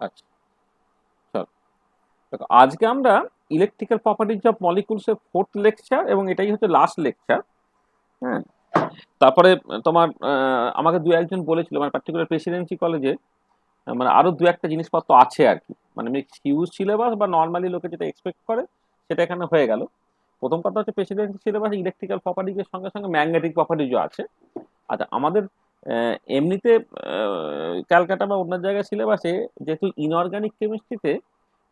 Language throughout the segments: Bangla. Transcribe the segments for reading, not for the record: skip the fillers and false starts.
আচ্ছা, চল। দেখো, আজকে আমরা ইলেকট্রিক্যাল প্রপার্টিজ অফ মলিকুলস এর 4th লেকচার, এবং এটাই হচ্ছে লাস্ট লেকচার। হ্যাঁ, তারপরে তোমার আমাকে দু একজন বলেছিল, মানে পার্টিকুলার প্রেসিডেন্সি কলেজে মানে আরো দু একটা জিনিসপত্র আছে আর কি, মানে হিউজ সিলেবাস বা নর্মালি লোকে যেটা এক্সপেক্ট করে সেটা এখানে হয়ে গেল। প্রথম কথা হচ্ছে প্রেসিডেন্সি সিলেবাস ইলেকট্রিক্যাল প্রপার্টিজের সঙ্গে সঙ্গে ম্যাগনেটিক প্রপার্টিজও আছে। আচ্ছা, আমাদের এমনিতে ক্যালকাটা বা অন্য জায়গায় সিলেবাসে যেহেতু ইনঅর্গানিক কেমিস্ট্রিতে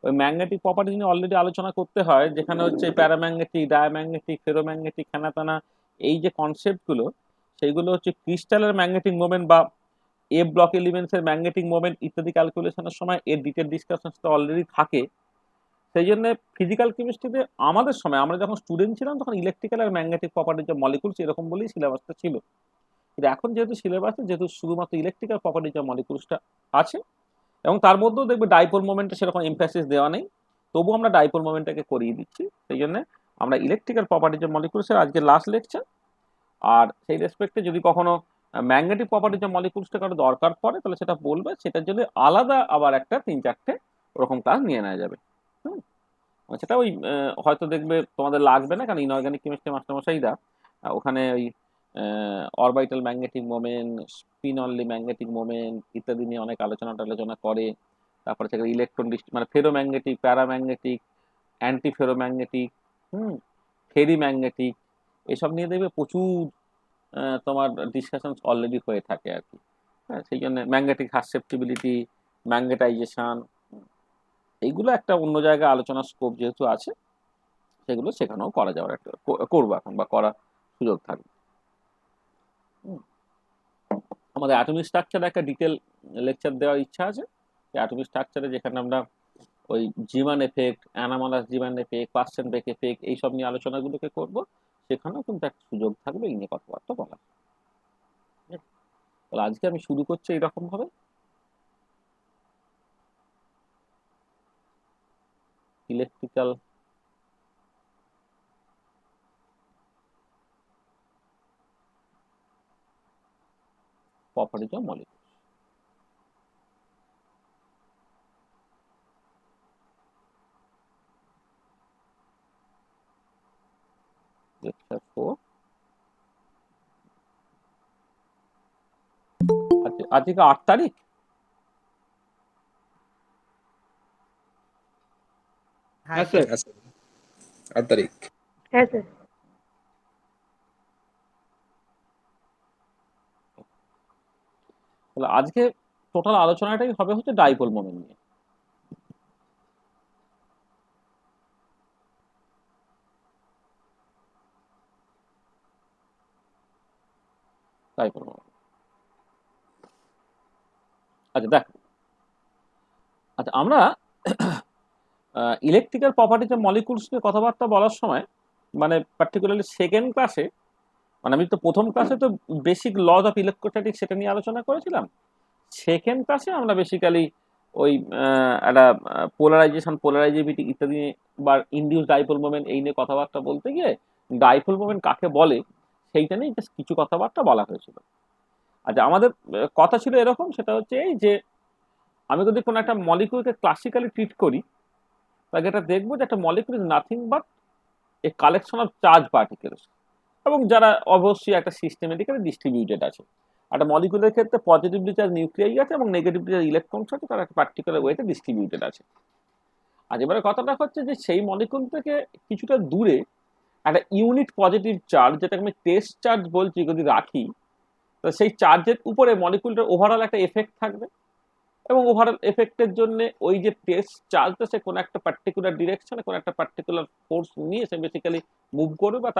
ওই ম্যাগনেটিক প্রপার্টি নিয়ে অলরেডি আলোচনা করতে হয়, যেখানে হচ্ছে প্যারাম্যাগনেটিক, ডায়াম্যাগনেটিক, ফেরোম্যাগনেটিক, হেনাতানা, এই যে কনসেপ্টগুলো, সেইগুলো হচ্ছে ক্রিস্টালের ম্যাগনেটিক মোমেন্ট বা এ ব্লক এলিমেন্টসের ম্যাগনেটিক মোমেন্ট ইত্যাদি ক্যালকুলেশনের সময় এর ডিটেল ডিসকাশন অলরেডি থাকে। সেই জন্য ফিজিক্যাল কেমিস্ট্রিতে আমাদের সময়, আমরা যখন স্টুডেন্ট ছিলাম, তখন ইলেকট্রিক্যাল আর ম্যাগনেটিক প্রপার্টিজ অফ মলিকুলস এরকম বলেই সিলেবাসটা ছিল। কিন্তু এখন যেহেতু সিলেবাসে যেহেতু শুধুমাত্র ইলেকট্রিক্যাল প্রপার্টিজ অফ মলিকুলসটা আছে, এবং তার মধ্যেও দেখবে ডাইপোল মোমেন্টে সেরকম এমফ্যাসিস দেওয়া নেই, তবু আমরা ডাইপোল মোমেন্টটাকে করিয়ে দিচ্ছি। সেই জন্য আমরা ইলেকট্রিক্যাল প্রপার্টিজ অফ মলিকুলসের আজকে লাস্ট লেকচার। আর সেই রেসপেক্টে যদি কখনো ম্যাগনেটিক প্রপার্টিজ অফ মলিকুলসটা কারো দরকার পড়ে, তাহলে সেটা বলবে, সেটার জন্য আলাদা আবার একটা 3-4টে ওরকম ক্লাস নিয়ে নেওয়া যাবে। হুম, সেটা ওই হয়তো দেখবে তোমাদের লাগবে না, কারণ ইনঅর্গানিক কেমিস্ট্রি মাস্টারমশাইরা ওখানে ওই orbital magnetic moment, spin only magnetic moment ইত্যাদি নিয়ে অনেক আলোচনা টালোচনা করে। তারপরে সেখানে ইলেকট্রন মানে ফেরোম্যাগনেটিক, প্যারাম্যাগনেটিক, অ্যান্টি ফেরোম্যাগনেটিক, হুম, ফেরি ম্যাগনেটিক, এসব নিয়ে দেখবে প্রচুর তোমার ডিসকাশন অলরেডি হয়ে থাকে আর কি। হ্যাঁ, সেই জন্য ম্যাগনেটিক সাসেপ্টিবিলিটি, ম্যাগনেটাইজেশন, এইগুলো একটা অন্য জায়গায় আলোচনার স্কোপ যেহেতু আছে, সেগুলো সেখানেও করা যাওয়ার একটা করবো এখন, বা করার সুযোগ থাকবে। আমাদের অ্যাটমিক স্ট্রাকচারে একটা ডিটেল লেকচার দেওয়ার ইচ্ছা আছে। অ্যাটমিক স্ট্রাকচারে যেখানে আমরা ওই জিমান এফেক্ট, অ্যানামালাস জিমান এফেক্ট, পার্সেন্টেজ এফেক্ট, এইসব নিয়ে আলোচনাগুলোকে করবো, সেখানেও কিন্তু একটা সুযোগ থাকবে এই নিয়ে কথাবার্তা বলা। তাহলে আজকে আমি শুরু করছি এইরকম ভাবে, electrical properties of molecule, lecture 4। আজকে 8 তারিখ। হ্যাঁ স্যার, 8 তারিখ। হ্যাঁ স্যার। তাহলে আজকে টোটাল আলোচনাটাই হবে হচ্ছে ডাইপোল মোমেন্ট নিয়ে। ডাইপোল মোমেন্ট, আচ্ছা দেখ, আচ্ছা আমরা ইলেকট্রিক্যাল প্রপার্টিজ অফ মলিকুলস নিয়ে কথাবার্তা বলার সময়, মানে পার্টিকুলারলি সেকেন্ড ক্লাসে, মানে আমি তো প্রথম ক্লাসে তো বেসিক লজ অফ ইলেকট্রোস্ট্যাটিক সেটা নিয়ে আলোচনা করেছিলাম। সেকেন্ড ক্লাসে আমরা বেসিক্যালি ওই একটা পোলারাইজেবিলিটি ইত্যাদি বা ইনডিউস ডাইপোল মোমেন্ট এই নিয়ে কথাবার্তা বলতে গিয়ে ডাইপোল মোমেন্ট কাকে বলে সেইটা নিয়ে জাস্ট কিছু কথাবার্তা বলা হয়েছিল। আচ্ছা, আমাদের কথা ছিল এরকম, সেটা হচ্ছে এই যে আমি যদি কোনো একটা মলিকুলকে ক্লাসিক্যালি ট্রিট করি, তাকে এটা দেখবো যে একটা molecule is nothing but a collection of charge particles, এবং যারা অবশ্যই একটা সিস্টেমেটিক্যালি ডিস্ট্রিবিউটেড আছে। একটা মলিকুলের ক্ষেত্রে পজিটিভলি চার্জ নিউক্লিয়াই আছে এবং নেগেটিভলি চার্জ ইলেকট্রনস আছে, তারা একটা পার্টিকুলার ওয়েতে ডিস্ট্রিবিউটেড আছে। আর এবারে কথাটা হচ্ছে যে সেই মলিকুল থেকে কিছুটা দূরে একটা ইউনিট পজিটিভ চার্জ, যেটাকে আমি টেস্ট চার্জ বলছি, যদি রাখি, তো সেই চার্জের উপরে মলিকুলটার ওভারঅল একটা এফেক্ট থাকবে, এবং ওভারঅল এফেক্টের জন্য ওই যে টেস্ট চার্জটা সে কোনো একটা পার্টিকুলার ডিরেকশনে কোনো একটা পার্টিকুলার ফোর্স নিয়ে সে বেসিক্যালি মুভ করবে, বা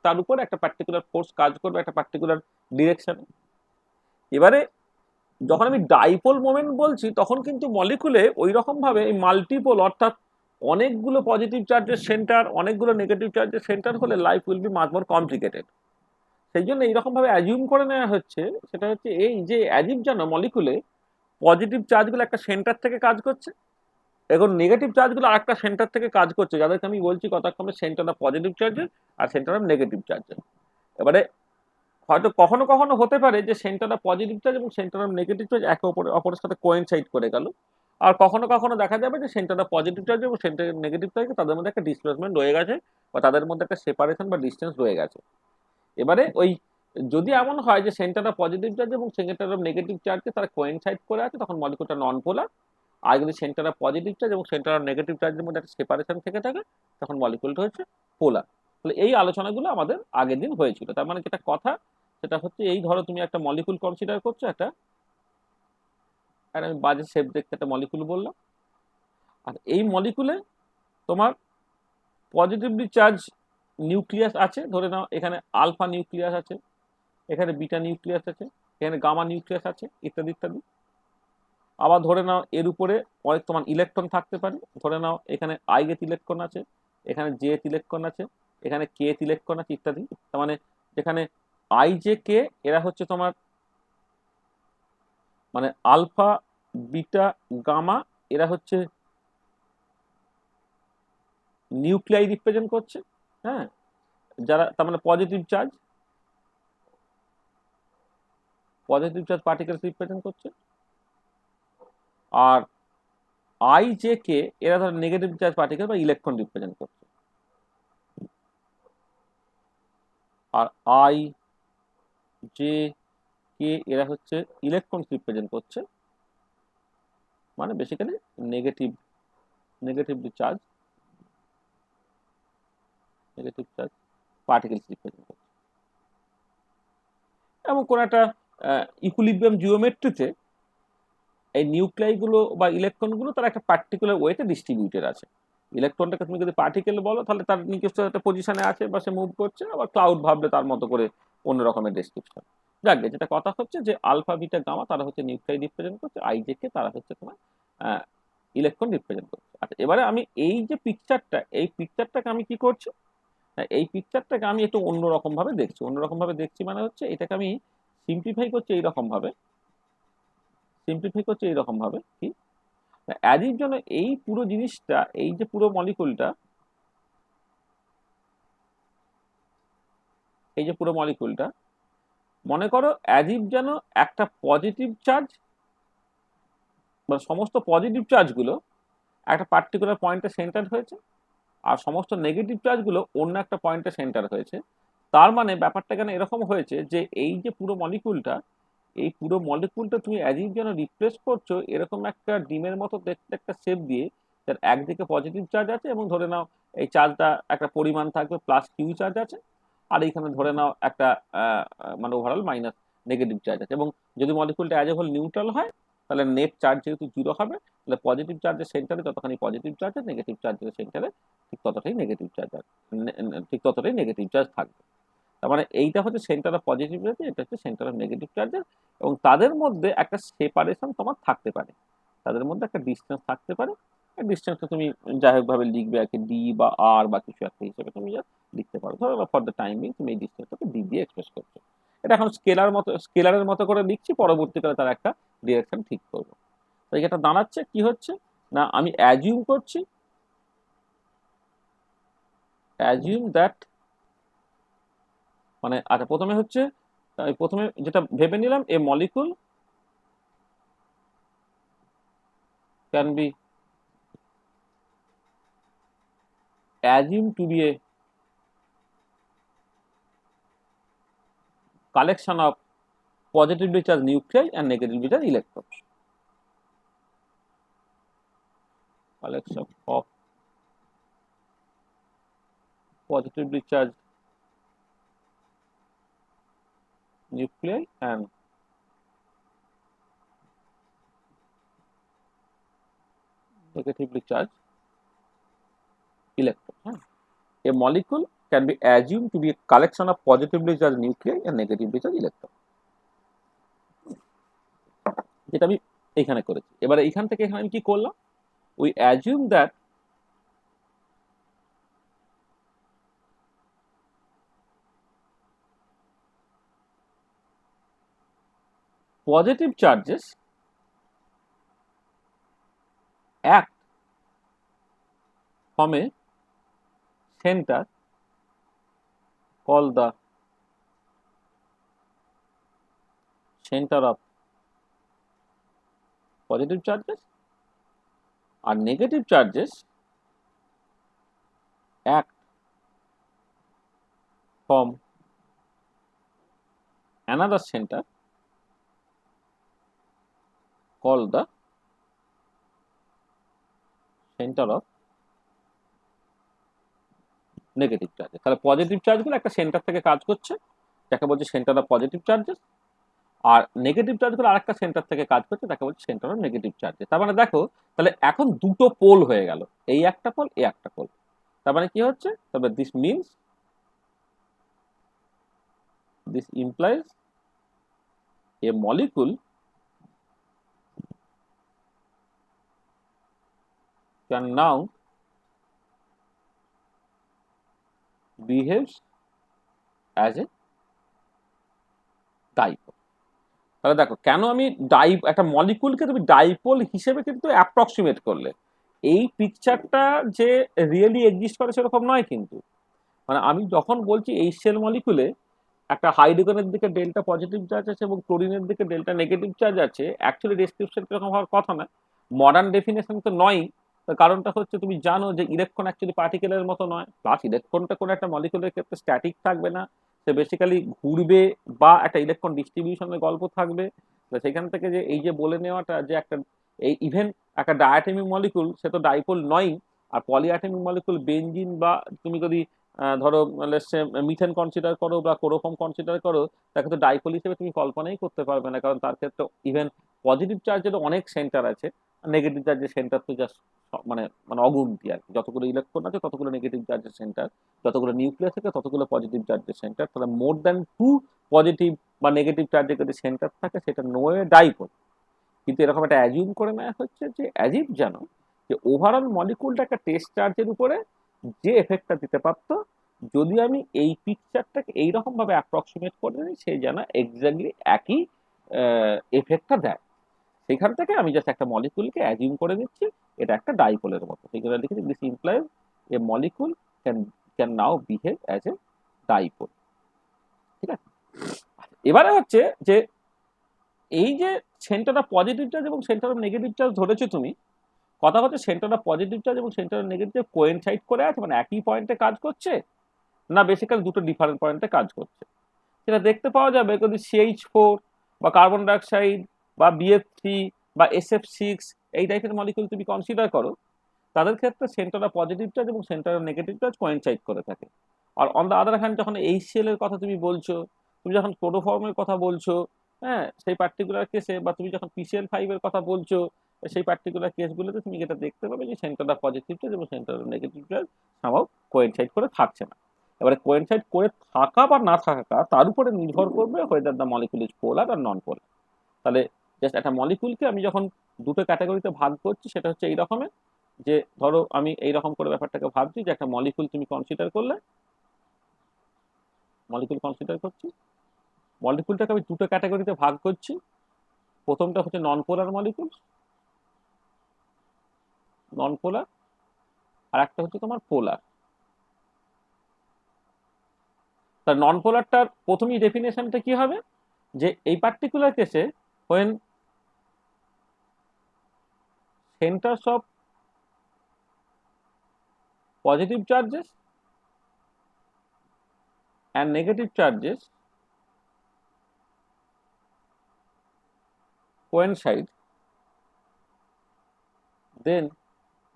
তার উপরে একটা পার্টিকুলার ফোর্স কাজ করবে একটা পার্টিকুলার ডিরেকশনে। এবারে যখন আমি ডাইপোল মোমেন্ট বলছি, তখন কিন্তু মলিকুলে ওই রকম ভাবে এই মাল্টিপোল, অর্থাৎ অনেকগুলো পজিটিভ চার্জের সেন্টার, অনেকগুলো নেগেটিভ চার্জের সেন্টার হলে life will be much more complicated. সেই জন্য এইরকম ভাবে অ্যাজিউম করে নেওয়া হচ্ছে, সেটা হচ্ছে এই যে অ্যাজিভ যেন মলিকুলে পজিটিভ চার্জগুলো একটা সেন্টার থেকে কাজ করছে, এখন নেগেটিভ চার্জগুলো আরেকটা সেন্টার থেকে কাজ করছে, যাদেরকে আমি বলছি কতক্ষণে সেন্টার অফ পজিটিভ চার্জের আর সেন্টার অফ নেগেটিভ চার্জের। এবারে হয়তো কখনো কখনো হতে পারে যে সেন্টার অফ পজিটিভ চার্জ এবং সেন্টার অফ নেগেটিভ চার্জ একে অপরের সাথে কোয়েনসাইড করে গেল, আর কখনো কখনো দেখা যাবে যে সেন্টারটা পজিটিভ চার্জ এবং সেন্টার নেগেটিভ চার্জ তাদের মধ্যে একটা ডিসপ্লেসমেন্ট রয়ে গেছে বা তাদের মধ্যে একটা সেপারেশন বা ডিস্টেন্স রয়ে গেছে। এবারে ওই যদি এমন হয় যে সেন্টারটা পজিটিভ চার্জ এবং সেন্টার অফ নেগেটিভ চার্জকে তারা কোয়েনসাইড করে আছে, তখন মলিকুলটা নন পোলার। আর যদি সেন্টার অফ পজিটিভ চার্জ এবং সেন্টার অফ নেগেটিভ চার্জের মধ্যে একটা সেপারেশন থেকে থাকে, তখন মলিকুলটা হচ্ছে পোলার। তাহলে এই আলোচনাগুলো আমাদের আগের দিন হয়েছিল। তার মানে যেটা কথা সেটা হচ্ছে, এই ধরো তুমি একটা মলিকুল কনসিডার করছো, একটা আর আমি বাজে শেপ দেখতে একটা মলিকুল বললাম। আর এই মলিকুলে তোমার পজিটিভলি চার্জ নিউক্লিয়াস আছে, ধরে নাও এখানে আলফা নিউক্লিয়াস আছে, এখানে বিটা নিউক্লিয়াস আছে, এখানে গামা নিউক্লিয়াস আছে, ইত্যাদি ইত্যাদি। আবার ধরে নাও এর উপরে অনেক তোমার ইলেকট্রন থাকতে পারে, ধরে নাও এখানে আই গেট ইলেকট্রন আছে, এখানে জে ইলেকট্রন আছে, এখানে কে ইলেকট্রন আছে, ইত্যাদি। তার মানে যেখানে আই জে কে এরা হচ্ছে তোমার মানে আলফা বিটা গামা, এরা হচ্ছে নিউক্লিয়াই রিপ্রেজেন্ট করছে। হ্যাঁ, যারা তার মানে পজিটিভ চার্জ পার্টিকেলস রিপ্রেজেন্ট করছে। আর আই জে কে এরা ধর নেগেটিভ চার্জ পার্টিকেল বা ইলেকট্রন রিপ্রেজেন্ট করছে। আর আই জে কে এরা হচ্ছে ইলেকট্রন রিপ্রেজেন্ট করছে, মানে basically negative negative charge negative charge particles represent করছে। এবং কোন একটা ইকুইলিব্রিয়াম জিওমেট্রিতে এই নিউক্লিয়াইগুলো বা ইলেকট্রনগুলো তার একটা পার্টিকুলার ওয়েতে ডিস্ট্রিবিউটেড আছে। ইলেকট্রনটাকে তুমি যদি পার্টিকেল বলো তাহলে তার নিজস্ব একটা পজিশনে আছে বা সে মুভ করছে, আবার ক্লাউড ভাবলে তার মতো করে অন্য রকমের ডেসক্রিপশন। যাকে যেটা কথা হচ্ছে যে আলফা বিটা গামা তারা হচ্ছে নিউক্লিয়াই রিপ্রেজেন্ট করছে, আইজেকে তারা হচ্ছে তোমার ইলেকট্রন রিপ্রেজেন্ট করছে। আচ্ছা, এবারে আমি এই যে পিকচারটা, এই পিকচারটাকে আমি কি করছি, এই পিকচারটাকে আমি একটু অন্যরকম ভাবে দেখছি। অন্যরকম ভাবে দেখছি মানে হচ্ছে এটাকে আমি সিম্পলিফাই করছি এইরকম ভাবে, কি অ্যাজির জন্য এই পুরো জিনিসটা, এই যে পুরো মলিকুলটা, এই যে পুরো মলিকুলটা মনে করো অ্যাজিভ যেন একটা পজিটিভ চার্জ বা সমস্ত পজিটিভ চার্জগুলো একটা পার্টিকুলার পয়েন্টে সেন্টার হয়েছে, আর সমস্ত নেগেটিভ চার্জগুলো অন্য একটা পয়েন্টে সেন্টার হয়েছে। তার মানে ব্যাপারটা কেন এরকম হয়েছে যে এই যে পুরো মলিকুলটা, এই পুরো মলিকুলটা তুমি অ্যাজিভ যেন রিপ্লেস করছো এরকম একটা ডিমের মতো দেখতে একটা শেপ দিয়ে, যার একদিকে পজিটিভ চার্জ আছে এবং ধরে নাও এই চার্জটা একটা পরিমাণ থাকবে প্লাস কিউ চার্জ আছে, আর এইখানে ধরে নাও একটা মানে ওভারঅল মাইনাস নেগেটিভ চার্জ আছে। এবং যদি মলিকুলটা অ্যাজ এ হোল নিউট্রাল হয়, তাহলে নেট চার্জ যেহেতু জিরো হবে, তাহলে পজিটিভ চার্জের সেন্টারে যতখানি পজিটিভ চার্জ আছে, নেগেটিভ চার্জের সেন্টারে ঠিক ততটাই নেগেটিভ চার্জ আছে, ঠিক ততটাই নেগেটিভ চার্জ থাকবে। তার মানে এইটা হচ্ছে সেন্টার অফ পজিটিভ চার্জ, এটা হচ্ছে সেন্টার অফ নেগেটিভ চার্জের। এবং তাদের মধ্যে একটা সেপারেশন তোমার থাকতে পারে, তাদের মধ্যে একটা ডিস্টেন্স থাকতে পারে। ডিস্টেন্সটা তুমি যাই হোক ভাবে লিখবে আর কি, ডি বা আর বা কিছু একটা হিসেবে তুমি যা লিখতে পারো। ধরো ফর দ্য টাইম বিং তুমি এই ডিস্টেন্সটাকে ডি দিয়ে এক্সপ্রেস করছো। এটা এখন স্কেলারের মতো করে লিখছি, পরবর্তীকালে তার একটা ডিরেকশন ঠিক করবো। তো এটা দাঁড়াচ্ছে কি হচ্ছে না, আমি অ্যাজিউম দ্যাট মানে আচ্ছা প্রথমে হচ্ছে প্রথমে যেটা ভেবে নিলাম, a molecule can be assumed to be a collection of positively charged nuclei and negatively charged electrons. Collection of positively charged nuclei and negatively charged electrons. A molecule can be assumed to be a collection of positively charged nuclei and negatively charged electrons. যেটা আমি এখানে করেছি। এবারে এখান থেকে এখানে আমি কি করলাম, we assume that positive charges act from a center called the center of positive charges আর negative charges act from another center called the center of negative charges. তাহলে পজিটিভ চার্জগুলো একটা সেন্টার থেকে কাজ করছে, যাকে বলছে সেন্টার অফ পজিটিভ চার্জেস, আর নেগেটিভ চার্জগুলো আরেকটা সেন্টার থেকে কাজ করছে, তাকে বলছে সেন্টার অফ নেগেটিভ চার্জেস। তার মানে দেখো, তাহলে এখন দুটো পোল হয়ে গেল, এই একটা পোল, এই একটা পোল। তার মানে কি হচ্ছে, তবে this means, this implies A molecule can now behaves as a dipole. তাহলে দেখো, কেন আমি একটা মলিকুলকে তুমি ডাইপোল হিসেবে কিন্তু অ্যাপ্রক্সিমেট করলে, এই পিকচারটা যে রিয়েলি এক্সিস্ট করে সেরকম নয় কিন্তু। মানে আমি যখন বলছি এই সেল মলিকুলে একটা হাইড্রোজেনের দিকে ডেল্টা পজিটিভ চার্জ আছে এবং ক্লোরিনের দিকে ডেল্টা নেগেটিভ চার্জ আছে, অ্যাকচুয়ালি ডেসক্রিপশন এরকম হওয়ার কথা না, মডার্ন ডেফিনেশন তো নয়ই। তার কারণটা হচ্ছে, তুমি জানো যে ইলেকট্রন অ্যাকচুয়ালি পার্টিকেলের মতো নয়, প্লাস ইলেকট্রনটা কোনো একটা মলিকুলের ক্ষেত্রে স্ট্যাটিক থাকবে না, সে বেসিক্যালি ঘুরবে বা একটা ইলেকট্রন ডিস্ট্রিবিউশনের গল্প থাকবে। তো সেখান থেকে যে এই যে বলে নেওয়াটা যে একটা এই ইভেন একটা ডায়াটমিক মলিকুল সে তো ডাইপোল নয়ই, আর পলিঅ্যাটমিক মলিকুল বেনজিন বা তুমি যদি ধরো মিথেন কনসিডার করো বা ক্লোরোফর্ম কনসিডার করো, তাকে তো ডাইপোল হিসেবে তুমি কল্পনাই করতে পারবে না, কারণ তার ক্ষেত্রে ইভেন পজিটিভ চার্জেরও অনেক সেন্টার আছে, নেগেটিভ চার্জের সেন্টার তো জাস্ট মানে মানে অগুন্তি আর কি। যতগুলো ইলেকট্রন আছে ততগুলো নেগেটিভ চার্জের সেন্টার, যতগুলো নিউক্লিয়াস আছে ততগুলো পজিটিভ চার্জের সেন্টার। তাহলে মোর দ্যান 2 পজিটিভ বা নেগেটিভ চার্জের যদি সেন্টার থাকে, সেটা নোয়ে ডাইপোল। কিন্তু এরকম একটা অ্যাজিউম করে নেওয়া হচ্ছে যে অ্যাজিভ জানো যে ওভারঅল মলিকুলটা একটা টেস্ট চার্জের উপরে যে এফেক্টটা দিতে পারতো, যদি আমি এই পিকচারটাকে এইরকম ভাবে অ্যাপ্রক্সিমেট করে নিই, সে যেন এক্স্যাক্টলি একই এফেক্টটা দেয়। সেখান থেকে আমি জাস্ট একটা মলিকুলকে অ্যাজিউম করে নিচ্ছি এটা একটা ডাইপোলের মতো, সেই জন্য লিখেছি this implies A molecule can can now behave as a dipole. ঠিক আছে, এবারে হচ্ছে যে এই যে সেন্টার অফ পজিটিভ চার্জ এবং সেন্টার অফ নেগেটিভ চার্জ ধরেছো তুমি, কথা হচ্ছে সেন্টার অফ পজিটিভ চার্জ এবং centre of negative charge coincide করে আছে, মানে একই পয়েন্টে কাজ করছে, না বেসিক্যালি দুটো ডিফারেন্ট পয়েন্টে কাজ করছে। সেটা দেখতে পাওয়া যাবে যদি CH4 বা কার্বন ডাইঅক্সাইড বা BF3 বা SF6 এই টাইপের মলিকুল তুমি কনসিডার করো, তাদের ক্ষেত্রে সেন্টার অফ পজিটিভ চার্জ এবং centre of negative charge coincide করে থাকে। আর অন দ্য আদার হ্যান্ড যখন HCl এর কথা তুমি বলছো, তুমি যখন ক্লোরোফর্মের কথা বলছো, হ্যাঁ সেই পার্টিকুলার কেসে, বা তুমি যখন PCl5 এর কথা বলছো, সেই পার্টিকুলার কেসগুলোতে তুমি যেটা দেখতে পাবে যে সেন্টার অফ পজিটিভ চার্জ এবং centre of negative charge somehow coincide করে থাকছে না। এবারে কোয়েনসাইড করে থাকা বা না থাকা তার উপরে নির্ভর করবে হোয়েদার দ্য মলিকুল ইজ পোলার আর নন পোলার। তাহলে জাস্ট একটা মলিকুলকে আমি যখন দুটো ক্যাটাগরিতে ভাগ করছি, সেটা হচ্ছে এই রকমের, যে ধরো আমি এইরকম করে ব্যাপারটাকে ভাবছি যে একটা মলিকুল তুমি কনসিডার করলে, মলিকুল কনসিডার করছি, মলিকুলটাকে আমি দুটো ক্যাটাগরিতে ভাগ করছি। প্রথমটা হচ্ছে নন পোলার মলিকুল, নন পোলার, আর একটা হচ্ছে তোমার পোলার। তার নন পোলারটার প্রথমেই ডেফিনেশনটা কি হবে, যে এই পার্টিকুলার কেসে when centers of positive charges and negative charges coincide, then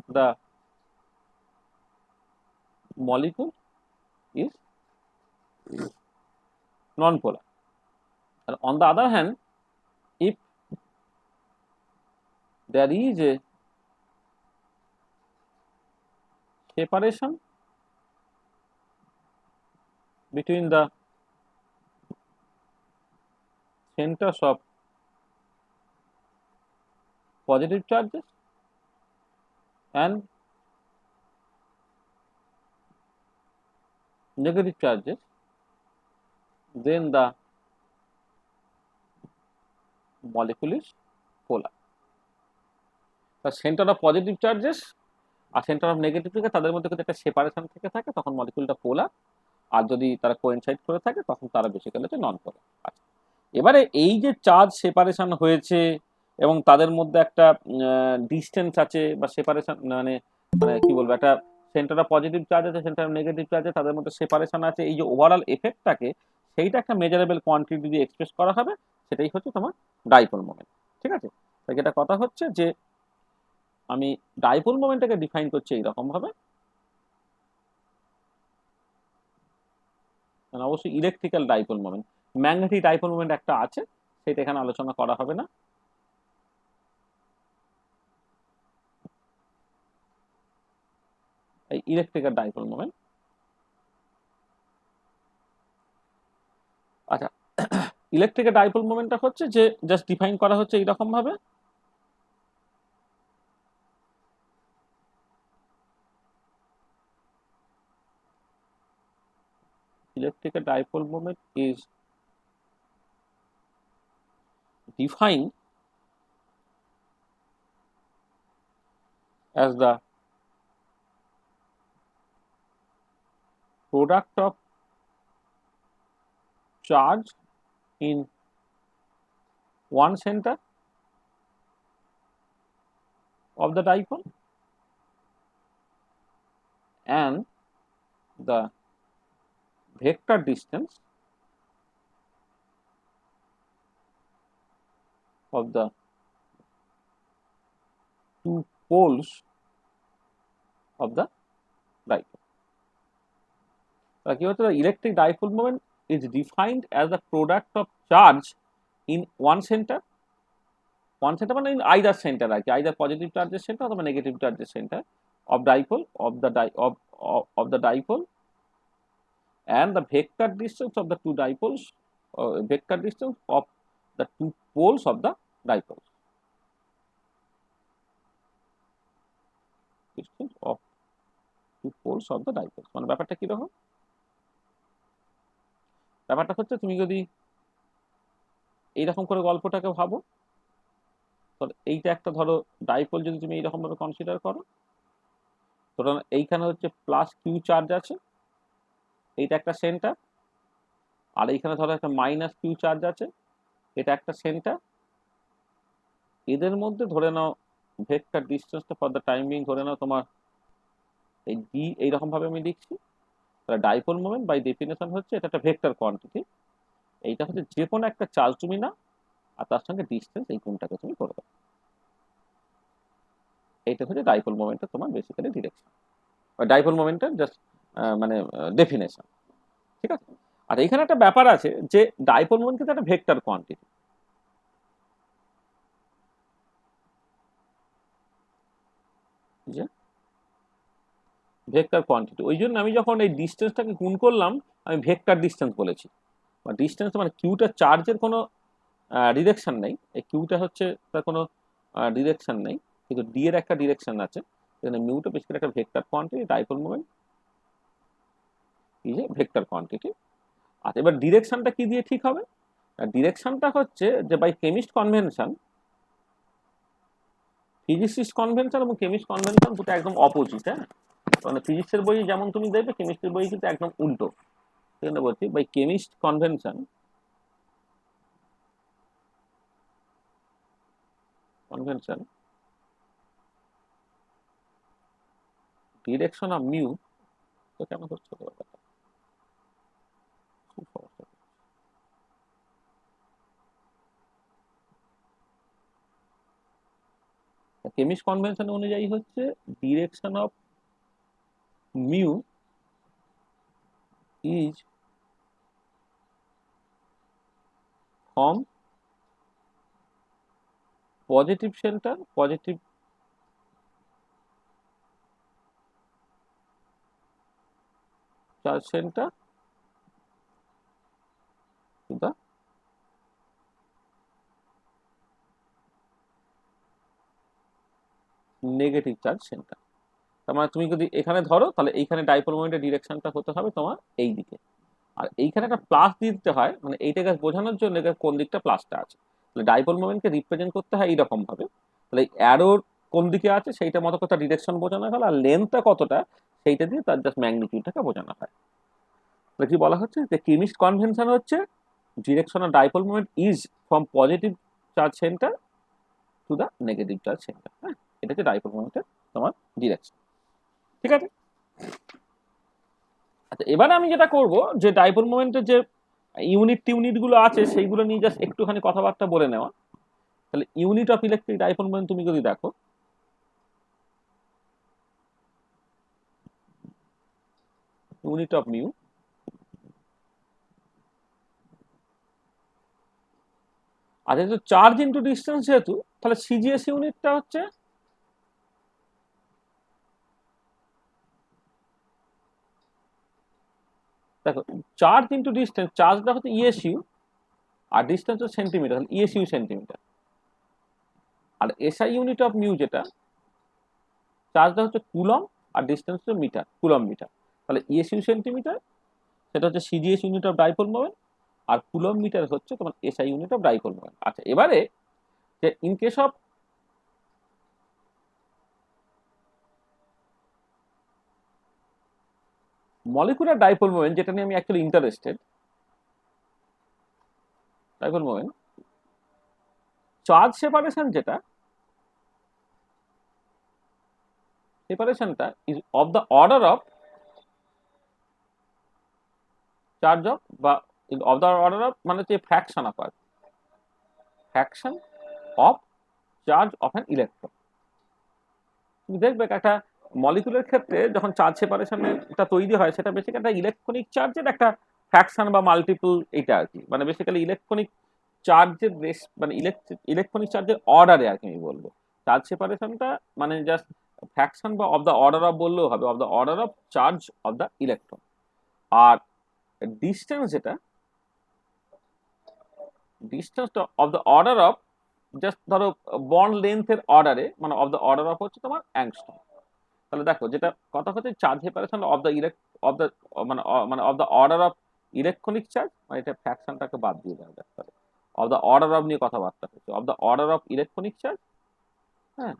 the molecule is non-polar. And on the other hand, if there is a separation between the centers of positive charges and negative charges, then the molecule is polar. The center of positive charges আর সেন্টার অফ নেগেটিভ থেকে তাদের মধ্যে যদি একটা সেপারেশন থেকে থাকে, তখন মলিকুলটা পোলার, আর যদি তারা কোয়েনসাইড করে থাকে তখন তারা বেসিক্যালি হচ্ছে নন পোলার। আচ্ছা, এবারে এই যে চার্জ সেপারেশন হয়েছে এবং তাদের মধ্যে একটা ডিস্টেন্স আছে বা সেপারেশন, মানে মানে কি বলবো, একটা সেন্টার অফ পজিটিভ চার্জ আছে, সেন্টার অফ নেগেটিভ চার্জ আছে, তাদের মধ্যে সেপারেশন আছে, এই যে ওভারঅল এফেক্টটাকে সেইটা একটা মেজারেবল কোয়ান্টিটি দিয়ে এক্সপ্রেস করা হবে, সেটাই হচ্ছে তোমার ডাইপোল মোমেন্ট। ঠিক আছে, তাই যেটা কথা হচ্ছে যে আমি ডাইপোল মোমেন্টটাকে ডিফাইন করছি এইরকম ভাবে, মানে অবশ্যই electrical dipole moment. Magnetic dipole moment একটা আছে, সেটা এখানে আলোচনা করা হবে না। এই ইলেকট্রিক্যাল ডাইপোল মোমেন্ট। আচ্ছা, ইলেকট্রিক্যাল ডাইপোল মোমেন্টটা হচ্ছে যে জাস্ট ডিফাইন করা হচ্ছে এইরকম ভাবে, electrical dipole moment is defined as the product of charge in one center of the dipole and the vector distance of the two poles of the dipole. কি হচ্ছে, electric dipole moment is defined as the product of charge in one center, one center মানে in either center আর কি, either positive charges center অথবা negative charges center of dipole of the dipole and the vector distance of the two dipoles, vector distance of the two poles of the dipoles, distance of two poles of the dipoles। মানে ব্যাপারটা কি রকম, ব্যাপারটা হচ্ছে তুমি যদি এইরকম করে গল্পটাকে ভাবো, তাহলে এইটা একটা ধরো ডাইপোল যদি তুমি এইরকম ভাবে কনসিডার করো, ধরো এইখানে হচ্ছে প্লাস কিউ চার্জ আছে, এইটা একটা সেন্টার, আর এইখানে ধরো একটা মাইনাস কিউ চার্জ আছে, এটা একটা সেন্টার। এদের মধ্যে ধরে নাও ভেক্টর ডিস্টেন্সটা ফর দ্য টাইম বিং ধরে নাও তোমার এই ডি, এইরকম ভাবে আমি লিখছি। তাহলে ডাইপোল মোমেন্ট বাই ডেফিনেশন হচ্ছে এটা একটা ভেক্টর কোয়ান্টিটি, এইটা হচ্ছে যে কোনো একটা চার্জ তুমি না আর তার সঙ্গে ডিস্টেন্স এই কোণটাকে তুমি করবে, এইটা হচ্ছে ডাইপোল মোমেন্টের তোমার বেসিক্যালি ডিরেকশন, ডাইপোল মোমেন্টের জাস্ট মানে ডেফিনেশন। ঠিক আছে, আর এইখানে একটা ব্যাপার আছে যে ডাইপোল মোমেন্ট কিন্তু একটা ভেক্টর কোয়ান্টিটি, যে ভেক্টর কোয়ান্টিটি, ওই জন্য আমি যখন এই ডিস্টেন্সটাকে গুণ করলাম আমি ভেক্টর ডিস্টেন্স বলেছি। ডিস্টেন্স মানে কিউটা চার্জের কোনো ডিরেকশন নেই, এই কিউটা হচ্ছে তার কোনো ডিরেকশন নেই, কিন্তু ডি এর একটা ডিরেকশন আছে, এখানে মিউটা বেসিক্যালি একটা vector quantity, dipole moment is a vector quantity. আর এবার ডিরেকশনটা কি দিয়ে ঠিক হবে, ডিরেকশনটা হচ্ছে যে by chemist convention, physicist convention এবং কেমিস্ট কনভেনশন দুটো একদম অপোজিট, হ্যাঁ, মানে ফিজিক্সের বই যেমন তুমি দেখবে কেমিস্ট্রির বই কিন্তু একদম উল্টো। সেখানে বলছি by chemist convention, convention direction of mu, তো কেন হচ্ছে ব্যাপারটা খুব সমস্যা। কেমিস্ট কনভেনশন অনুযায়ী হচ্ছে direction of mu is from positive centre, positive charge centre to the negative charge centre. তার মানে তুমি যদি এখানে ধরো তাহলে এইখানে ডাইপোল মোমেন্টের ডিরেকশনটা হতে হবে তোমার এই দিকে, আর এইখানে একটা প্লাস দিয়ে দিতে হয়, মানে এইটাকে বোঝানোর জন্য কোন দিকটা প্লাসটা আছে, তাহলে ডাইপোল মোমেন্টকে রিপ্রেজেন্ট করতে হয় এইরকম ভাবে, তাহলে অ্যারোর কোন দিকে আছে সেইটা মতো কথা ডিরেকশন বোঝানো গেল, আর লেন্থটা কতটা সেইটা দিয়ে তার জাস্ট ম্যাগনিটিউডটাকে বোঝানো হয়। তাহলে কি বলা হচ্ছে যে কেমিস্ট কনভেনশন হচ্ছে direction of dipole moment is from positive charge centre to the negative charge centre. হ্যাঁ, এটা হচ্ছে ডাইপোল মোমেন্টের তোমার ডিরেকশন। ঠিক আছে। আচ্ছা, এবারে আমি যেটা করব যে ডাইপোল মোমেন্টের যে ইউনিট গুলো আছে সেইগুলো নিয়ে জাস্ট একটুখানি কথাবার্তা বলে নেওয়া। তাহলে unit of electric dipole moment তুমি যদি দেখো, ইউনিট অফ মিউ, আর যেহেতু চার্জ ইন্টু ডিস্টেন্স যেহেতু, তাহলে সিজিএস ইউনিটটা হচ্ছে দেখো চার্জ ইন্টু ডিস্টেন্স, চার্জটা হচ্ছে ইএসইউ আর ডিস্টেন্স হচ্ছে সেন্টিমিটার, তাহলে ইএসইউ সেন্টিমিটার। আর এসআই ইউনিট অফ মিউ যেটা, চার্জটা হচ্ছে কুলম আর ডিস্টেন্স হচ্ছে মিটার, কুলম মিটার। তাহলে ইএসইউ সেন্টিমিটার সেটা হচ্ছে CGS unit of dipole moment, আর কুলম মিটার হচ্ছে তোমার SI unit of dipole moment. আচ্ছা, এবারে যে in case of molecular dipole moment, যেটা নিয়ে আমি actually interested, dipole moment charge separation যেটা, সেপারেশনটা is of the order of charge of বা অফ দ্য অর্ডার অফ মানে হচ্ছে ফ্র্যাকশন অফ আর fraction of charge of an electron. তুমি দেখবে একটা মলিকুলের ক্ষেত্রে যখন চার্জ সেপারেশনটা তৈরি হয়, সেটা বেসিক্যালি একটা ইলেকট্রনিক চার্জের একটা ফ্র্যাকশন বা মাল্টিপল, এটা আর কি, মানে বেসিক্যালি ইলেকট্রনিক চার্জের মানে ইলেকট্রনিক চার্জের অর্ডারে আর কি আমি বলবো। চার্জ সেপারেশনটা মানে জাস্ট ফ্র্যাকশন বা অফ দ্য অর্ডার অফ বললেও হবে, of the order of charge of the electron. আর ডিস্টেন্স যেটা, ডিস্টেন্সটা of the order of just ধরো বন্ড লেন্থের অর্ডারে, মানে অফ দ্য অর্ডার অফ হচ্ছে তোমার অ্যাংস্ট্রম। তাহলে দেখো যেটা কথা হচ্ছে charge separation of the of the মানে মানে of the order of electronic charge, মানে এটা ফ্র্যাকশনটাকে বাদ দিয়ে দেওয়া যেতে পারে। অফ দ্য অর্ডার অফ নিয়ে কথাবার্তা হচ্ছে, of the order of electronic charge. হ্যাঁ,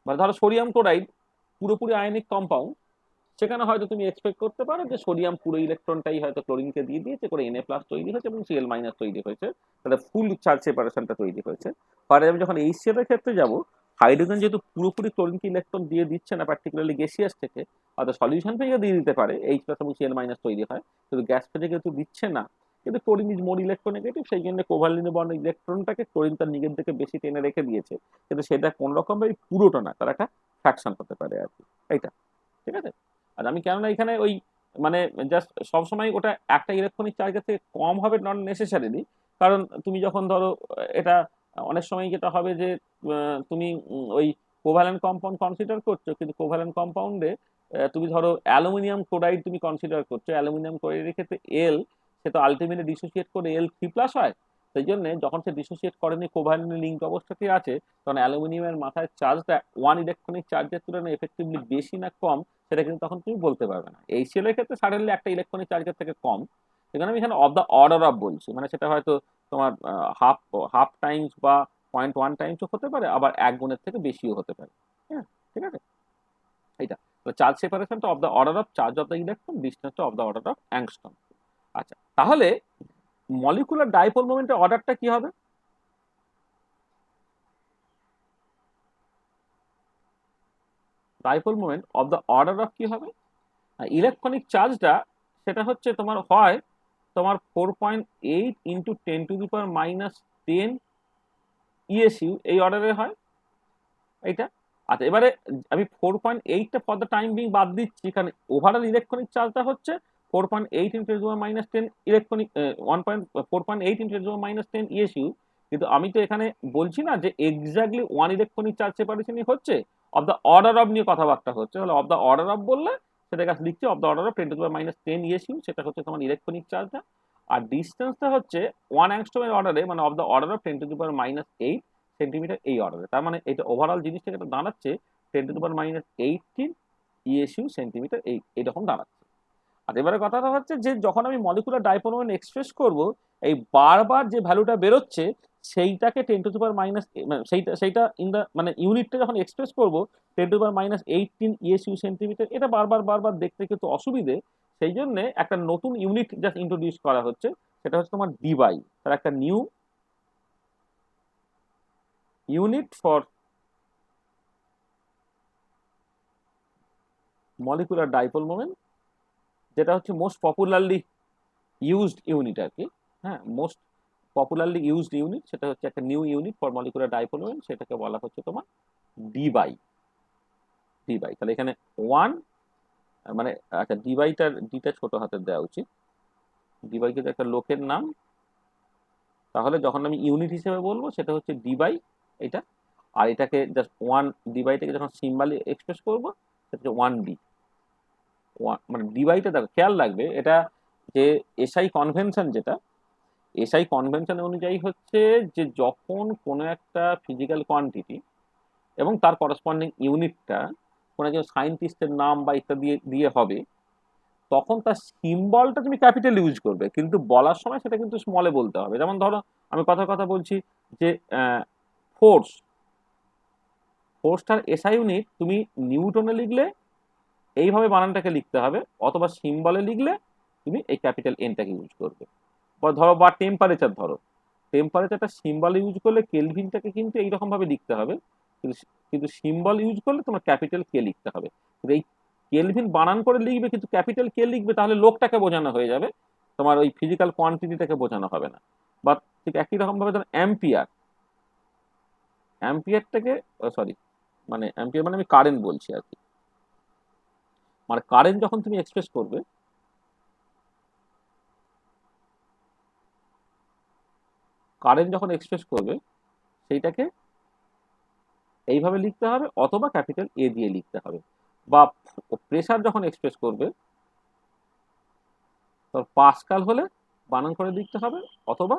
মানে ধরো সোডিয়াম ক্লোরাইড পুরোপুরি আয়নিক কম্পাউন্ড, সেখানে হয়তো তুমি এক্সপেক্ট করতে পারো যে সোডিয়াম পুরো ইলেকট্রনটাই হয়তো ক্লোরিনকে দিয়ে দিয়েছে, করে Na+ তৈরি হয়েছে এবং Cl- তৈরি হয়েছে, তাহলে ফুল চার্জ সেপারেশনটা তৈরি হয়েছে। পরে আমি যখন HCl এর ক্ষেত্রে যাব, হাইড্রোজেন যেহেতু পুরোপুরি ক্লোরিনকে ইলেকট্রন দিয়ে দিচ্ছে না, পার্টিকুলারলি গ্যাসিয়াস থেকে, হয়তো সলিউশন থেকে দিয়ে দিতে পারে, H+ এবং Cl- তৈরি হয়, কিন্তু গ্যাস ফেজে যেহেতু দিচ্ছে না, কিন্তু ক্লোরিন ইজ মোর ইলেকট্রোনেগেটিভ, সেই জন্য কোভালেন্ট বন্ড ইলেকট্রনটাকে ক্লোরিন তার নিজের দিকে বেশি টেনে রেখে দিয়েছে, কিন্তু সেটা কোন রকম ভাবে পুরোটা না, তার একটা ফ্র্যাকশন হতে পারে আর কি, এইটা। ঠিক আছে। আর আমি কেননা এখানে ওই মানে জাস্ট সবসময় ওটা একটা ইলেকট্রনিক চার্জের থেকে কম হবে নট নেসেসারিলি, কারণ তুমি যখন ধরো এটা অনেক সময় যেটা হবে যে তুমি ওই কোভ্যালেন্ট কম্পাউন্ড কনসিডার করছো, কিন্তু কোভ্যালেন্ট কম্পাউন্ডে তুমি ধরো অ্যালুমিনিয়াম ক্লোরাইড তুমি কনসিডার করছো, অ্যালুমিনিয়াম ক্লোরাইডের ক্ষেত্রে এল, সে তো আলটিমেটলি ডিসোসিয়েট করে L3+ হয়। সেই জন্য যখন সে ডিসোসিয়েট করেনি, কোভ্যালেন্ট লিঙ্ক অবস্থাতে আছে, তখন অ্যালুমিনিয়ামের মাথায় চার্জটা ওয়ান ইলেকট্রনিক চার্জের তুলনায় এফেক্টিভলি বেশি না কম, সেটা কিন্তু তখন তুমি বলতে পারবে না। HCl এর ক্ষেত্রে সাডেনলি একটা ইলেকট্রনিক চার্জের থেকে কম, সেখানে আমি এখানে অফ দ্য অর্ডার অফ বলছি, মানে সেটা হয়তো তোমার হাফ হাফ টাইমস বা 0.1 টাইমসও হতে পারে, আবার 1 গুণের থেকে বেশিও হতে পারে। হ্যাঁ, ঠিক আছে। এইটা তো চার্জ সেপারেশনটা of the order of charge of the electron, ডিস্টেন্সটা of the order of angstrom. আচ্ছা, তাহলে মলিকুলার ডাইপোল মোমেন্টের অর্ডারটা কি হবে? Dipole moment of the order of কি হবে? ইলেকট্রনিক চার্জটা সেটা হচ্ছে তোমার হয় তোমার 4.8 ইন্টু 10⁻⁻10 ইএসইউ, এই অর্ডারে হয় এইটা। আচ্ছা, এবারে আমি 4.8টা ফর দ্য টাইম বিং বাদ দিচ্ছি, কারণ ওভারঅল ইলেকট্রনিক চার্জটা হচ্ছে 4.8 ইন্টু 10⁻10 ইলেকট্রনিক 4.8 ইন্টু 10⁻10 ইএসইউ, কিন্তু আমি তো এখানে বলছি না যে এক্স্যাক্টলি ওয়ান ইলেকট্রনিক চার্জ সেপারেশনই হচ্ছে, অফ দ্য অর্ডার অফ নিয়ে কথাবার্তা হচ্ছে। তাহলে অফ দ্য অর্ডার অফ বললে সেটাকে লিখছি of the order of 10⁻10 ESU, সেটা হচ্ছে তোমার ইলেকট্রনিক চার্জটা। আর ডিস্টেন্সটা হচ্ছে 1 অ্যাংস্ট্রমের অর্ডারে, মানে of the order of 10⁻8 centimetre, এই অর্ডারে। তার মানে এটা ওভারঅল জিনিসটাকে এটা দাঁড়াচ্ছে 10⁻18 ইএসইউ সেন্টিমিটার, এইরকম দাঁড়াচ্ছে। আর এবারে কথাটা হচ্ছে যে যখন আমি মলিকুলার ডাইপোল মোমেন্ট এক্সপ্রেস করব, এই বারবার যে ভ্যালুটা বেরোচ্ছে সেইটাকে 10⁻, সেইটা ইন দা মানে ইউনিটটা যখন এক্সপ্রেস করব 10⁻18 ইএসইউ সেন্টিমিটার, এটা বারবার বারবার দেখতে কিন্তু অসুবিধে। সেই জন্য একটা নতুন ইউনিট জাস্ট ইন্ট্রোডিউস করা হচ্ছে, সেটা হচ্ছে তোমার ডিবাই, তার একটা new unit for molecular dipole moment, যেটা হচ্ছে মোস্ট পপুলারলি ইউজড ইউনিট আর কি। হ্যাঁ, মোস্ট পপুলারলি ইউজড ইউনিট, সেটা হচ্ছে একটা new unit for molecular dipole moment, সেটাকে বলা হচ্ছে তোমার ডি বাই। তাহলে এখানে ওয়ান, মানে আচ্ছা ডিটা ছোট হাতের দেওয়া উচিত, ডি বাই কিন্তু একটা লোকের নাম, তাহলে যখন আমি ইউনিট হিসেবে বলবো সেটা হচ্ছে ডি বাই এটা, আর এটাকে জাস্ট ওয়ান, ডি বাইটাকে যখন সিম্বলি এক্সপ্রেস করবো সেটা হচ্ছে ওয়ান ডি। মানে ডি বাইটা দেখো, খেয়াল রাখবে এটা যে এসআই কনভেনশন, যেটা এসআই কনভেনশন অনুযায়ী হচ্ছে যে যখন কোনো একটা ফিজিক্যাল কোয়ান্টিটি এবং তার করসপন্ডিং ইউনিটটা কোনো একজন সায়েন্টিস্টের নাম বা ইত্যাদি দিয়ে হবে, তখন তার সিম্বলটা তুমি ক্যাপিটাল ইউজ করবে, কিন্তু বলার সময় সেটা কিন্তু স্মলে বলতে হবে। যেমন ধরো আমি কথার কথা বলছি যে ফোর্স, ফোর্সটার এসআই ইউনিট তুমি নিউটনে লিখলে এইভাবে বানানটাকে লিখতে হবে, অথবা সিম্বলে লিখলে তুমি এই ক্যাপিটাল এনটাকে ইউজ করবে। ধরো বা টেম্পারেচার, ধরো টেম্পারেচারটা সিম্বল ইউজ করলে কেলভিনটাকে কিন্তু এইরকম ভাবে লিখতে হবে, কিন্তু কিন্তু সিম্বল ইউজ করলে তোমার ক্যাপিটাল কে লিখতে হবে। কিন্তু এই কেলভিন বানান করে লিখবে কিন্তু ক্যাপিটাল কে লিখবে, তাহলে লোকটাকে বোঝানো হয়ে যাবে, তোমার ওই ফিজিক্যাল কোয়ান্টিটিটাকে বোঝানো হবে না। বা ঠিক একই রকম ভাবে ধরো অ্যাম্পিয়ার, অ্যাম্পিয়ারটাকে সরি, মানে অ্যাম্পিয়ার মানে আমি কারেন্ট বলছি আর কি। মানে কারেন্ট যখন তুমি এক্সপ্রেস করবে, সেইটাকে এইভাবে লিখতে হবে, অথবা ক্যাপিটাল এ দিয়ে লিখতে হবে। বা প্রেসার যখন এক্সপ্রেস করবে, তো পাস্কাল হলে বানান করে লিখতে হবে, অথবা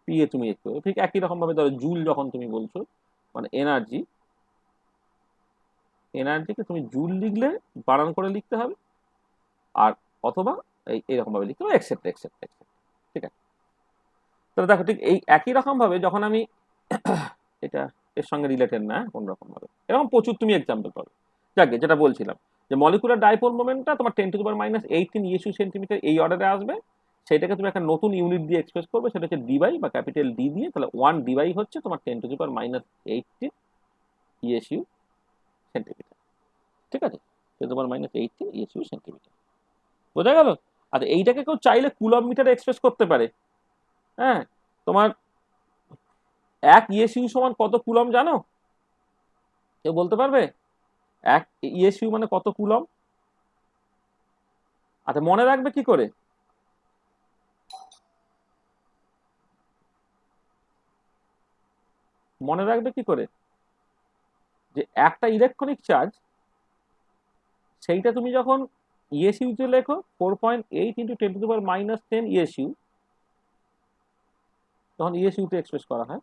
পি এ তুমি লিখতে হবে। ঠিক একই রকম ভাবে ধরো জুল যখন তুমি বলছো, মানে এনার্জিকে তুমি জুল লিখলে বানান করে লিখতে হবে, আর অথবা এইরকম ভাবে লিখতে হবে, এক্সেপ্ট এক্সেপ্ট এক্সেপ্ট। ঠিক আছে, তাহলে দেখো ঠিক এই একই রকম ভাবে যখন আমি এটা এর সঙ্গে রিলেটেড না কোন রকম ভাবে, এরকম প্রচুর তুমি এক্সাম্পল পাবে। যাকে যেটা বলছিলাম যে মলিকুলার ডাইপোল মোমেন্টটা তোমার 10⁻−18 ইয়েসু সেন্টিমিটার এই অর্ডারে আসবে, সেটাকে তুমি একটা নতুন ইউনিট দিয়ে এক্সপ্রেস করবে, সেটা হচ্ছে ডিবাই বা ক্যাপিটাল ডি দিয়ে। তাহলে ওয়ান ডিবাই হচ্ছে তোমার 10⁻18 ইয়েসু সেন্টিমিটার। ঠিক আছে, 10⁻18 ইয়েসু সেন্টিমিটার, বোঝা গেল? আচ্ছা, এইটাকে কেউ চাইলে কুলম মিটারে এক্সপ্রেস করতে পারে। হ্যাঁ, তোমার এক ইয়েসিউ সমান কত কুলম জানো? কেউ বলতে পারবে এক ইয়েসিউ মানে কত কুলম? আচ্ছা, মনে রাখবে কি করে? মনে রাখবে কি করে যে একটা ইলেকট্রনিক চার্জ, সেইটা তুমি যখন ইয়েসিউতে লেখো 4.8 × 10⁻10 ইয়েসিউ, তখন ইয়েসিউতে এক্সপ্রেস করা হয়।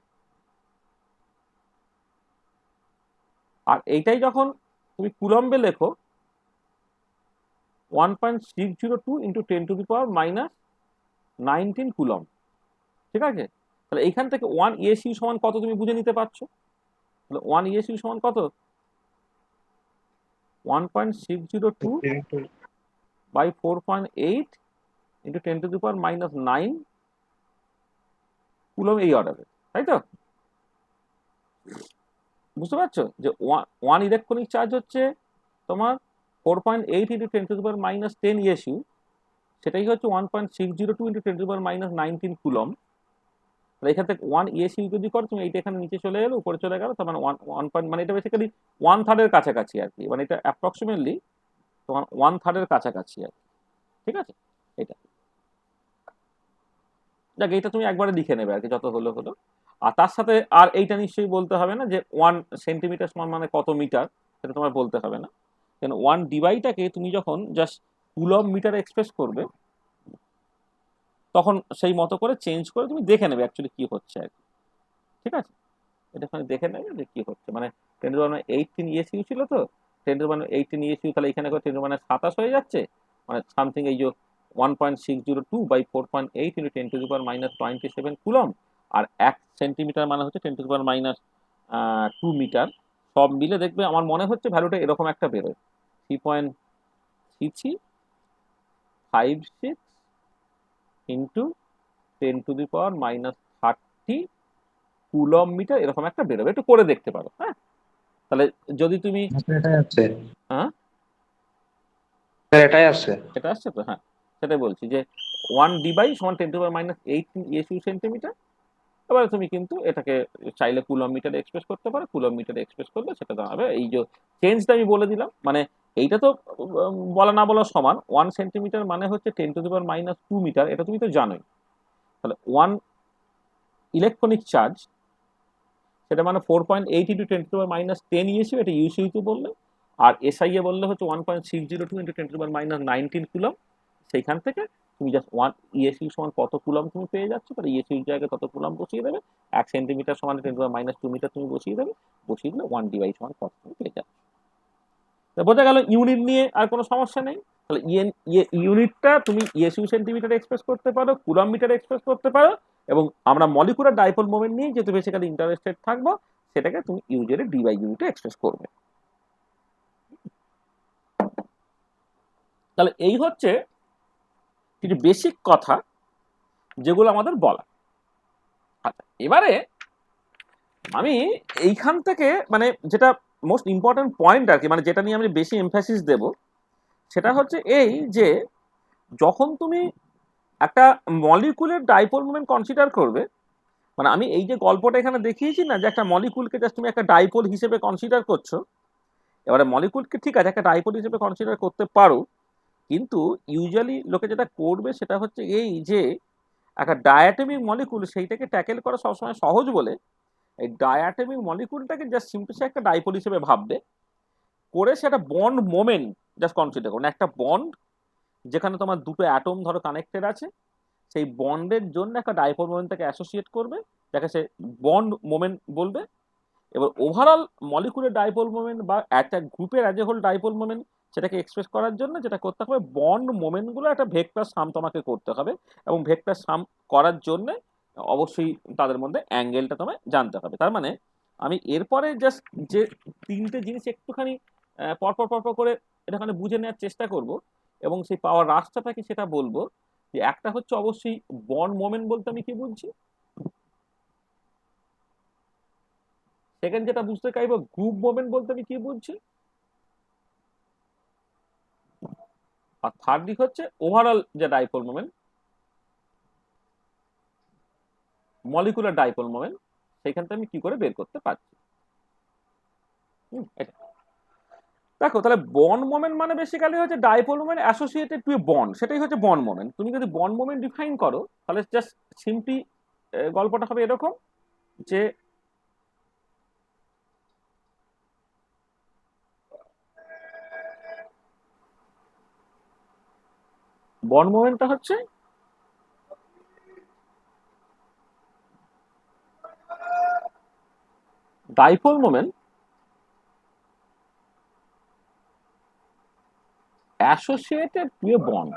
আর এইটাই যখন তুমি কুলম্বে লেখো 1.602 × 10⁻19 কুলম। ঠিক আছে, তাহলে এইখান থেকে ওয়ান ইয়েসিউ সমান কত তুমি বুঝে নিতে পারছো। তাহলে ওয়ান ইয়েসিউ সমান কত? 1.602 বাই 4.8 × 10⁻9 কুলম, এই অর্ডারে, তাই তো? বুঝতে পারছো যে ওয়ান ইলেকট্রনিক চার্জ হচ্ছে তোমার 4.8 × 10⁻10 ইয়েসিউ, সেটাই হচ্ছে 1.602 × 10⁻19 কুলম। এখান থেকে ওয়ান ইয়েসিউ যদি করো তুমি, এইটা এখানে নিচে চলে গেলো, উপরে চলে গেল, তার মানে ওয়ান পয়েন্ট, মানে এটা বেসিক্যালি ওয়ান থার্ডের কাছাকাছি আর কি, মানে এটা অ্যাপ্রক্সিমেটলি তোমার ওয়ান থার্ডের কাছাকাছি আর কি। ঠিক আছে, এটা যাক, এইটা তুমি একবারে লিখে নেবে আর কি, যত হলো হলো। আর তার সাথে আর এইটা নিশ্চয়ই বলতে হবে না যে 1 সেন্টিমিটার সমান মানে কত মিটার, সেটা তোমার বলতে হবে না। কেন ওয়ান ডিভাইটাকে তুমি যখন জাস্ট কুলম মিটারে এক্সপ্রেস করবে, তখন সেই মতো করে চেঞ্জ করে তুমি দেখে নেবে অ্যাকচুয়ালি কি হচ্ছে আর কি। ঠিক আছে, এটা এখানে দেখে নেবে যে কি হচ্ছে, মানে 10⁻18 ইয়েসিউ ছিল তো, 10⁻18 ইয়েসিউ, তাহলে এখানে 10⁻27 হয়ে যাচ্ছে, মানে সামথিং এই যে 1.602 বাই 4.8 × 10⁻27 কুলম। আর 1 সেন্টিমিটার মানে হচ্ছে 10⁻2 মিটার। সব মিলে দেখবে আমার মনে হচ্ছে ভ্যালুটা এরকম একটা বেরোয়, 3.3356 × 10⁻30 কুলম মিটার এরকম একটা বেরোবে, একটু করে দেখতে পারো। হ্যাঁ, তাহলে যদি তুমি এটাই আছে, হ্যাঁ এটাই আছে। এটা আসছে তো, হ্যাঁ সেটাই বলছি যে 1 d সমান 10⁻8 ইএসইউ সেন্টিমিটার। এবারে তুমি কিন্তু এটাকে চাইলে কুলম মিটারে এক্সপ্রেস করতে পারো, কুলম মিটারে এক্সপ্রেস করলে সেটা দাঁড়াবে এই যে চেঞ্জটা আমি বলে দিলাম। মানে এইটা তো বলা না বলা সমান, 1 সেন্টিমিটার মানে হচ্ছে 10⁻2 মিটার, এটা তুমি তো জানোই। তাহলে 1 ইলেকট্রনিক চার্জ, সেটা মানে 4.8 × 10⁻10 ইএসইউ, এটা ইউসিউ তে বললে। আর এসআই এ বললে হচ্ছে 1.602 × 10⁻19 কুলম। সেইখান থেকে তুমি জাস্ট 1 ইএসইউ সমান কত কুলম তুমি পেয়ে যাচ্ছ, তাহলে ইএসইউ জায়গায় তত কুলম বসিয়ে দেবে। 1 সেন্টিমিটার সমান 10⁻2 মিটার তুমি বসিয়ে দেবে, বসিয়ে দিলে 1 d সমান কত তুমি পেয়ে যাবে। বোঝা গেল ইউনিট নিয়ে আর কোনো সমস্যা নেই। তাহলে ইউনিটটা তুমি ইএসইউ সেন্টিমিটারে এক্সপ্রেস করতে পারো, কুলম মিটারে এক্সপ্রেস করতে পারো, এবং আমরা মলিকুলার ডাইপোল মোমেন্ট নিয়ে যেহেতু বেসিক্যালি ইন্টারেস্টেড থাকবো, সেটাকে তুমি ইউজের ডি/ইউনিটে এক্সপ্রেস করবে। তাহলে এই হচ্ছে কিছু বেসিক কথা যেগুলো আমাদের বলা। আচ্ছা, এবারে আমি এইখান থেকে মানে যেটা মোস্ট ইম্পর্টেন্ট পয়েন্ট আর কি, মানে যেটা নিয়ে আমি বেশি এমফাসিস দেব, সেটা হচ্ছে এই যে যখন তুমি একটা মলিকুলের ডাইপোল মোমেন্ট কনসিডার করবে, মানে আমি এই যে গল্পটা এখানে দেখিয়েছি না, যে একটা মলিকুলকে জাস্ট তুমি একটা ডাইপোল হিসেবে কনসিডার করছো। এবারে মলিকুলকে ঠিক আছে একটা ডাইপোল হিসেবে কনসিডার করতে পারো, কিন্তু ইউজুয়ালি লোকে যেটা করবে সেটা হচ্ছে এই যে একটা ডায়াটমিক মলিকুল সেইটাকে ট্যাকেল করা সবসময় সহজ বলে এই ডায়াটমিক মলিকুলটাকে জাস্ট সিম্পলি একটা ডাইপোল হিসেবে ভাববে, করে সেটা বন্ড মোমেন্ট জাস্ট কনসিডার করুন। একটা বন্ড যেখানে তোমার দুটো অ্যাটম ধরো কানেক্টেড আছে, সেই বন্ডের জন্য একটা ডাইপোল মোমেন্টটাকে অ্যাসোসিয়েট করবে, যাকে সে বন্ড মোমেন্ট বলবে। এবার ওভারঅল মলিকুলার ডাইপোল মোমেন্ট বা একটা গ্রুপের as a whole dipole moment, সেটাকে এক্সপ্রেস করার জন্য যেটা করতে হবে, বন্ড মোমেন্টগুলো একটা ভেক্টর সাম তোমাকে করতে হবে, এবং ভেক্টর সাম করার জন্য অবশ্যই তাদের মধ্যে অ্যাঙ্গেলটা তোমায় জানতে হবে। তার মানে আমি এরপরে জাস্ট যে তিনটে জিনিস একটুখানি পরপর পরপর করে এটাখানে বুঝে নেওয়ার চেষ্টা করব, এবং সেই পাওয়ার রাস্তাটা কি সেটা বলবো। যে একটা হচ্ছে অবশ্যই বন্ড মোমেন্ট বলতে আমি কি বুঝছি, সেকেন্ড যেটা বুঝতে চাইবো গ্রুপ মোমেন্ট বলতে আমি কি বুঝছি, আর থার্ড দিক হচ্ছে ওভারঅল যে dipole moment, molecular dipole moment, সেইখান থেকে আমি কি করে বের করতে পারছি। এটা দেখো, তাহলে বন্ড মোমেন্ট মানে বেসিক্যালি হচ্ছে ডাইপোল মোমেন্ট অ্যাসোসিয়েটেড টু এ বন্ড, সেটাই হচ্ছে বন্ড মোমেন্ট। তুমি যদি বন্ড মোমেন্ট ডিফাইন করো, তাহলে জাস্ট সিম্পলি গল্পটা হবে এরকম যে বন্ড মোমেন্টটা হচ্ছে ডাইপোল মোমেন্ট অ্যাসোসিয়েটেড টু এ বন্ড।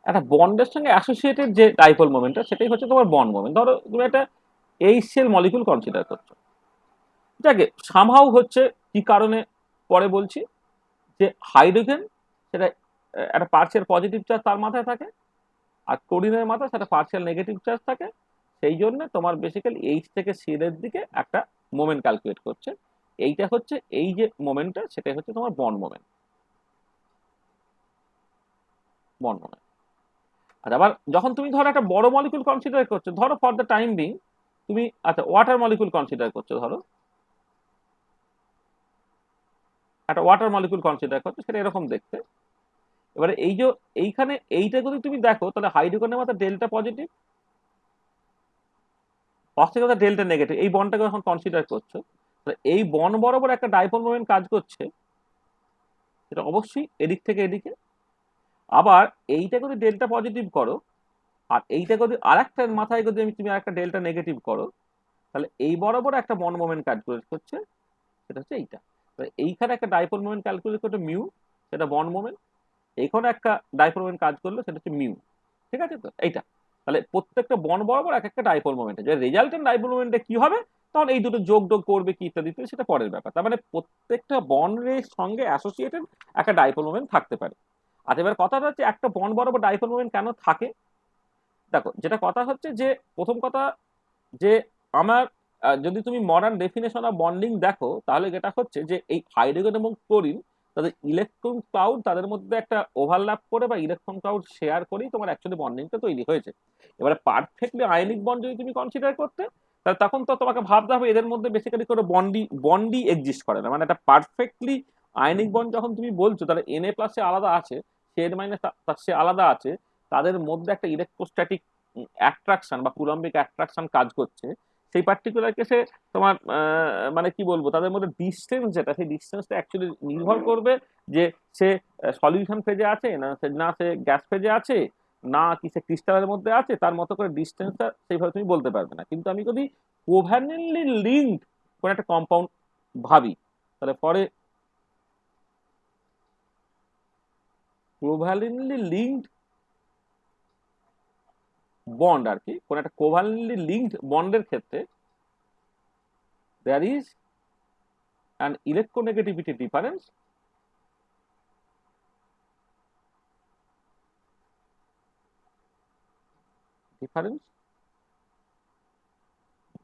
একটা বন্ডের সঙ্গে অ্যাসোসিয়েটেড যে ডাইপোল মোমেন্টটা, সেটাই হচ্ছে তোমার বন্ড মোমেন্ট। ধরো তুমি একটা এইচসিএল মলিকুল কনসিডার করছো, যাকে সামহাউ হচ্ছে কি কারণে পরে বলছি, যে হাইড্রোজেন সেটা একটা পার্শিয়াল পজিটিভ চার্জ তার মাথায় থাকে, আর ক্লোরিনের মাথায় সেটা পার্শিয়াল নেগেটিভ চার্জ থাকে। সেই জন্য তোমার বেসিক্যালি এইচ থেকে সি এর দিকে একটা মোমেন্ট ক্যালকুলেট করছে। এইটা হচ্ছে এই যে মোমেন্টটা, সেটাই হচ্ছে তোমার বন্ড মোমেন্ট। Bond moment. আর আবার যখন তুমি ধরো একটা বড় মলিকুল কনসিডার করছো, ধরো ফর দ্য টাইম বিং তুমি আচ্ছা ওয়াটার মলিকুল কনসিডার করছো, ধরো একটা ওয়াটার মলিকুল কনসিডার করছো, সেটা এরকম দেখতে। এবারে এই যে এইখানে এইটা যদি তুমি দেখো, তাহলে হাইড্রোজেনের মাথা ডেল্টা পজিটিভ, অক্সিজেনের মাথা ডেল্টা নেগেটিভ, এই বন্ডটাকে যখন কনসিডার করছো, তাহলে এই বন্ড বরাবর একটা ডাইপোল মোমেন্ট কাজ করছে, সেটা অবশ্যই এদিক থেকে এদিকে। আবার এইটা যদি ডেল্টা পজিটিভ করো, আর এইটা যদি আরেকটার মাথায় যদি তুমি আরেকটা ডেল্টা নেগেটিভ করো, তাহলে এই বরাবর একটা বন্ড মোমেন্ট ক্যালকুলেট করছে, সেটা হচ্ছে এইটা। এইখানে একটা ডাইপোল মোমেন্ট ক্যালকুলেট করতে মিউ, সেটা বন্ড মোমেন্ট। এইখানে একটা ডাইপোল মোমেন্ট কাজ করলো, সেটা হচ্ছে মিউ। ঠিক আছে তো এইটা। তাহলে প্রত্যেকটা বন্ড বরাবর এক একটা ডাইপোল মোমেন্ট, যে রেজাল্টেন্ট ডাইপোল মোমেন্টে কি হবে, তখন এই দুটো যোগ যোগ করবে কি ইত্যাদি ইত্যাদি, সেটা পরের ব্যাপার। তার মানে প্রত্যেকটা বন্ডের সঙ্গে অ্যাসোসিয়েটেড একটা ডাইপোল মোমেন্ট থাকতে পারে। আর এবার কথাটা হচ্ছে একটা বন্ড বরাবর ডাইপোল মোমেন্ট কেন থাকে। দেখো, যেটা কথা হচ্ছে যে প্রথম কথা, যে আমার যদি তুমি মডার্ন ডেফিনেশন অফ বন্ডিং দেখো, তাহলে যেটা হচ্ছে যে এই হাইড্রোজেন এবং ক্লোরিন তাদের ইলেকট্রন ক্লাউড তাদের মধ্যে একটা ওভারল্যাপ করে বা ইলেকট্রন ক্লাউড শেয়ার করেই তোমার অ্যাকচুয়ালি বন্ডিংটা তৈরি হয়েছে। এবারে পারফেক্টলি আয়নিক বন্ড যদি তুমি কনসিডার করতে, তাহলে তখন তো তোমাকে ভাবতে হবে এদের মধ্যে বেসিক্যালি কোনো বন্ডই এক্সিস্ট করে না। মানে একটা পারফেক্টলি আয়নিক বন্ড যখন তুমি বলছো, তাহলে Na প্লাস সে আলাদা আছে, সে এন মাইনাস সে আলাদা আছে, তাদের মধ্যে একটা ইলেকট্রোস্ট্যাটিক অ্যাট্রাকশন বা কুলম্বিক অ্যাট্রাকশন কাজ করছে। সেই পার্টিকুলার কেসে তোমার মানে কি বলবো, তাদের মধ্যে ডিস্টেন্স যেটা, সেই ডিস্টেন্সটা অ্যাকচুয়ালি নির্ভর করবে যে সে সলিউশন ফেজে আছে না সে গ্যাস ফেজে আছে, না কি সে ক্রিস্টালের মধ্যে আছে। তার মতো করে ডিস্টেন্সটা সেইভাবে তুমি বলতে পারবে না। কিন্তু আমি যদি কোভ্যালেন্টলি লিঙ্কড কোন একটা কম্পাউন্ড ভাবি, তাহলে পরে কোভ্যালেন্টলি লিঙ্কড বন্ড আর কি, কোন একটা কোভ্যালেন্টলি লিঙ্কড বন্ডের ক্ষেত্রে there is an electronegativity difference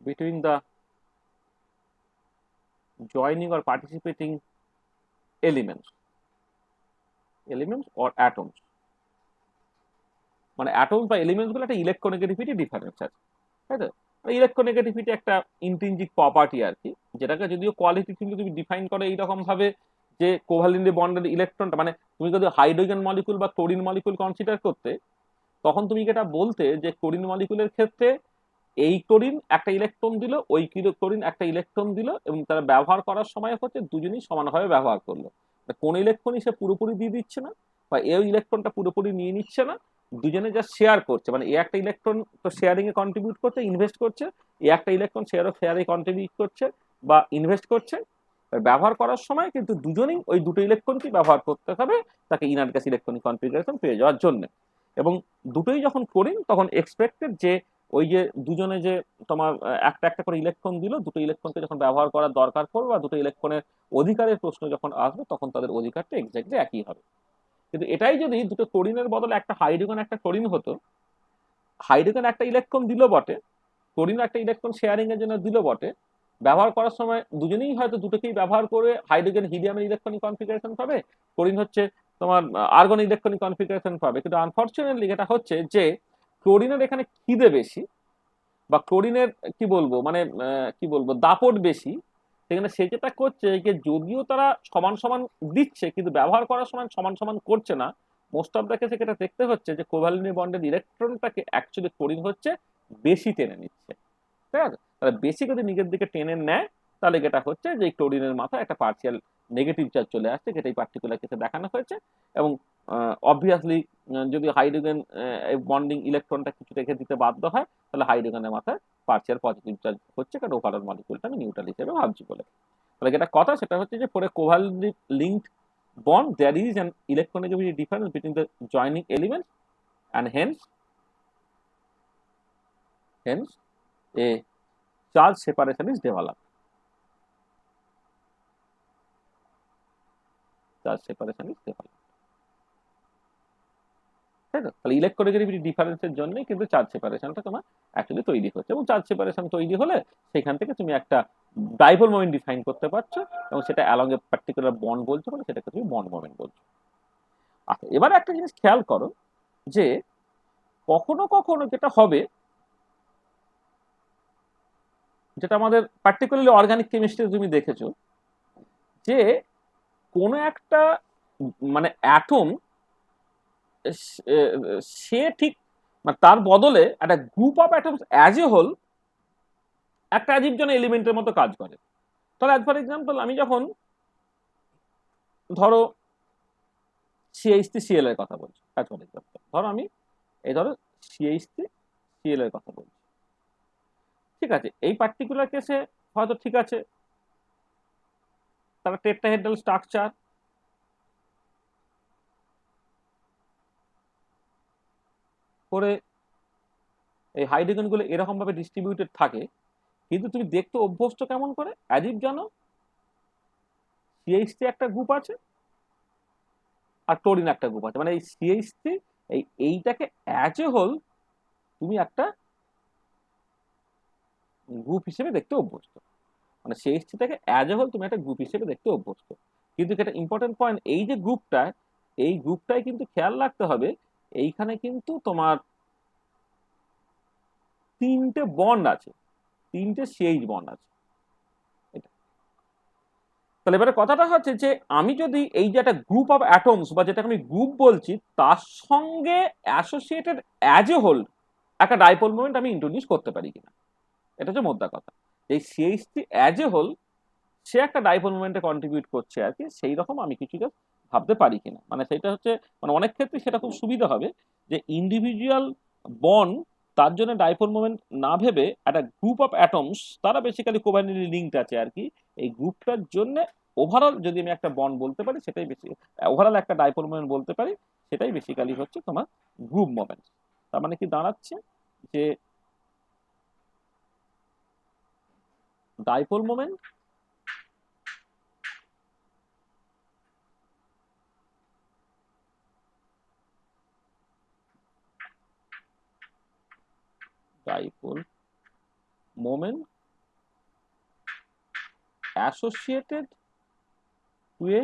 between the joining or participating elements or atoms। মানে অ্যাটমস বা এলিমেন্টস গুলো একটা ইলেকট্রোনেগেটিভিটি ডিফারেন্স আছে, তাই তো? ইলেকট্রোনেগেটিভিটি একটা ইন্ট্রিনজিক প্রপার্টি আর কি, যেটাকে যদিও কোয়ালিটেটিভলি তুমি ডিফাইন করো এইরকম ভাবে যে কোভ্যালেন্টলি বন্ডেড ইলেকট্রনটা, মানে তুমি যদি হাইড্রোজেন মলিকুল বা ক্লোরিন মলিকুল কনসিডার করতে, তখন তুমি যেটা বলতে যে ক্লোরিন মলিকুলের ক্ষেত্রে এই ক্লোরিন একটা ইলেকট্রন দিল, ওই ক্লোরিন একটা ইলেকট্রন দিল, এবং তারা ব্যবহার করার সময় হচ্ছে দুজনই সমানভাবে ব্যবহার করলো। কোন ইলেকট্রনই সে পুরোপুরি দিয়ে দিচ্ছে না, বা এই ইলেকট্রনটা পুরোপুরি নিয়ে নিচ্ছে না, দুজনে যা শেয়ার করছে। মানে এ একটা ইলেকট্রন তো শেয়ারিং এ কন্ট্রিবিউট করছে, ইনভেস্ট করছে, এ একটা ইলেকট্রন শেয়ারে কন্ট্রিবিউট করছে বা ইনভেস্ট করছে। ব্যবহার করার সময় কিন্তু দুজনেই ওই দুটো ইলেকট্রনকে ব্যবহার করতে হবে তাকে ইনার গ্যাস ইলেকট্রনিক কনফিগারেশন পেয়ে যাওয়ার জন্য। এবং দুটোই যখন করি তখন এক্সপেক্টেড যে ওই যে দুজনে যে তোমার একটা একটা করে ইলেকট্রন দিল, দুটো ইলেকট্রনকে যখন ব্যবহার করার দরকার পড়বে বা দুটো ইলেকট্রনের অধিকারের প্রশ্ন যখন আসবে, তখন তাদের অধিকারটা এক্স্যাক্টলি একই হবে। কিন্তু এটাই যদি দুটো ক্লোরিনের বদলে একটা হাইড্রোজেন একটা ক্লোরিন হতো, হাইড্রোজেন একটা ইলেকট্রন দিল বটে, ক্লোরিন একটা ইলেকট্রন শেয়ারিং এর জন্য দিল বটে, ব্যবহার করার সময় দুজনেই হয়তো দুটোকেই ব্যবহার করে হাইড্রোজেন হিলিয়ামের ইলেকট্রনিক কনফিগারেশন পাবে, ক্লোরিন হচ্ছে তোমার আর্গন ইলেকট্রনিক কনফিগারেশন পাবে। কিন্তু আনফর্চুনেটলি এটা হচ্ছে যে ক্লোরিনের এখানে খিদে বেশি, বা ক্লোরিনের কি বলবো মানে কি বলবো দাপট বেশি। সেখানে সে যেটা করছে যে যদিও তারা সমান সমান দিচ্ছে, কিন্তু ব্যবহার করার সময় সমান সমান করছে না। মোস্ট অফ দ্য কেসে যেটা দেখতে হচ্ছে যে কোভ্যালেন্ট বন্ডের ইলেকট্রনটাকে অ্যাকচুয়ালি ক্লোরিন হচ্ছে বেশি টেনে নিচ্ছে, ঠিক আছে? তাহলে বেশি যদি নিজের দিকে টেনে নেয়, তাহলে যেটা হচ্ছে যে ক্লোরিনের মাথায় একটা পার্সিয়াল নেগেটিভ চার্জ চলে আসছে, যেটা এই পার্টিকুলার কেসে দেখানো হয়েছে। এবং অবভিয়াসলি যদি হাইড্রোজেন বন্ডিং ইলেকট্রনটা কিছু রেখে দিতে বাধ্য হয়, তাহলে হাইড্রোজেনের মাথায় পার্সিয়াল পজিটিভ চার্জ হচ্ছে, কারণ ওভারঅল মলিকুলটা আমি নিউট্রাল হিসেবে ভাবছি বলে। তাহলে যেটা কথা সেটা হচ্ছে যে for a covalently linked bond there is an electronegativity difference between the joining elements, and hence a charge separation is developed। তাই তো? তাহলে ইলেকট্রোনেগেটিভিটি ডিফারেন্সের জন্য কিন্তু চার্জ সেপারেশনটা তোমার অ্যাকচুয়ালি তৈরি হচ্ছে, এবং চার্জ সেপারেশন তৈরি হলে সেখান থেকে তুমি একটা ডাইপোল মোমেন্ট ডিফাইন করতে পারছো, এবং সেটা অ্যালং এ পার্টিকুলার বন্ড বলছো বলে সেটাকে তুমি বন্ড মোমেন্ট বলছো। আচ্ছা, এবার একটা জিনিস খেয়াল করো যে কখনো কখনো যেটা হবে, যেটা আমাদের পার্টিকুলারলি অর্গানিক কেমিস্ট্রি তুমি দেখেছো, যে কোনো একটা মানে অ্যাটম সে ঠিক মানে তার বদলে একটা group of atoms as a whole একটা অ্যাজিভ জন এলিমেন্টের মতো কাজ করে। তাহলে অ্যাজ ফর এক্সাম্পল আমি যখন ধরো CH3Cl এর কথা বলছি, অ্যাজ ফর এক্সাম্পল ধরো আমি এই ধরো CH3Cl এর কথা বলছি, ঠিক আছে? এই পার্টিকুলার কেসে হয়তো ঠিক আছে তারা টেট্রাহেড্রাল স্ট্রাকচার করে এই হাইড্রোজেন গুলো এরকম ভাবে ডিস্ট্রিবিউটেড থাকে, কিন্তু তুমি দেখতে অভ্যস্ত কেমন করে অ্যাজিভ জানো CH3 একটা গ্রুপ আছে আর ক্লোরিন একটা গ্রুপ আছে, মানে এই CH3 এইটাকে অ্যাজ এ হোল তুমি একটা গ্রুপ হিসেবে দেখতে অভ্যস্ত, মানে সিএইচটিটাকে অ্যাজ এ হোল তুমি একটা গ্রুপ হিসেবে দেখতে অভ্যস্ত। কিন্তু এটা ইম্পর্টেন্ট পয়েন্ট, এই যে গ্রুপটা, এই গ্রুপটায় কিন্তু খেয়াল রাখতে হবে এইখানে কিন্তু তোমার তিনটে বন্ড আছে, তিনটে সিএইচ বন্ড আছে। এটা তাহলে এবারে কথাটা হচ্ছে যে আমি যদি এই যে একটা গ্রুপ অফ অ্যাটমস বা যেটাকে আমি গ্রুপ বলছি তার সঙ্গে অ্যাসোসিয়েটেড অ্যাজ এ হোল একটা ডাইপোল মোমেন্ট আমি ইন্ট্রোডিউস করতে পারি কিনা, এটা হচ্ছে মোদ্দা কথা। এই সিএইচটি অ্যাজ এ হোল সে একটা ডাইপোল মোমেন্টে কন্ট্রিবিউট করছে আর কি, সেই রকম আমি কিছু জাস্ট ভাবতে পারি কিনা, মানে সেটা হচ্ছে মানে অনেক ক্ষেত্রে সেটা খুব সুবিধা হবে যে ইন্ডিভিজুয়াল বন্ড তার জন্য ডাইপোল মোমেন্ট না ভেবে একটা গ্রুপ অফ অ্যাটমস তারা বেসিক্যালি কোভালেন্টলি লিঙ্কড আছে আর কি, এই গ্রুপটার জন্য ওভারঅল যদি আমি একটা বন্ড বলতে পারি সেটাই বেশি, ওভারঅল একটা ডাইপোল মোমেন্ট বলতে পারি সেটাই বেসিক্যালি হচ্ছে তোমার গ্রুপ মোমেন্ট। তার মানে কি দাঁড়াচ্ছে যে dipole moment dipole moment associated to a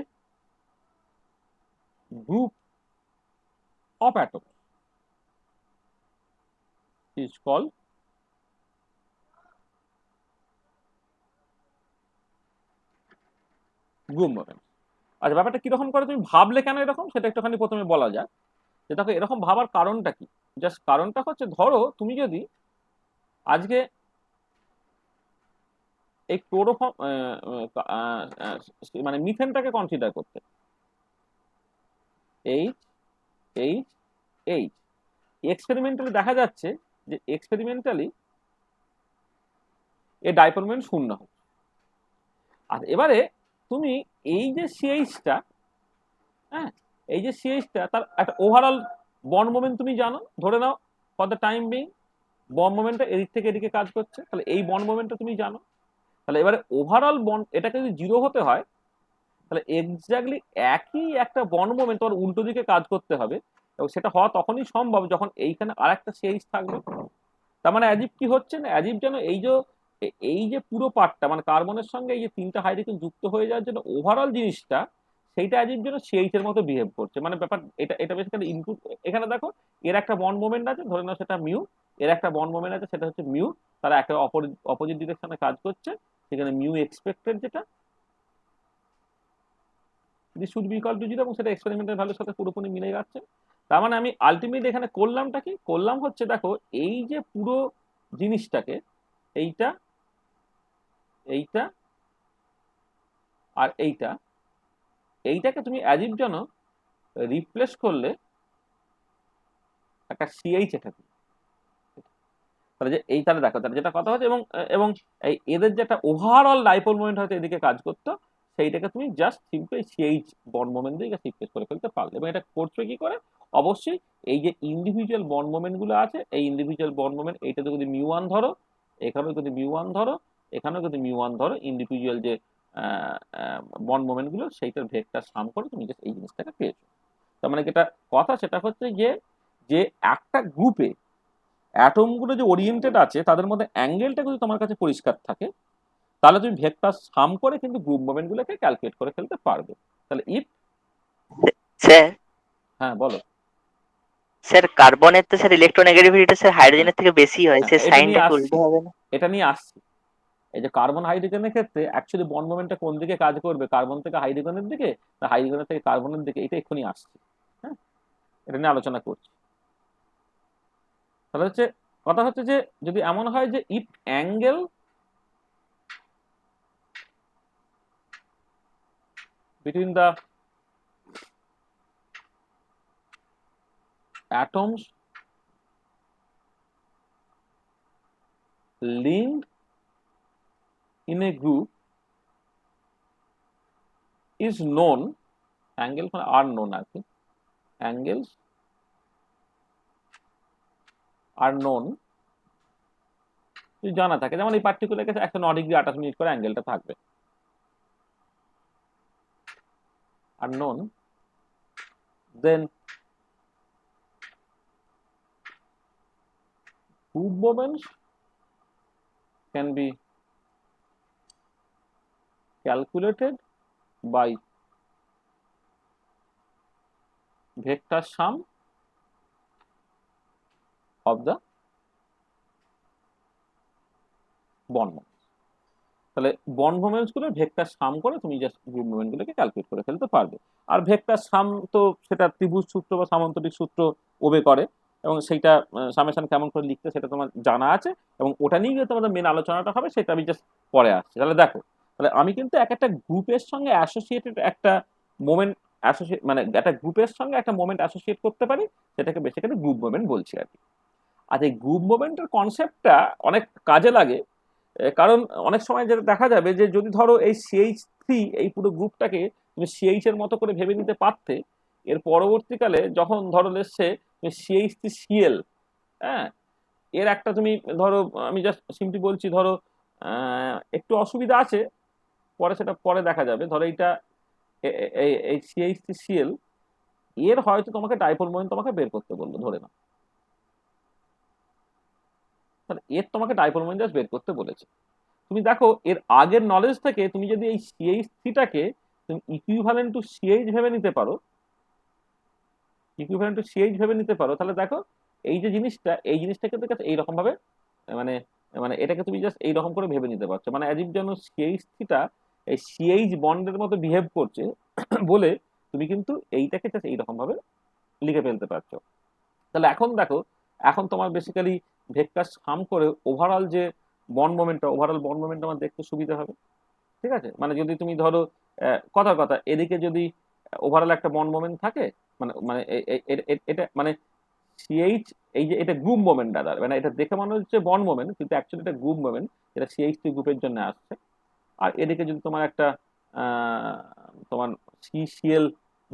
group of atoms is called group moment। আচ্ছা, ব্যাপারটা কিরকম করে তুমি ভাবলে কেন এরকম সেটা একটুখানি প্রথমে বলা যাক। যে দেখো এরকম ভাবার কারণটা কি, জাস্ট কারণটা হচ্ছে ধরো তুমি যদি আজকে এই ক্লোরোফর্ম মানে মিথেনটাকে কনসিডার করতে, এইচ এইচ এইচ, এক্সপেরিমেন্টালি দেখা যাচ্ছে যে এক্সপেরিমেন্টালি এই ডাইপোল মোমেন্ট শূন্য হয়। আর এবারে তুমি এই যে সিএইচটা, হ্যাঁ, এই যে সিএইচটা তার একটা ওভারঅল বন্ড মোমেন্ট তুমি জানো, ধরে নাও for the time being bond মোমেন্টটা এদিক থেকে এদিকে কাজ করছে, তাহলে এই বন্ড মোমেন্টটা তুমি জানো। তাহলে এবারে ওভারঅল বন্ড এটাকে যদি জিরো হতে হয় তাহলে এক্স্যাক্টলি একই একটা বন্ড মোমেন্ট তোমার উল্টো দিকে কাজ করতে হবে, এবং সেটা হওয়া তখনই সম্ভব যখন এইখানে আর একটা সিএইচ থাকবে। তার মানে অ্যাজিভ কি হচ্ছে না, অ্যাজিভ যেন এই যে পুরো পার্টটা মানে কার্বনের সঙ্গে এই যে তিনটা হাইড্রোজেন যুক্ত হয়ে যাওয়ার জন্য ওভারঅল জিনিসটা সেইটা অ্যাজিভ যেন সিএইচ এর মতো বিহেভ করছে, মানে ব্যাপার এটা এটা বেসিক্যালি ইনপুট। এখানে দেখো এর একটা বন্ড মোমেন্ট আছে, ধরে নাও সেটা মিউ, এর একটা বন্ড মোমেন্ট আছে সেটা হচ্ছে মিউ, তারা একটা অপোজিট ডিরেকশনে কাজ করছে, সেখানে মিউ এক্সপেক্টেড যেটা this should be equal to zero, এবং সেটা এক্সপেরিমেন্টাল ভ্যালুর সাথে পুরোপুরি মিলে যাচ্ছে। তার মানে আমি আলটিমেট এখানে করলামটা কি করলাম হচ্ছে দেখো এই যে পুরো জিনিসটাকে, এইটা এইটা আর এইটাকে তুমি অ্যাজিভ যেন রিপ্লেস করলে একটা সিএইচ এটা দিয়ে। তাহলে যে এই তাহলে দেখো তাহলে যেটা কথা হচ্ছে, এবং এবং এই এদের যে একটা ওভারঅল ডাইপোল মোমেন্ট হয়তো এদিকে কাজ করতো, সেইটাকে তুমি just simply CH bond moment দিয়ে রিপ্লেস করে ফেলতে পারলে। এবং এটা করছো কি করে, অবশ্যই এই যে ইন্ডিভিজুয়াল বন্ড মোমেন্ট গুলো আছে এই ইন্ডিভিজুয়াল বন্ড মোমেন্ট এইটাতে যদি মিউ ওয়ান ধরো, এখানেও যদি মিউ ওয়ান ধরো, এখানেও যদি মিউ ওয়ান ধরো, ইন্ডিভিজুয়াল যে বন্ড মোমেন্ট গুলো সেইটার ভেক্টর সাম করে তুমি জাস্ট এই জিনিসটাকে পেয়েছো। তার মানে যেটা কথা সেটা হচ্ছে যে যে একটা গ্রুপে অ্যাটমগুলো যে ওরিয়েন্টেড আছে তাদের মধ্যে অ্যাঙ্গেলটা যদি তোমার কাছে পরিষ্কার থাকে তাহলে তুমি ভেক্টর সাম করে কিন্তু গ্রুপ মোমেন্টগুলোকে ক্যালকুলেট করে ফেলতে পারবে। তাহলে ইফ, স্যার হ্যাঁ বলো, স্যার কার্বনের তো স্যার ইলেকট্রোনেগেটিভিটিটা স্যার হ্যাঁ হাইড্রোজেনের থেকে বেশি হয়, হ্যাঁ স্যার এটা নিয়ে সাইনটা কি আসছি, উল্টো হবে না? এটা নিয়ে আসছি। এই যে কার্বন হাইড্রোজেনের ক্ষেত্রে অ্যাকচুয়ালি বন্ড মোমেন্টটা কোন দিকে কাজ করবে, কার্বন থেকে হাইড্রোজেনের দিকে না হাইড্রোজেন থেকে কার্বনের দিকে, এটা এক্ষুনি আসছে। হ্যাঁ, এটা নিয়ে আলোচনা করছি। তাহলে হচ্ছে কথা হচ্ছে যে যদি এমন হয় যে if angle between the atoms linked in a group is known, angles মানে are known আর কি, angles are known যদি জানা থাকে, যেমন এই পার্টিকুলার কেসে 109°28' করে অ্যাঙ্গেলটা থাকবে, are known, then group moments can be calculated by vector sum of the bond moments. তাহলে বন্ড মোমেন্টস গুলো ভেক্টর সাম করে তুমি জাস্ট গ্রুপ মোমেন্ট গুলোকে ক্যালকুলেট করে ফেলতে পারবে। আর ভেক্টর সাম তো সেটা ত্রিভুজ সূত্র বা সামান্তরিক সূত্র ওবে করে, এবং সেইটা সামেশন কেমন করে লিখতে সেটা তোমার জানা আছে, এবং ওটা নিয়ে যে তোমাদের মেন আলোচনাটা হবে সেটা আমি জাস্ট পরে আসছি। তাহলে দেখো, তাহলে আমি কিন্তু এক একটা গ্রুপের সঙ্গে অ্যাসোসিয়েটেড একটা মোমেন্ট অ্যাসোসিয়েট, মানে একটা গ্রুপের সঙ্গে একটা মোমেন্ট অ্যাসোসিয়েট করতে পারি, সেটাকে বেসিক্যালি গ্রুপ মোমেন্ট বলছি আর কি। আর এই গ্রুপ মোমেন্টের কনসেপ্টটা অনেক কাজে লাগে, কারণ অনেক সময় যেটা দেখা যাবে যে যদি ধরো এই CH3 এই পুরো গ্রুপটাকে তুমি CH এর মতো করে ভেবে নিতে পারতে, এর পরবর্তীকালে যখন ধরো লেসে CH3Cl, হ্যাঁ, এর একটা তুমি ধরো, আমি জাস্ট সিম্পলি বলছি, ধরো একটু অসুবিধা আছে, পরে সেটা পরে দেখা যাবে। ধরো এইটা এই CH3Cl এর হয়তো তোমাকে ডাইপোল মোমেন্ট তোমাকে বের করতে বললো ধরে নাও, তাহলে এর তোমাকে ডাইপোল মোমেন্ট জাস্ট বের করতে বলেছে। তুমি দেখো এর আগের নলেজ থেকে তুমি যদি এই CH3টাকে তুমি ইকুইভ্যালেন্ট টু CH ভেবে নিতে পারো, ইকুইভ্যালেন্ট টু CH ভেবে নিতে পারো, তাহলে দেখো এই যে জিনিসটা, এই জিনিসটাকে তো এইরকম ভাবে, মানে মানে এটাকে তুমি জাস্ট এইরকম করে ভেবে নিতে পারছো, মানে অ্যাজ ইফ যেন CH3টা এই CH বন্ডের মতো বিহেভ করছে বলে তুমি কিন্তু এইটাকে জাস্ট এইরকম ভাবে লিখে ফেলতে পারছো। তাহলে এখন দেখো, এখন তোমার বেসিক্যালি ভেক্টর সাম করে ওভারঅল বন্ড মোমেন্ট আমার দেখতে সুবিধা হবে। ঠিক আছে, মানে যদি তুমি ধরো কথার কথা এদিকে যদি ওভারঅল একটা বন্ড মোমেন্ট থাকে, মানে মানে এটা মানে সিএইচ, এই যে এটা গ্রুপ মোমেন্ট দাদা, মানে এটা দেখে মনে হচ্ছে বন্ড মোমেন্ট, কিন্তু অ্যাকচুয়ালি এটা গ্রুপ মোমেন্ট, যেটা CH3 গ্রুপের জন্য আসছে। আর এদিকে যদি তোমার একটা তোমার CCl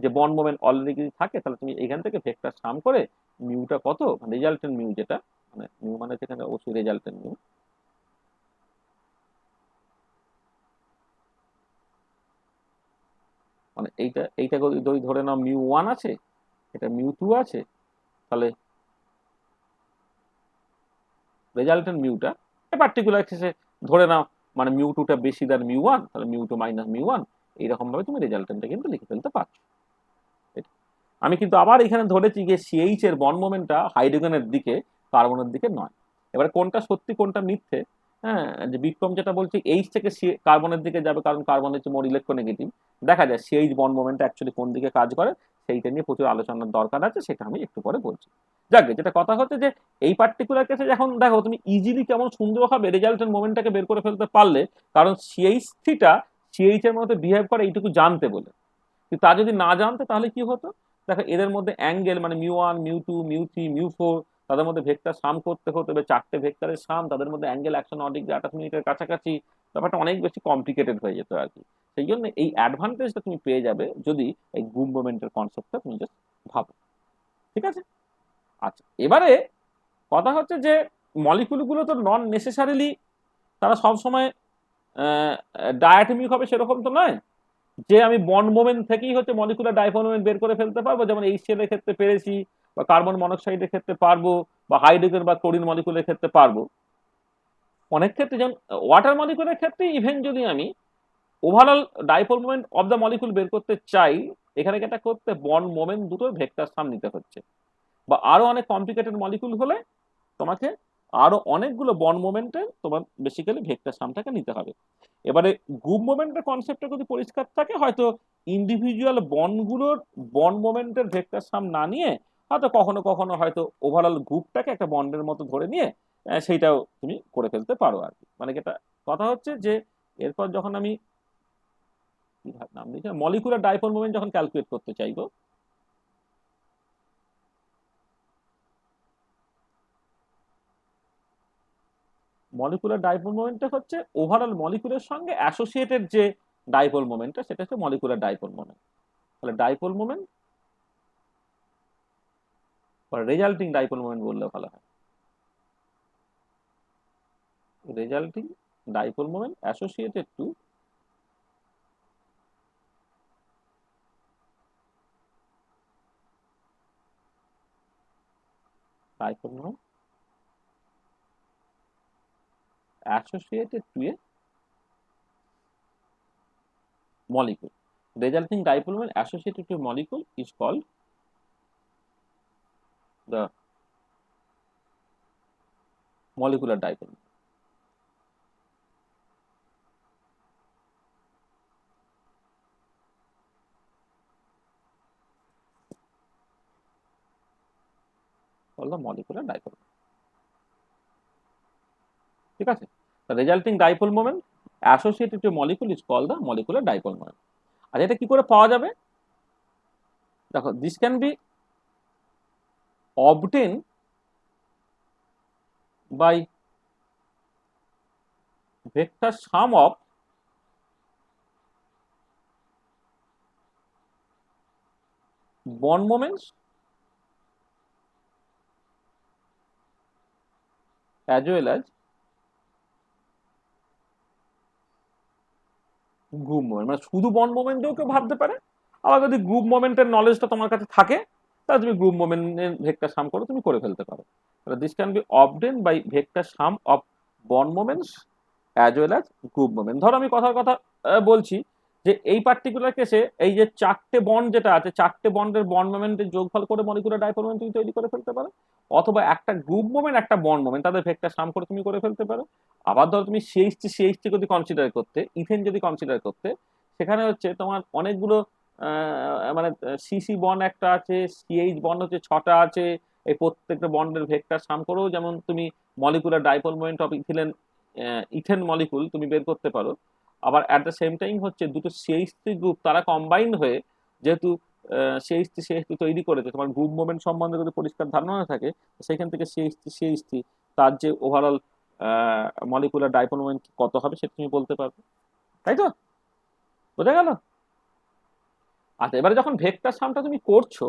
যে বন্ড মোমেন্ট অলরেডি যদি থাকে, তাহলে তুমি এখান থেকে ভেক্টর সাম করে মিউটা কত, রেজাল্টেন্ট মিউ যেটা, মানে মিউ মানে সেখানে অবশ্যই রেজাল্টেন্ট মিউ, মানে এইটা এইটা যদি ধরে নাও μ1 আছে, এটা μ2 আছে, তাহলে রেজাল্টেন্ট মিউটা পার্টিকুলার কেসে ধরে নাও মানে μ2টা বেশি দেন μ1, তাহলে μ2 মাইনাস μ1, এইরকম ভাবে তুমি রেজাল্টেন্টটা কিন্তু লিখে ফেলতে পারছো। আমি কিন্তু আবার এখানে ধরেছি যে CH এর বন্ড মোমেন্টটা হাইড্রোজেনের দিকে, কার্বনের দিকে নয়। এবার কোনটা সত্যি কোনটা মিথ্যে, হ্যাঁ, যে বিক্রম যেটা বলছে H থেকে কার্বনের দিকে যাবে, কারণ কার্বন হচ্ছে মোর ইলেকট্রোনেগেটিভ, দেখা যায় CH বন্ড মোমেন্ট অ্যাকচুয়ালি কোন দিকে কাজ করে সেইটা নিয়ে প্রচুর আলোচনার দরকার আছে, সেটা আমি একটু পরে বলছি। যাকে যেটা কথা হচ্ছে যে এই পার্টিকুলার কেসে এখন দেখো তুমি ইজিলি কেমন সুন্দরভাবে রেজাল্টেন্ট মোমেন্টটাকে বের করে ফেলতে পারলে, কারণ CH3টা CH এর মধ্যে বিহেভ করে এইটুকু জানতে বলে। কিন্তু তা যদি না জানতে তাহলে কি হতো, দেখো এদের মধ্যে অ্যাঙ্গেল মানে μ1 μ2 μ3 μ4, তাদের মধ্যে ভেক্টর সাম করতে হতো, এবার চারটে ভেক্টরের সাম, তাদের মধ্যে অ্যাঙ্গেল 109°28' কাছাকাছি, ব্যাপারটা অনেক বেশি কমপ্লিকেটেড হয়ে যেত আর কি। সেই জন্য এই অ্যাডভান্টেজটা তুমি পেয়ে যাবে যদি এই গ্রুপ মোমেন্টের কনসেপ্টটা তুমি জাস্ট ভাবো। ঠিক আছে, আচ্ছা এবারে কথা হচ্ছে যে মলিকুলগুলো তো নন নেসেসারিলি তারা সবসময় ডায়াটমিক হবে সেরকম তো নয়, যে আমি বন্ড মোমেন্ট থেকেই হচ্ছে মলিকুলার ডাইপোল মোমেন্ট বের করে ফেলতে পারবো, যেমন HCl এর ক্ষেত্রে পেরেছি, বা কার্বন মনোক্সাইডের ক্ষেত্রে পারবো, বা হাইড্রোজেন বা ক্লোরিন মলিকুলের ক্ষেত্রে পারবো। অনেক ক্ষেত্রে যেমন ওয়াটার মলিকুলের ক্ষেত্রে ইভেন যদি আমি overall dipole moment of the molecule বের করতে চাই, এখানে এটা করতে বন্ড মোমেন্ট দুটোর ভেক্টর সাম নিতে হচ্ছে, বা আরো অনেক কমপ্লিকেটেড মলিকুল হলে তোমাকে আরো অনেকগুলো বন্ড মোমেন্টের তোমার বেসিক্যালি ভেক্টর সামটাকে নিতে হবে। এবারে গ্রুপ মোমেন্টের কনসেপ্টটা যদি পরিষ্কার থাকে, হয়তো ইন্ডিভিজুয়াল বন্ডগুলোর বন্ড মোমেন্টের ভেক্টর সাম না নিয়ে হয়তো কখনো কখনো হয়তো ওভারঅল গ্রুপটাকে একটা বন্ডের মতো ধরে নিয়ে সেইটাও তুমি করে ফেলতে পারো আর কি। মানে এটা কথা হচ্ছে যে এরপর যখন আমি কি নাম দিয়েছি মলিকুলার ডাইপোল মোমেন্ট যখন ক্যালকুলেট করতে চাইবো, মলিকুলার ডাইপোল মোমেন্টটা হচ্ছে ওভারঅল মলিকুলের সঙ্গে অ্যাসোসিয়েটেড যে ডাইপোল মোমেন্টটা, সেটা হচ্ছে মলিকুলার ডাইপোল মোমেন্ট। তাহলে ডাইপোল মোমেন্ট বা রেজাল্টিং ডাইপোল মোমেন্ট বললে ভালো হয়, resulting dipole moment associated to dipole moment associated to a molecule. Resulting dipole moment associated to a molecule is called the molecular dipole. Called the molecular dipole. ঠিক আছে, the resulting dipole moment associated to a molecule is called the molecular dipole moment. আর এটা কি করে পাওয়া যাবে? দেখো, this can be obtained by vector sum of bond moments as well as group moment. মানে শুধু বন্ড মোমেন্টেও কেউ ভাবতে পারে, আবার যদি গ্রুপ মোমেন্টের নলেজটা তোমার কাছে থাকে তাহলে তুমি গ্রুপ মোমেন্টের ভেক্টর সাম করে তুমি করে ফেলতে পারো। তাহলে this can be obtain by vector sum of bond moments as well as group moment. ধরো আমি কথার কথা বলছি যে এই পার্টিকুলার কেসে এই যে চারটে বন্ড যেটা আছে, চারটে বন্ডের বন্ড মোমেন্টের যোগফল করে মলিকুলার ডাইপোল মোমেন্ট তুমি তৈরি করে ফেলতে পারো, অথবা একটা গ্রুপ মোমেন্ট একটা বন্ড মোমেন্ট তাদের ভেক্টর সাম করে তুমি করে ফেলতে পারো। আবার ধরো তুমি সিএইচটি যদি কনসিডার করতে, ইথেন যদি কনসিডার করতে, সেখানে হচ্ছে তোমার অনেকগুলো মানে সিসি বন্ড একটা আছে, সিএইচ বন্ড হচ্ছে 6টা আছে, এই প্রত্যেকটা বন্ডের ভেক্টর সাম করেও যেমন তুমি molecular dipole moment of ethane molecule তুমি বের করতে পারো। আবার অ্যাট দ্য সেম টাইম হচ্ছে দুটো সিএইচ3 গ্রুপ তারা কম্বাইন্ড হয়ে যেহেতু সিএইচ3 তৈরি করেছে, তোমার গ্রুপ মোমেন্ট সম্বন্ধে যদি পরিষ্কার ধারণা না থাকে সেখান থেকে সিএইচ3 তার যে ওভারঅল মলিকুলার ডাইপোল মোমেন্ট কত হবে সেটা তুমি বলতে পারবে, তাই তো? বোঝা গেল? আচ্ছা, এবারে যখন ভেক্টর সামটা তুমি করছো,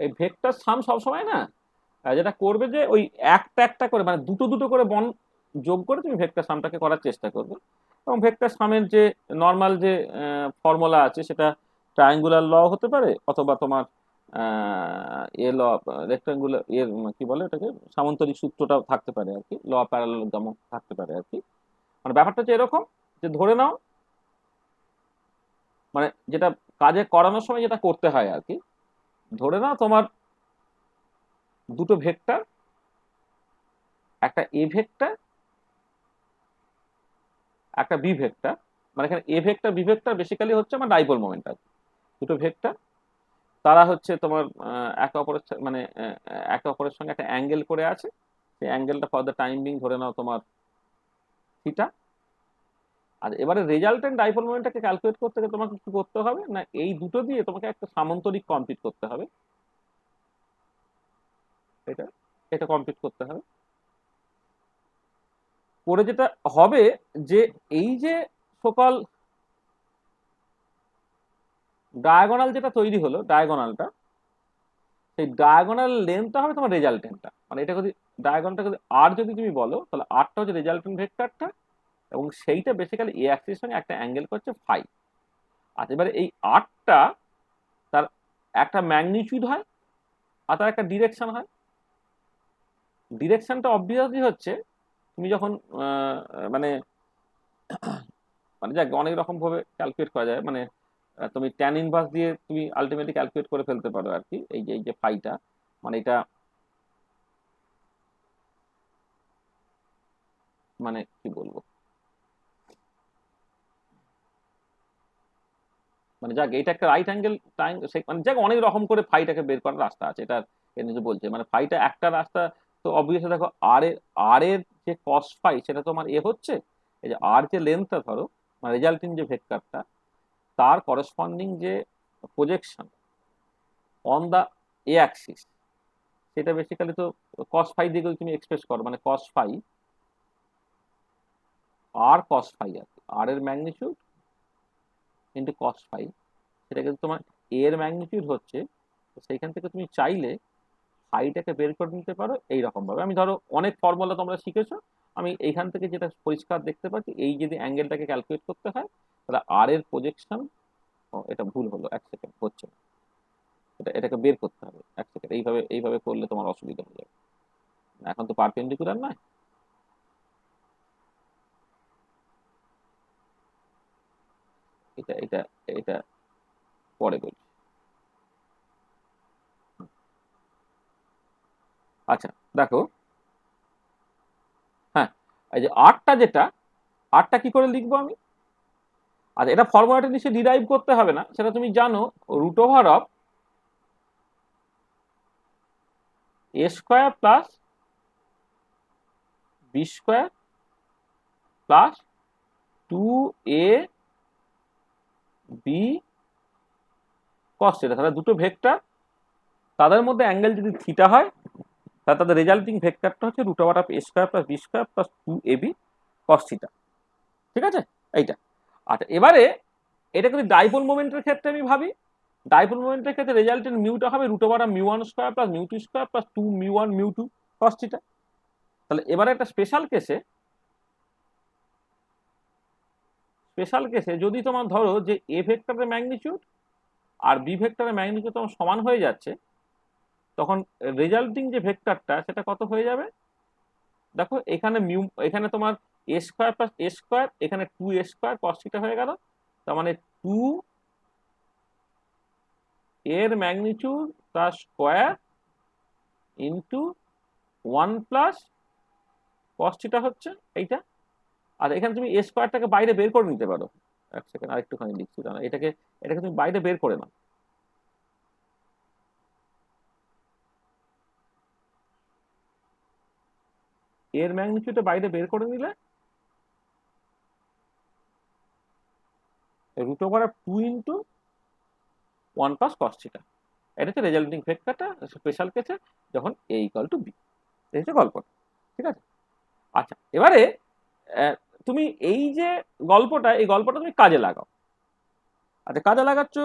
এই ভেক্টর সাম সবসময় না যেটা করবে যে ওই একটা একটা করে মানে দুটো দুটো করে বন্ড যোগ করে তুমি ভেক্টর সামটাকে করার চেষ্টা করবে। এবং ভেক্টর সামের যে নর্মাল যে ফর্মুলা আছে সেটা ট্রায়াঙ্গুলার ল হতে পারে, অথবা তোমার এ ল রেক্টাঙ্গুলার কি বলে এটাকে সামান্তরিক সূত্রটা থাকতে পারে আর কি, ল প্যারালেলোগ্রাম থাকতে পারে আর কি। মানে ব্যাপারটা হচ্ছে এরকম যে ধরে নাও, মানে যেটা কাজে করানোর সময় যেটা করতে হয় আর কি, ধরে নাও তোমার দুটো ভেক্টর, একটা এ ভেক্টর একটা বি ভেক্টর, মানে এখানে A vector B vector basically হচ্ছে আমার ডাইপোল মোমেন্ট আর দুটো ভেক্টর, তারা হচ্ছে তোমার একে অপরের মানে একে অপরের সঙ্গে একটা অ্যাঙ্গেল করে আছে, সেই অ্যাঙ্গেলটা ফর দ্য টাইম বিং ধরে নাও তোমার থিটা। আর এবারে রেজাল্টেন্ট ডাইপোল মোমেন্টটাকে ক্যালকুলেট করতে গেলে তোমাকে কি করতে হবে না, এই দুটো দিয়ে তোমাকে একটা সামান্তরিক কমপ্লিট করতে হবে, এটা এটা কমপ্লিট করতে হবে। করে যেটা হবে যে এই যে সকল ডায়াগোনাল যেটা তৈরি হলো, ডায়াগোনালটা সেই ডায়াগোনাল লেন্থটা হবে তোমার রেজাল্টেন্টটা। মানে এটা যদি ডায়াগোনালটা যদি আর যদি তুমি বলো তাহলে আরটা হচ্ছে রেজাল্টেন্ট ভেক্টরটা, এবং সেইটা বেসিক্যালি এ অ্যাক্সিসের সঙ্গে একটা অ্যাঙ্গেল করছে ফাই। আচ্ছা, এবারে এই আরটা তার একটা ম্যাগনিটিউড হয় আর তার একটা ডিরেকশন হয়। ডিরেকশনটা অবভিয়াসলি হচ্ছে তুমি যখন মানে মানে যাক অনেক রকম ভাবে ক্যালকুলেট করা যায়, মানে তুমি ট্যান ইনভার্স দিয়ে তুমি আলটিমেটলি ক্যালকুলেট করে ফেলতে পারো আর কি, এই যে ফাইটা, মানে এটা মানে কি বলবো, মানে যাক এটা একটা রাইট অ্যাঙ্গেল টাইম, মানে যাক অনেক রকম করে ফাইটাকে বের করার রাস্তা আছে, এটা এর নিজে বলছে মানে ফাইটা একটা রাস্তা। তো অবভিয়াসলি দেখো আর এর যে কস ফাই সেটা তোমার এ হচ্ছে, এই যে আর যে লেন্থটা ধরো মানে রেজাল্টিং যে ভেক্টরটা তার করসপন্ডিং যে projection on the A axis সেটা বেসিক্যালি তো কস ফাই দিয়ে যদি তুমি এক্সপ্রেস করো, মানে কস ফাই আর কস ফাই আর কি, আর এর ম্যাগনিটিউড ইন্টু কস ফাই, সেটা কিন্তু তোমার এর ম্যাগনিটিউড হচ্ছে। তো সেইখান থেকে তুমি চাইলে ফাইটাকে বের করে নিতে পারো এইরকম ভাবে। আমি ধরো অনেক ফর্মুলা তোমরা শিখেছো, আমি এইখান থেকে যেটা পরিষ্কার দেখতে পাচ্ছি এই যদি অ্যাঙ্গেলটাকে ক্যালকুলেট করতে হয় তাহলে আর এর প্রজেকশন, এটা ভুল হলো, এক সেকেন্ড হচ্ছে না, এটাকে বের করতে হবে। এক সেকেন্ড, এইভাবে এইভাবে করলে তোমার অসুবিধা হয়ে যাবে। এখন তো পারপেন্ডিকুলার নয়। এটা এটা এটা পরে বলছি। আচ্ছা দেখো, হ্যাঁ, এই যে আটটা, যেটা আটটা কি করে লিখবো আমি? আচ্ছা, এটা ফর্মুলাটা নিশ্চয়ই ডিরাইভ করতে হবে না, সেটা তুমি জানো। Root over of A square plus B square plus 2ab cos theta. তাহলে দুটো ভেক্টর, তাদের মধ্যে অ্যাঙ্গেল যদি থিটা হয়, তাহলে তাদের রেজাল্টিং ভেক্টরটা হচ্ছে root over of A square plus B square plus 2ab cos theta. ঠিক আছে, এইটা। আচ্ছা, এবারে এটা যদি ডাইপোল মোমেন্টের ক্ষেত্রে আমি ভাবি, ডাইপোল মোমেন্টের ক্ষেত্রে রেজাল্টেন্ট মিউটা হবে রুট ওভার অফ মিউ1 স্কোয়ার প্লাস মিউ2 স্কোয়ার প্লাস 2 মিউ1 মিউ2 cos থিটা। তাহলে এবারে একটা স্পেশাল কেসে যদি তোমার ধরো যে এ ভেক্টরের ম্যাগনিটিউড আর বি ভেক্টরের ম্যাগনিটিউড তোমার সমান হয়ে যাচ্ছে, তখন রেজাল্টিং যে ভেক্টরটা সেটা কত হয়ে যাবে? দেখো এখানে এখানে তোমার এ স্কোয়ার প্লাস এ স্কোয়ার, এখানে 2a স্কোয়ার cos থিটা হয়ে গেল। তার মানে 2 এর ম্যাগনিটিউড তার square into 1 plus cos theta হচ্ছে এইটা। আর এখানে তুমি এ স্কোয়ারটাকে বাইরে বের করে নিতে পারো। এক সেকেন্ড, আরেকটুখানি লিখছি, না এটাকে এটাকে তুমি বাইরে বের করে নাও। এর ম্যাগনিটিউডটা বাইরে বের করে নিলে root over of 2 into 1 plus cos theta. এটা হচ্ছে রেজাল্টিং ভেক্টরটা স্পেশাল কেসে যখন a ইকুয়াল টু বি। এই হচ্ছে গল্পটা। ঠিক আছে। আচ্ছা, এবারে তুমি এই যে গল্পটা, এই গল্পটা তুমি কাজে লাগাও। আচ্ছা, কাজে লাগাচ্ছ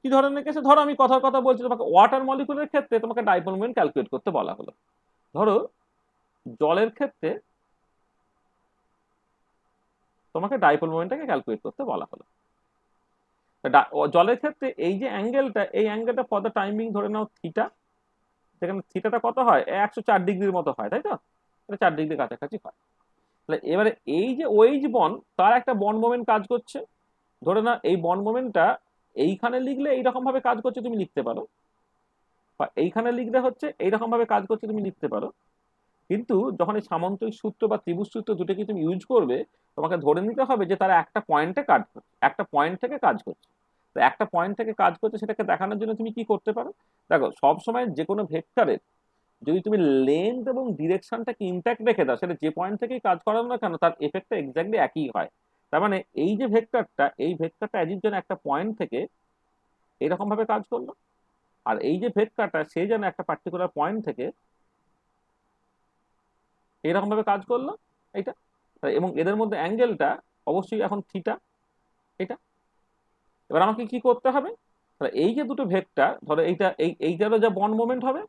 কি ধরনের কেসে? ধরো আমি কথার কথা বলছি, তোমাকে ওয়াটার মলিকুলের ক্ষেত্রে তোমাকে ডাইপোল মোমেন্ট ক্যালকুলেট করতে বলা হলো। ধরো জলের ক্ষেত্রে তোমাকে ডাইপোল মোমেন্টটাকে ক্যালকুলেট করতে বলা হলো। জলের ক্ষেত্রে এই যে অ্যাঙ্গেলটা, এই অ্যাঙ্গেলটা ফর দ্য টাইমিং ধরে নাও থিটা, যেখানে থিটাটা কত হয়, 104 ডিগ্রির মতো হয়, তাই তো? এটা 4 ডিগ্রির কাছাকাছি হয়। তাহলে এবারে এই যে ওএইচ বন্ড, তার একটা বন্ড মোমেন্ট কাজ করছে। ধরে না এই বন্ড মোমেন্টটা এইখানে লিখলে এইরকম ভাবে কাজ করছে, তুমি লিখতে পারো, বা এইখানে লিখলে হচ্ছে এইরকম ভাবে কাজ করছে, তুমি লিখতে পারো। কিন্তু যখন এই সামন্তরিক সূত্র বা ত্রিভুজ সূত্র দুটোকে তুমি ইউজ করবে, তোমাকে ধরে নিতে হবে যে তারা একটা পয়েন্টে কাজ করছে, একটা পয়েন্ট থেকে কাজ করছে। তো একটা পয়েন্ট থেকে কাজ করছে সেটাকে দেখানোর জন্য তুমি কি করতে পারো? দেখো, সবসময় যে কোনো ভেক্টরের যদি তুমি লেন্থ এবং ডিরেকশনটাকে ইন্ট্যাক্ট রেখে দাও, সেটা যে পয়েন্ট থেকেই কাজ করানো না কেন, তার এফেক্টটা এক্স্যাক্টলি একই হয়। তার মানে এই যে ভেক্টরটা, এই ভেক্টরটা অ্যাজিভ যেন একটা পয়েন্ট থেকে এইরকম ভাবে কাজ করলো, আর এই যে ভেক্টরটা সে যেন একটা পার্টিকুলার পয়েন্ট থেকে এইরকম ভাবে কাজ করলো, এইটা। এবং এদের মধ্যে অ্যাঙ্গেলটা অবশ্যই এখন থিটা, এটা। এবার আমাকে কি করতে হবে? তাহলে এই যে দুটো ভেক্টর, ধরো এইটা, এইটারও যা বন্ড মোমেন্ট হবে,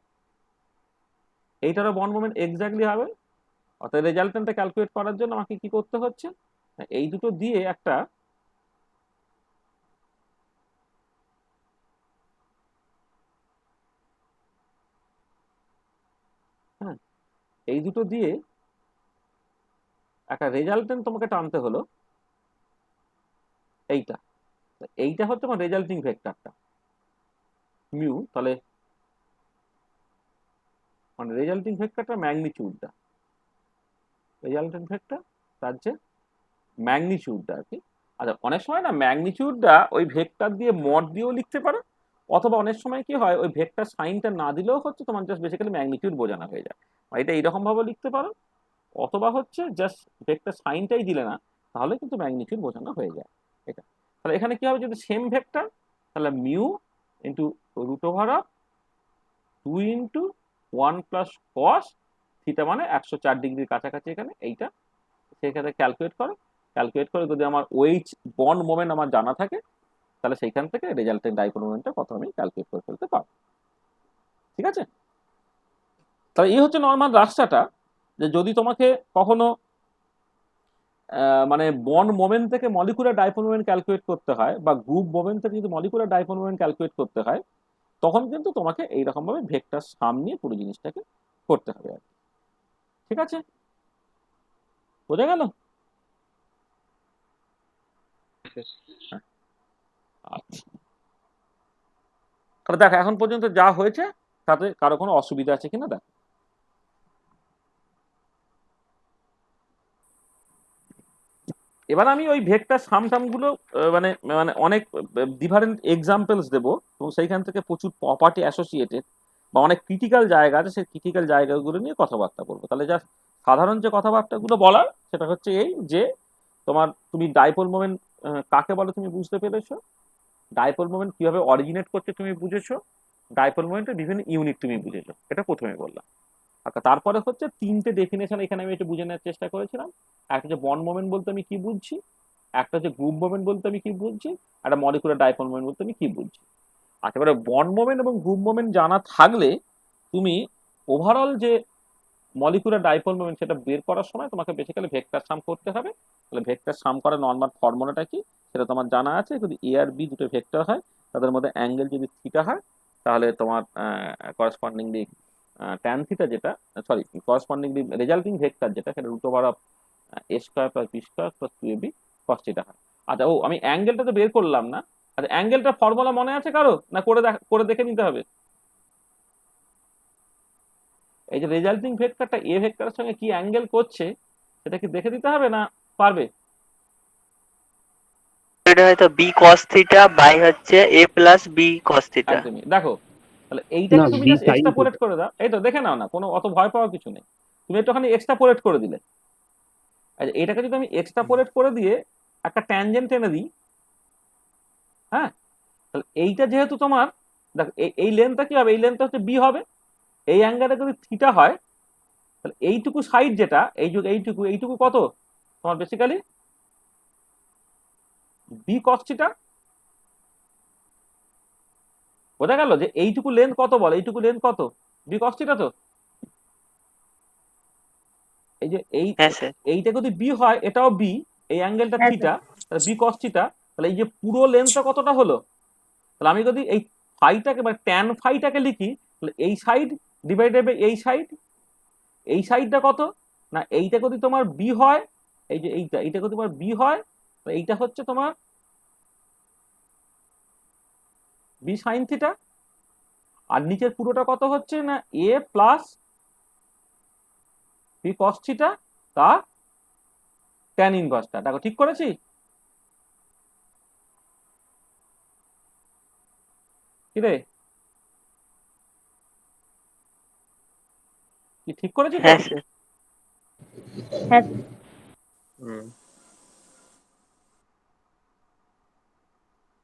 এইটারও বন্ড মোমেন্ট এক্স্যাক্টলি হবে। অর্থাৎ রেজাল্টেন্টটা ক্যালকুলেট করার জন্য আমাকে কি করতে হচ্ছে, এই দুটো দিয়ে একটা হ্যাঁ, এই দুটো দিয়ে একটা রেজাল্টেন্ট তোমাকে টানতে হলো, এইটা। এইটা হচ্ছে আমার রেজাল্টিং ভেক্টরটা মিউ। তাহলে মানে রেজাল্টিং ভেক্টরটা ম্যাগনিটিউডটা, রেজাল্টেন্ট ভেক্টর তার যে ম্যাগনিটিউডটা আর কি। আচ্ছা, অনেক সময় না ম্যাগনিটিউডটা ওই ভেক্টর দিয়ে মড দিয়েও লিখতে পারো, অথবা অনেক সময় কি হয়, ওই ভেক্টর সাইনটা না দিলেও হচ্ছে, তোমার জাস্ট বেসিক্যালি ম্যাগনিটিউড বোঝানো হয়ে যায়। এটা এইরকম ভাবে লিখতে পারো, অথবা হচ্ছে জাস্ট ভেক্টর সাইনটাই দিলে না, তাহলে কিন্তু ম্যাগনিটিউড বোঝানো হয়ে যায় এটা। তাহলে এখানে কি হবে, যদি সেম ভেক্টর, তাহলে mu into root over of 2 into 1 plus cos theta, মানে 104 ডিগ্রির কাছাকাছি এখানে এইটা। সেখানে ক্যালকুলেট করো, ক্যালকুলেট করে যদি আমার ওএইচ বন্ড মোমেন্ট আমার জানা থাকে, তাহলে সেইখান থেকে রেজাল্টেন্ট ডাইপোল মোমেন্টটা কত আমি ক্যালকুলেট করে ফেলতে পারবো। ঠিক আছে। তাহলে এই হচ্ছে নর্মাল রাস্তাটা, যে যদি তোমাকে কখনো মানে বন্ড মোমেন্ট থেকে মলিকুলার ডাইপোল মোমেন্ট ক্যালকুলেট করতে হয়, বা গ্রুপ মোমেন্ট থেকে যদি মলিকুলার ডাইপোল মোমেন্ট ক্যালকুলেট করতে হয়, তখন কিন্তু তোমাকে এইরকম ভাবে ভেক্টর সাম নিয়ে পুরো জিনিসটাকে করতে হবে আর কি। ঠিক আছে, বোঝা গেল? হ্যাঁ, আচ্ছা। তাহলে দেখো এখন পর্যন্ত যা হয়েছে তাতে কারো কোনো অসুবিধা আছে কিনা দেখ। এবার আমি ওই ভেক্টর সামটামগুলো মানে মানে অনেক ডিফারেন্ট এক্সাম্পলস দেবো এবং সেইখান থেকে প্রচুর প্রপার্টি অ্যাসোসিয়েটেড বা অনেক ক্রিটিক্যাল জায়গা আছে, সেই ক্রিটিক্যাল জায়গাগুলো নিয়ে কথাবার্তা বলবো। তাহলে যা সাধারণ যে কথাবার্তাগুলো বলার সেটা হচ্ছে এই যে তুমি ডাইপোল মোমেন্ট কাকে বলে তুমি বুঝতে পেরেছো, ডাইপোল মোমেন্ট কিভাবে অরিজিনেট করছে তুমি বুঝেছো, ডাইপোল মোমেন্টের বিভিন্ন ইউনিট তুমি বুঝেছো, এটা প্রথমে বললাম। আচ্ছা, তারপরে হচ্ছে তিনটে ডেফিনেশন এখানে আমি একটু বুঝে নেওয়ার চেষ্টা করেছিলাম। একটা হচ্ছে বন্ড মোমেন্ট বলতে আমি কি বুঝছি, একটা হচ্ছে গ্রুপ মোমেন্ট বলতে আমি কি বুঝছি, একটা মলিকুলার ডাইপোল মোমেন্ট বলতে আমি কি বুঝছি। আচ্ছা, এবারে বন্ড মোমেন্ট এবং গ্রুপ মোমেন্ট জানা থাকলে তুমি ওভারঅল যে মলিকুলার ডাইপোল মোমেন্ট সেটা বের করার সময় তোমাকে বেসিক্যালি ভেক্টর সাম করতে হবে। তাহলে ভেক্টর সাম করার নর্মাল ফর্মুলাটা কি সেটা তোমার জানা আছে। যদি এ আর বি দুটো ভেক্টর হয় তাদের মধ্যে অ্যাঙ্গেল যদি থিটা হয় তাহলে তোমার করেসপন্ডিংলি ট্যান থিটা যেটা, সরি, করেসপন্ডিংলি রেজাল্টিং ভেক্টর যেটা সেটা root over of A square plus B square plus two A B cos theta হয়। আচ্ছা, আমি অ্যাঙ্গেলটা তো বের করলাম না। আচ্ছা, অ্যাঙ্গেলটা ফর্মুলা মনে আছে কারো, না করে দেখে নিতে হবে? এই যে রেজাল্টিং ভেক্টরটা এ ভেক্টরের সঙ্গে কি অ্যাঙ্গেল করছে সেটা কি দেখে দিতে হবে না পারবে? এটা হয়তো বি কস থিটা বাই হচ্ছে A plus B cos theta. একদমই, দেখো তাহলে এইটাকে না, তুমি B just sine extrapolate theta. করে দাও, এই তো দেখে নাও না, কোনো অত ভয় পাওয়ার কিছু নেই। তুমি একটুখানি এক্সট্রাপোলেট করে দিলে, আচ্ছা এটাকে যদি আমি এক্সট্রাপোলেট করে দিয়ে একটা ট্যানজেন্ট টেনে দিই, হ্যাঁ, তাহলে এইটা যেহেতু তোমার, দেখো এই লেন্থটা কি হবে, এই লেন্থটা হচ্ছে বি হবে। এই অ্যাঙ্গেলটা যদি থিটা হয় তাহলে এইটুকু সাইড যেটা এইটুকু এইটুকু কত তোমার বেসিক্যালি বি কস থিটা। বোঝা গেল যে এইটুকু লেন্থ কত, বল এইটুকু লেন্থ কত, বি কস থিটা। তো এই যে হ্যাঁ স্যার। এইটা যদি বি হয় এটাও বি, এই অ্যাঙ্গেলটা থিটা, তাহলে বি কস থিটা। তাহলে এই যে পুরো লেন্থটা কতটা হলো, তাহলে আমি যদি এই ফাইটাকে মানে ট্যান ফাইটাকে লিখি তাহলে এই সাইড ডিভাইডেড বাই এই সাইড, এই সাইডটা কত না, এইটা যদি তোমার বি হয়, এই যে এইটা যদি তোমার বি হয় তাহলে এইটা হচ্ছে তোমার বি সাইন থিটা। আর নিচের পুরোটা কত হচ্ছে না এ প্লাস বি কস থিটা তার ট্যান ইনভার্সটা। দেখো ঠিক করেছি কি রে, কি ঠিক করেছি তো? হ্যাঁ স্যার। হুম।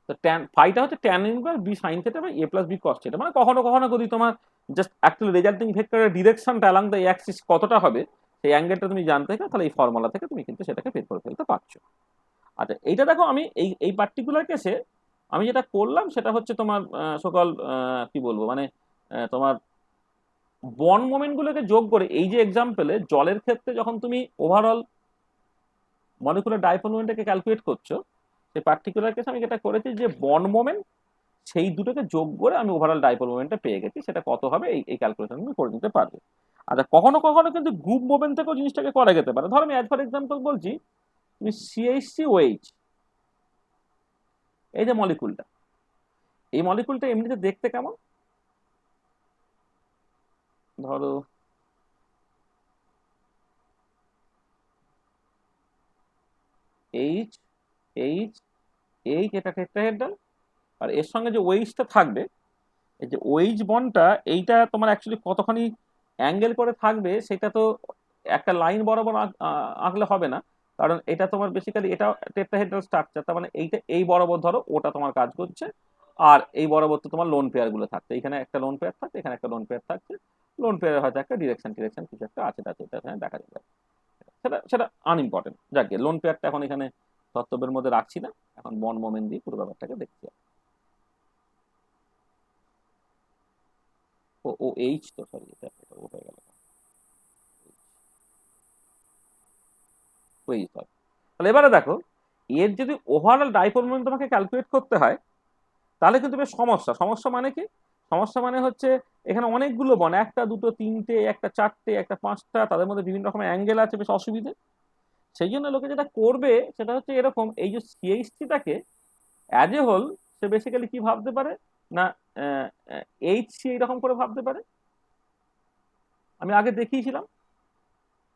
তো ট্যান ফাইটা হচ্ছে tan inverse B sine theta by A plus B cos theta. মানে কখনো কখনো যদি তোমার জাস্ট অ্যাকচুয়ালি রেজাল্টিং ভেক্টরের ডিরেকশনটা অ্যালং দ্য অ্যাক্সিস কতটা হবে সেই অ্যাঙ্গেলটা তুমি জানতে চাও, তাহলে এই ফর্মুলা থেকে তুমি কিন্তু সেটাকে বের করে ফেলতে পারছো। আচ্ছা, এইটা দেখো আমি এই পার্টিকুলার কেসে আমি যেটা করলাম সেটা হচ্ছে তোমার সকল কি বলবো মানে তোমার বন্ড মোমেন্টগুলোকে যোগ করে, এই যে এক্সাম্পলে জলের ক্ষেত্রে যখন তুমি ওভারঅল মলিকুলার ডাইপোল মোমেন্টটাকে ক্যালকুলেট করছো, সেই পার্টিকুলার কেসে আমি যেটা করেছি যে বন্ড মোমেন্ট সেই দুটোকে যোগ করে আমি ওভারঅল ডাইপোল মোমেন্টটা পেয়ে গেছি, সেটা কত হবে এই ক্যালকুলেশন করে নিতে পারবে। আচ্ছা, কখনো কখনো কিন্তু গ্রুপ মোমেন্ট থেকেও জিনিসটাকে করা যেতে পারে। ধরো আমি অ্যাজ ফর এক্সাম্পল বলছি, তুমি সিএইচসি ওএইচ, এই যে মলিকুলটা, এই মলিকুলটা এমনিতে দেখতে কেমন, ধরো এইচ এইচ এইচ, এটা টেট্রাহেড্রাল, আর এর সঙ্গে যে ওএইচটা থাকবে, এই যে ওএইচ বন্ডটা এইটা তোমার অ্যাকচুয়ালি কতখানি অ্যাঙ্গেল করে থাকবে সেটা তো একটা লাইন বরাবর আঁকলে হবে না, কারণ এটা তোমার বেসিক্যালি এটা টেট্রাহেড্রাল স্ট্রাকচার, তার মানে এইটা এই বরাবর ধরো ওটা তোমার কাজ করছে, আর এই বরাবর তো তোমার লোন পেয়ার গুলো থাকছে, এখানে একটা লোন পেয়ার থাকছে, এখানে একটা লোন পেয়ার থাকছে, লোন পেয়ারের হয়তো একটা ডিরেকশন কিছু একটা আছে, এটা দেখা যাবে, সেটা সেটা আনইম্পর্টেন্ট। যাকে লোন পেয়ারটা এখন এখানে তত্ত্বের মধ্যে রাখছি না, এখন বন্ড মোমেন্ট দিয়ে পুরো ব্যাপারটাকে দেখছি। ও এইচ তো সরি, এটা ও হয়ে গেল ওএইচ হয়। তাহলে এবারে দেখো এর যদি ওভারঅল ডাইপোল মোমেন্ট তোমাকে ক্যালকুলেট করতে হয় তাহলে কিন্তু বেশ সমস্যা। সমস্যা মানে কি, সমস্যা মানে হচ্ছে এখানে অনেকগুলো বন, একটা দুটো তিনটে একটা চারটে একটা পাঁচটা, তাদের মধ্যে বিভিন্ন রকমের অ্যাঙ্গেল আছে, বেশ অসুবিধে। সেই জন্য লোকে যেটা করবে সেটা হচ্ছে এরকম, এই যে সিএইচসিটাকে as a whole say basically কি ভাবতে পারে না, এইচসি এইরকম করে ভাবতে পারে। আমি আগে দেখিয়েছিলাম,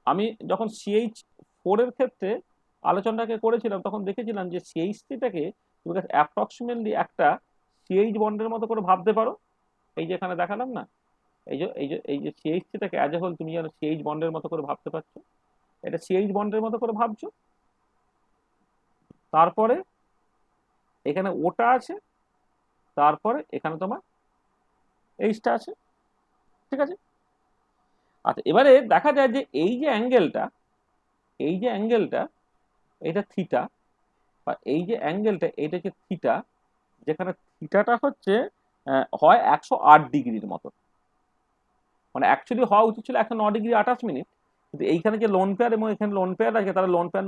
আমি যখন সিএইচ ফোর এর ক্ষেত্রে আলোচনাটাকে করেছিলাম তখন দেখেছিলাম যে সিএইচসিটাকে তুমি অ্যাপ্রক্সিমেটলি একটা সিএইচ বন্ডের মতো করে ভাবতে পারো। এই যে এখানে দেখালাম না, এই যে সিএইচসিটাকে অ্যাজ এ হোল তুমি যেন সিএইচ বন্ডের মতো করে ভাবতে পারছো, এটা সিএইচ বন্ডের মতো করে ভাবছো। তারপরে এখানে ওটা আছে, তারপরে এখানে তোমার এইচটা আছে, ঠিক আছে। আচ্ছা, এবারে দেখা যায় যে এই যে অ্যাঙ্গেলটা এটা থিটা, বা এই যে অ্যাঙ্গেলটা এটা হচ্ছে থিটা, যেখানে থিটাটা হচ্ছে হয় 108 ডিগ্রির মতো, মানে অ্যাকচুয়ালি হওয়া উচিত ছিল 109 ডিগ্রি 28 মিনিট, কিন্তু এইখানে যে লোন পেয়ার এবং এখানে লোন পেয়ার আছে, তারা লোন পেয়ার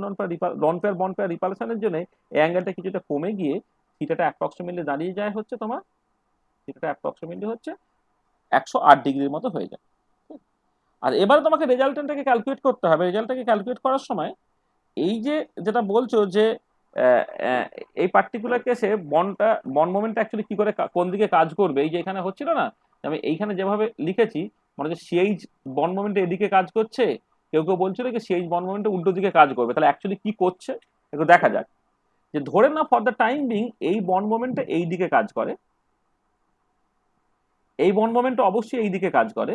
বন্ড পেয়ার রিপালশনের জন্য এই অ্যাঙ্গেলটা কিছুটা কমে গিয়ে থিটাটা অ্যাপ্রক্সিমেটলি দাঁড়িয়ে যায় হচ্ছে তোমার, থিটাটা অ্যাপ্রক্সিমেটলি হচ্ছে 108 ডিগ্রির মতো হয়ে যায়। আর এবারে তোমাকে রেজাল্টটাকে ক্যালকুলেট করতে হবে। রেজাল্টটাকে ক্যালকুলেট করার সময় এই যে যেটা বলছো যে আহ, আহ, এই পার্টিকুলার কেসে বন্ড মোমেন্টটা অ্যাকচুয়ালি কি করে কোন দিকে কাজ করবে, এই যে এখানে হচ্ছিল না, আমি এইখানে যেভাবে লিখেছি, মানে যে সিএইচ বন্ড মোমেন্টে এদিকে কাজ করছে, কেউ কেউ বলছিল কি সিএইচ বন্ড মোমেন্টে উল্টো দিকে কাজ করবে, তাহলে অ্যাকচুয়ালি কি করছে একটু দেখা যাক। যে ধরে না ফর দ্য টাইম বিং এই বন্ড মোমেন্টে এই দিকে কাজ করে, এই বন্ড মোমেন্টটা অবশ্যই এই দিকে কাজ করে,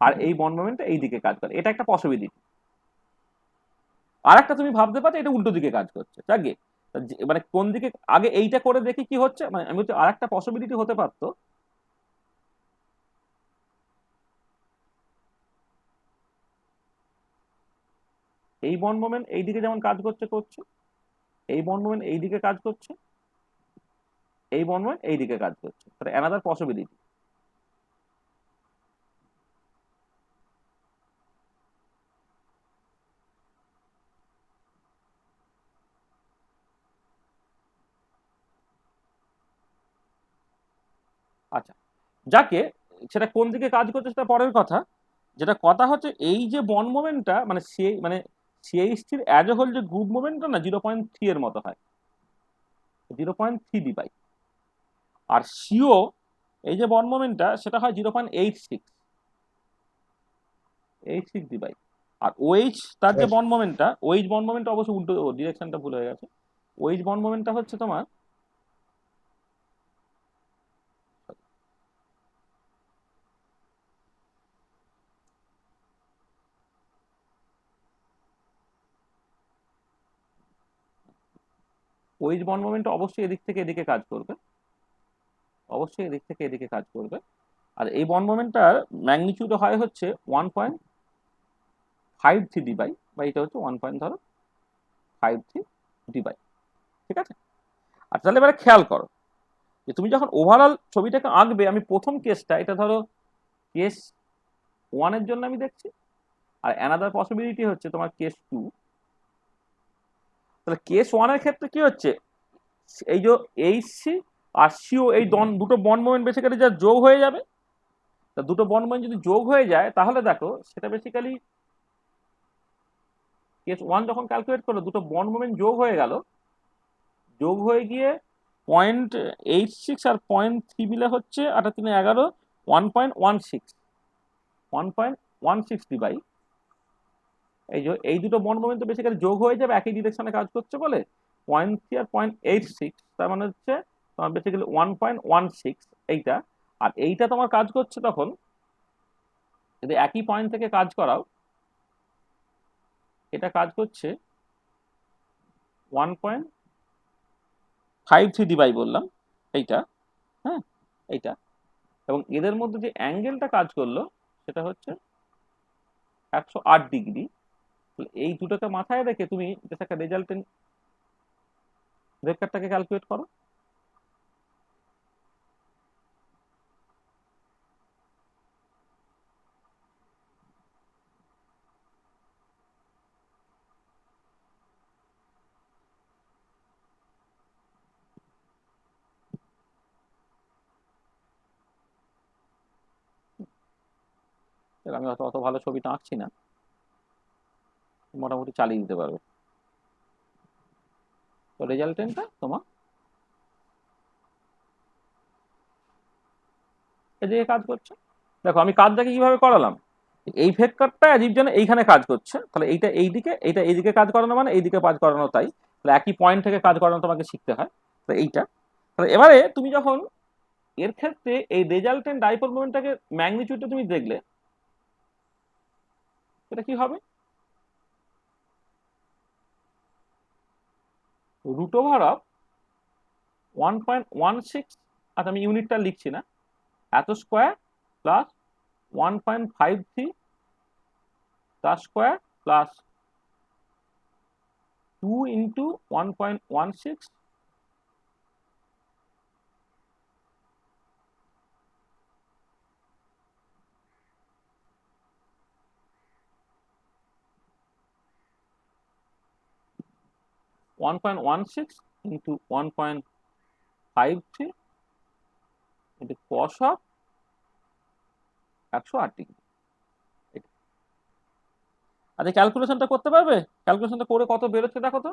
আর এই বন্ড মোমেন্টটা এই দিকে কাজ করে, এটা একটা পসিবিলিটি। আর একটা তুমি ভাবতে পারো এটা উল্টো দিকে কাজ করছে, যাকে মানে কোন দিকে, আগে এইটা করে দেখি কি হচ্ছে, মানে আমি বলছি আর একটা পসিবিলিটি হতে পারতো, এই বন্ড মোমেন্ট এই দিকে যেমন কাজ করছে করছে, এই বন্ড মোমেন্ট এই দিকে কাজ করছে, এই বন্ড মোমেন্ট এই দিকে কাজ করছে, তাহলে অ্যানাদার পসিবিলিটি। আচ্ছা, যাকে সেটা কোন দিকে কাজ করছে সেটা পরের কথা, যেটা কথা হচ্ছে এই যে বন্ড মোমেন্টটা মানে সিএইচটির অ্যাজ এ হোল যে গ্রুপ মোমেন্টটা না 0.3 এর মতো হয়, 0.3 ডিবাই। আর সিও এই যে বন্ড মোমেন্টটা সেটা হয় 0.86 ডিবাই। আর ওএইচ তার যে স্যার বন্ড মোমেন্টটা, ওএইচ বন্ড মোমেন্টটা অবশ্যই উল্টো, ডিরেকশনটা ভুল হয়ে গেছে। ওএইচ বন্ড মোমেন্টটা হচ্ছে তোমার ওএইচ বন্ড মোমেন্টটা অবশ্যই এদিক থেকে এদিকে কাজ করবে, অবশ্যই এদিক থেকে এদিকে কাজ করবে। আর এই বন্ড মোমেন্টটার ম্যাগনিটিউড হয় হচ্ছে 1.53 ডিবাই, বা এটা হচ্ছে 1.53 ডিবাই, ঠিক আছে। আর তাহলে এবারে খেয়াল করো যে তুমি যখন ওভারঅল ছবিটাকে আঁকবে, আমি প্রথম কেসটা এটা ধরো কেস ওয়ানের জন্য আমি দেখছি, আর অ্যানাদার পসিবিলিটি হচ্ছে তোমার কেস টু। তাহলে কেস ওয়ানের ক্ষেত্রে কি হচ্ছে, এই যে এইচসি আর সিও এই দুটো বন্ড মোমেন্ট বেসিক্যালি যা যোগ হয়ে যাবে, তা দুটো বন্ড মোমেন্ট যদি যোগ হয়ে যায় তাহলে দেখো সেটা বেসিক্যালি কেস ওয়ান যখন ক্যালকুলেট করলো দুটো বন্ড মোমেন্ট যোগ হয়ে গেল, যোগ হয়ে গিয়ে 0.86 আর 0.3 মিলে হচ্ছে 8×3=11, 1.16, 1.16 ডিবাই। এই দুটো বন্ড মোমেন্ট তো বেসিক্যালি যোগ হয়ে যাবে, একই ডিরেকশনে কাজ করছে বলে 0.3 আর 0.86, তার মানে হচ্ছে তোমার বেসিক্যালি 1.16 এইটা। আর এইটা তোমার কাজ করছে তখন, যদি একই পয়েন্ট থেকে কাজ করাও, এটা কাজ করছে 1.53 ডিবাই বললাম এইটা, হ্যাঁ এইটা। এবং এদের মধ্যে যে অ্যাঙ্গেলটা কাজ করলো সেটা হচ্ছে 108 ডিগ্রি। এই দুটোকে মাথায় রেখে তুমি একটা রেজাল্টেন্ট ভেক্টরটাকে ক্যালকুলেট করো। আমি অত অত ভালো ছবিটা আঁকছি না, মোটামুটি চালিয়ে দিতে পারবে। তো রেজাল্টেন্টটা তোমার এদিকে কাজ করছে। দেখো আমি কাজটাকে কিভাবে করালাম, এই ভেক্টরটা অ্যাজিভ জন্য এইখানে কাজ করছে, তাহলে এইটা এইদিকে, এইটা এইদিকে কাজ করানো মানে এইদিকে কাজ করানো, তাই তাহলে একই পয়েন্ট থেকে কাজ করানো তোমাকে শিখতে হয়। তো এইটা, তাহলে এবারে তুমি যখন এর ক্ষেত্রে এই রেজাল্টেন্ট ডাইপোল মোমেন্টটাকে ম্যাগনিটিউডটা তুমি দেখলে, এটা কি হবে, রুট ওভার অফ 1.16, আচ্ছা আমি ইউনিটটা লিখছি না, এত স্কোয়ার প্লাস 1.53 তার square plus 2 into 1.16 1.16 into 1.53 into cos of 108 degree. আচ্ছা ক্যালকুলেশনটা করতে পারবে, ক্যালকুলেশনটা করে কত বেরোচ্ছে দেখো তো।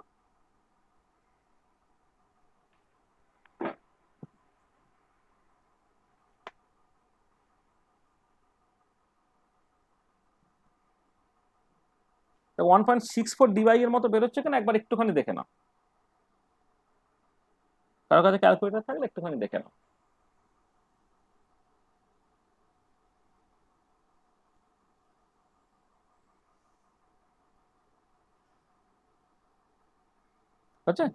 তো 1.64 ডিবাই এর মতো বেরোচ্ছে কিনা একবার একটুখানি দেখে নাও, কারোর কাছে ক্যালকুলেটর থাকলে একটুখানি দেখে নাও। হচ্ছে,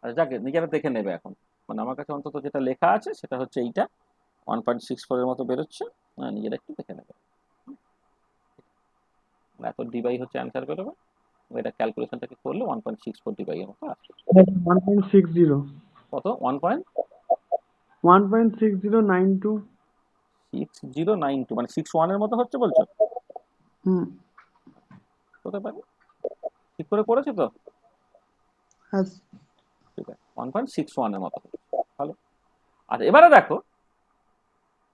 আচ্ছা যাকে নিজেরা দেখে নেবে এখন, মানে আমার কাছে অন্তত যেটা লেখা আছে সেটা হচ্ছে এইটা 1.64 এর মতো বেরোচ্ছে, নিজেরা একটু দেখে নেবে। এত ডিবাই হচ্ছে অ্যান্সার বেরোবে, এটা ক্যালকুলেশনটাকে করলে 1.64 ডিবাই এর মতো আসবে। 1.60 কত 1.6092 1.6092 মানে 61 এর মতো হচ্ছে বলছো, হুম হতে পারে, ঠিক করে করেছে তো, হ্যাঁ ঠিক আছে 1.61 এর মতো হচ্ছে, ভালো। আচ্ছা এবারে দেখো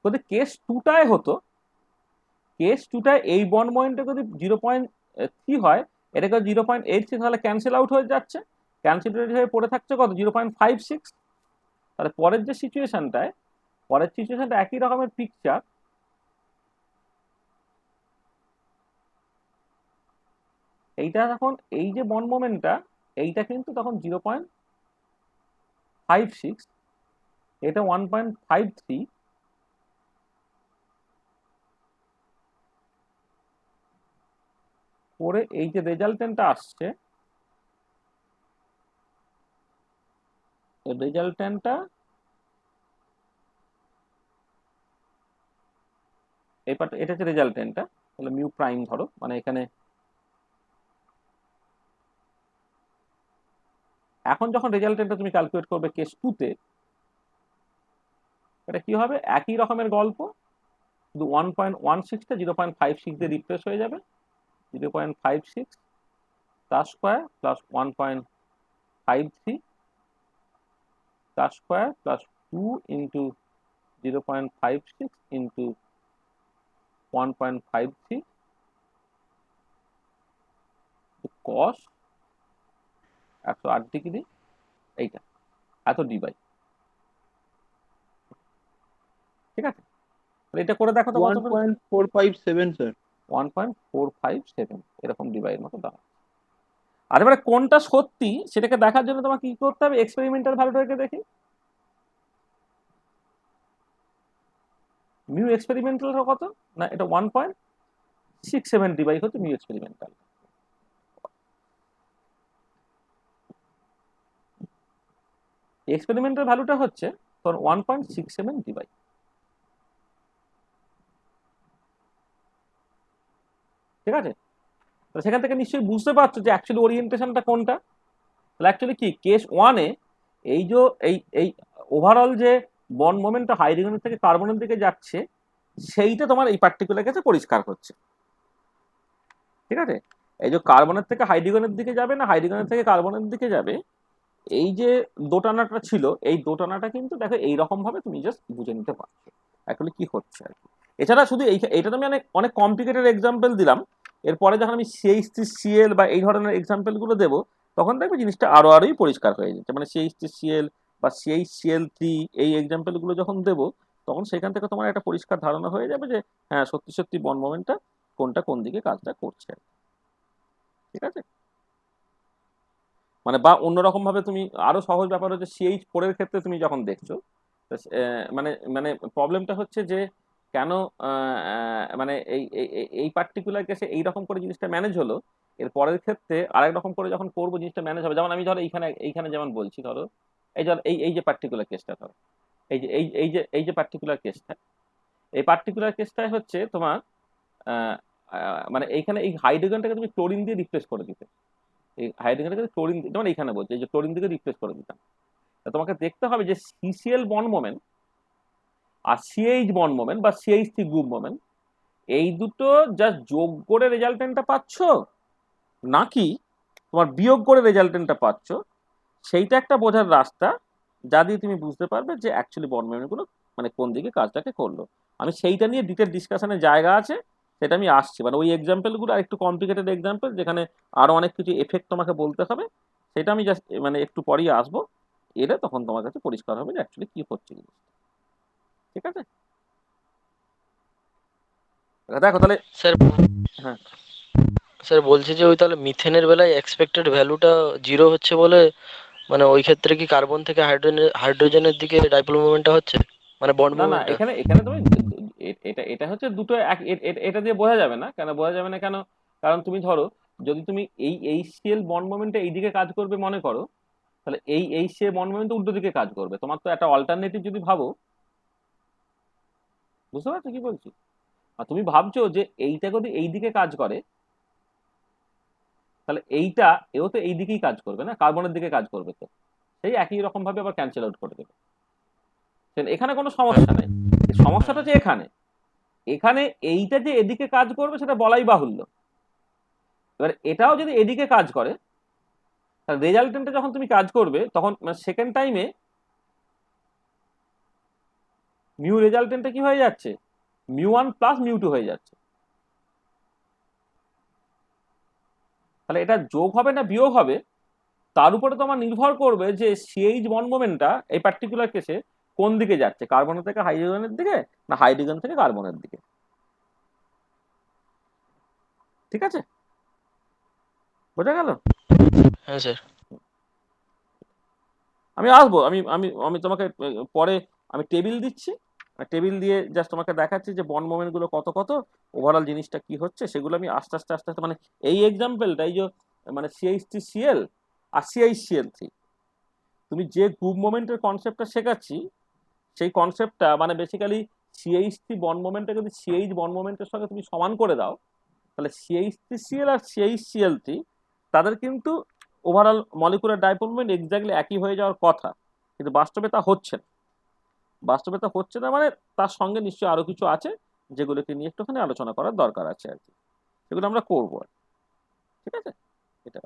যদি কেস টুটায় হতো, কেস টুটায় এই বন্ড মোমেন্টে যদি 0.3 হয়, এটাকে 0.86 তাহলে ক্যান্সেল আউট হয়ে যাচ্ছে, ক্যান্সেল হয়ে পড়ে থাকছে কত 0.56। তাহলে পরের যে সিচুয়েশনটায়, পরের সিচুয়েশনটা একই রকমের পিকচার, এইটা তখন এই যে বন্ড মোমেন্টটা এইটা কিন্তু তখন 0.56, এটা 1.53, করে এই যে রেজাল্টেন্টটা আসছে, রেজাল্টেন্টটা এই পার্টটা, এটা হচ্ছে রেজাল্টেন্টটা, তাহলে মিউ প্রাইম ধরো, মানে এখানে এখন যখন রেজাল্টেন্টটা তুমি ক্যালকুলেট করবে কেস টুতে, এটা কি হবে একই রকমের গল্প, কিন্তু 1.16টা 0.56 দিয়ে রিপ্লেস হয়ে যাবে, 0.56 তার স্কোয়ার প্লাস 1.53 তার square plus 2 into 0.56 into 1.53 cos 108 degree, এইটা এত ডিবাই, ঠিক আছে। তাহলে এটা করে দেখো তো কত বেরোচ্ছে, 1.457 স্যার। 1.457 এরকম ডিবাইয়ের মতো দাঁড়ায়। আর এবারে কোনটা সত্যি সেটাকে দেখার জন্য তোমাকে কি করতে হবে, এক্সপেরিমেন্টাল ভ্যালুটাকে দেখি, মিউ এক্সপেরিমেন্টাল কত না, এটা 1.67 ডিবাই হচ্ছে মিউ এক্সপেরিমেন্টাল। এক্সপেরিমেন্টাল ভ্যালুটা হচ্ছে তোর 1.67 ডিবাই, ঠিক আছে। তো সেখান থেকে নিশ্চয়ই বুঝতে পারছো যে অ্যাকচুয়ালি ওরিয়েন্টেশনটা কোনটা। তাহলে অ্যাকচুয়ালি কি কেস ওয়ানে এই যে এই ওভারঅল যে বন্ড মোমেন্টটা হাইড্রোজেনের থেকে কার্বনের দিকে যাচ্ছে, সেইটা তোমার এই পার্টিকুলার কেসে পরিষ্কার হচ্ছে, ঠিক আছে। এই যে কার্বনের থেকে হাইড্রোজেনের দিকে যাবে না হাইড্রোজেনের থেকে কার্বনের দিকে যাবে, এই যে দোটানাটা ছিল এই দোটানাটা কিন্তু দেখো এইরকম ভাবে তুমি জাস্ট বুঝে নিতে পারছো অ্যাকচুয়ালি কি হচ্ছে আর কি। এছাড়া শুধু এইটা তো আমি অনেক অনেক কমপ্লিকেটেড এক্সাম্পল দিলাম, এরপরে যখন আমি CH3Cl বা এই ধরনের এক্সাম্পল গুলো দেবো তখন দেখবে জিনিসটা আরোই পরিষ্কার হয়ে যাচ্ছে। মানে CH3Cl বা CH3Cl3 এই এক্সাম্পল গুলো যখন দেবো তখন সেখান থেকে তোমার একটা পরিষ্কার ধারণা হয়ে যাবে যে হ্যাঁ সত্যি সত্যি বন্ড মোমেন্টটা কোনটা কোন দিকে কাজটা করছে, ঠিক আছে। মানে বা অন্যরকম ভাবে তুমি আরো সহজ ব্যাপার হচ্ছে CH4 এর ক্ষেত্রে তুমি যখন দেখছো মানে মানে প্রবলেমটা হচ্ছে যে কেন মানে এই পার্টিকুলার কেসে এইরকম করে জিনিসটা ম্যানেজ হলো, এর পরের ক্ষেত্রে আরেক রকম করে যখন করবো জিনিসটা ম্যানেজ হবে। যেমন আমি ধরো এইখানে যেমন বলছি ধরো এই ধর এই যে পার্টিকুলার কেসটা ধরো এই যে পার্টিকুলার কেসটা, এই পার্টিকুলার কেসটাই হচ্ছে তোমার মানে এইখানে এই হাইড্রোজেনটাকে তুমি ক্লোরিন দিয়ে রিপ্লেস করে দিতে, এই হাইড্রোজেনটাকে ক্লোরিন যেমন এইখানে বলছে এই যে ক্লোরিন দিকে রিপ্লেস করে দিতাম। তোমাকে দেখতে হবে যে CCl বন্ড মোমেন্ট আর CH বন্ড মোমেন্ট বা CH3 গ্রুপ মোমেন্ট এই দুটো জাস্ট যোগ করে রেজাল্টেন্টটা পাচ্ছ নাকি তোমার বিয়োগ করে রেজাল্টেন্টটা পাচ্ছ, সেইটা একটা বোঝার রাস্তা যা দিয়ে তুমি বুঝতে পারবে যে অ্যাকচুয়ালি বন্ড মোমেন্ট গুলো মানে কোন দিকে কাজটাকে করলো। আমি সেইটা নিয়ে ডিটেল ডিসকাশনের জায়গা আছে, সেটা আমি আসছি। মানে ওই এক্সাম্পল গুলো আর একটু কমপ্লিকেটেড এক্সাম্পল যেখানে আরো অনেক কিছু এফেক্ট তোমাকে বলতে হবে, সেটা আমি জাস্ট মানে একটু পরেই আসবো, এলে তখন তোমার কাছে পরিষ্কার হবে যে অ্যাকচুয়ালি কি হচ্ছে জিনিসটা, ঠিক আছে। দেখো তাহলে স্যার হ্যাঁ স্যার বলছি যে ওই তাহলে মিথেনের বেলায় এক্সপেক্টেড ভ্যালুটা 0 হচ্ছে বলে, মানে ওই ক্ষেত্রে কি কার্বন থেকে হাইড্রোজেনের দিকে ডাইপোল মুভমেন্টটা হচ্ছে, মানে বন্ড না না মুভমেন্টটা? এখানে এখানে তুমি এটা এটা হচ্ছে দুটো এটা দিয়ে বোঝা যাবে না কেন, বোঝা যাবে না কেন, কারণ তুমি ধরো যদি তুমি এই HCl বন্ড মোমেন্টে এইদিকে কাজ করবে মনে করো, তাহলে এই HCl বন্ড মোমেন্ট উল্টো দিকে কাজ করবে। তোমার তো একটা অল্টারনেটিভ যদি ভাবো, বুঝতে পারছো কি বলছি, আর তুমি ভাবছো যে এইটা যদি এই দিকে কাজ করে তাহলে এইটা এও তো এই দিকেই কাজ করবে না, কার্বনের দিকে কাজ করবে, তো সেই একই রকম ভাবে আবার ক্যান্সেল আউট করে দেবে। এখানে কোনো সমস্যা নেই, সমস্যাটা হচ্ছে এখানে এখানে এইটা যে এদিকে কাজ করবে সেটা বলাই বাহুল্য। এবার এটাও যদি এদিকে কাজ করে তাহলে রেজাল্টেন্টে যখন তুমি কাজ করবে তখন সেকেন্ড টাইমে মিউ রেজাল্টেন্টে কি হয়ে যাচ্ছে, μ1 প্লাস μ2 হয়ে যাচ্ছে। তাহলে এটা যোগ হবে না বিয়োগ হবে তার উপরে তোমার নির্ভর করবে যে CH বন্ড মোমেন্টটা এই পার্টিকুলার কেসে কোন দিকে যাচ্ছে, কার্বন থেকে হাইড্রোজেনের দিকে না হাইড্রোজেন থেকে কার্বনের দিকে, ঠিক আছে, বোঝা গেল। হ্যাঁ স্যার। আমি আসবো, আমি আমি আমি তোমাকে পরে আমি টেবিল দিচ্ছি, টেবিল দিয়ে জাস্ট তোমাকে দেখাচ্ছি যে বন্ড মোমেন্ট গুলো কত কত ওভারঅল জিনিসটা কি হচ্ছে সেগুলো আমি আস্তে আস্তে আস্তে আস্তে মানে এই এক্সাম্পলটা এই যে মানে CH3Cl আর CH3Cl3 তুমি যে গ্রুপ মোমেন্টের কনসেপ্টটা শেখাচ্ছি সেই কনসেপ্টটা মানে বেসিক্যালি CH3 বন্ড মোমেন্টটা যদি CH বন্ড মোমেন্টের সঙ্গে তুমি সমান করে দাও তাহলে CH3Cl আর CH3Cl3 তাদের কিন্তু overall molecular dipole moment exactly একই হয়ে যাওয়ার কথা, কিন্তু বাস্তবে তা হচ্ছে না। বাস্তবে তা হচ্ছে না মানে তার সঙ্গে নিশ্চয়ই আরো কিছু আছে যেগুলোকে নিয়ে একটুখানি আলোচনা করার দরকার আছে আর কি, সেগুলো আমরা করবো আর কি, ঠিক আছে। এটা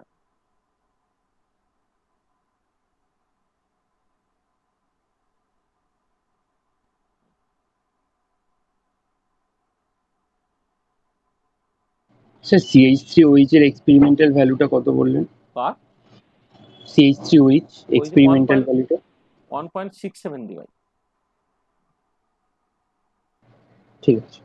স্যার CH3OH এর এক্সপেরিমেন্টাল ভ্যালুটা কত বললেন? কার CH3OH ওই যে এক্সপেরিমেন্টাল ভ্যালুটা 1.67 ডিভাইড। ঠিক আছে।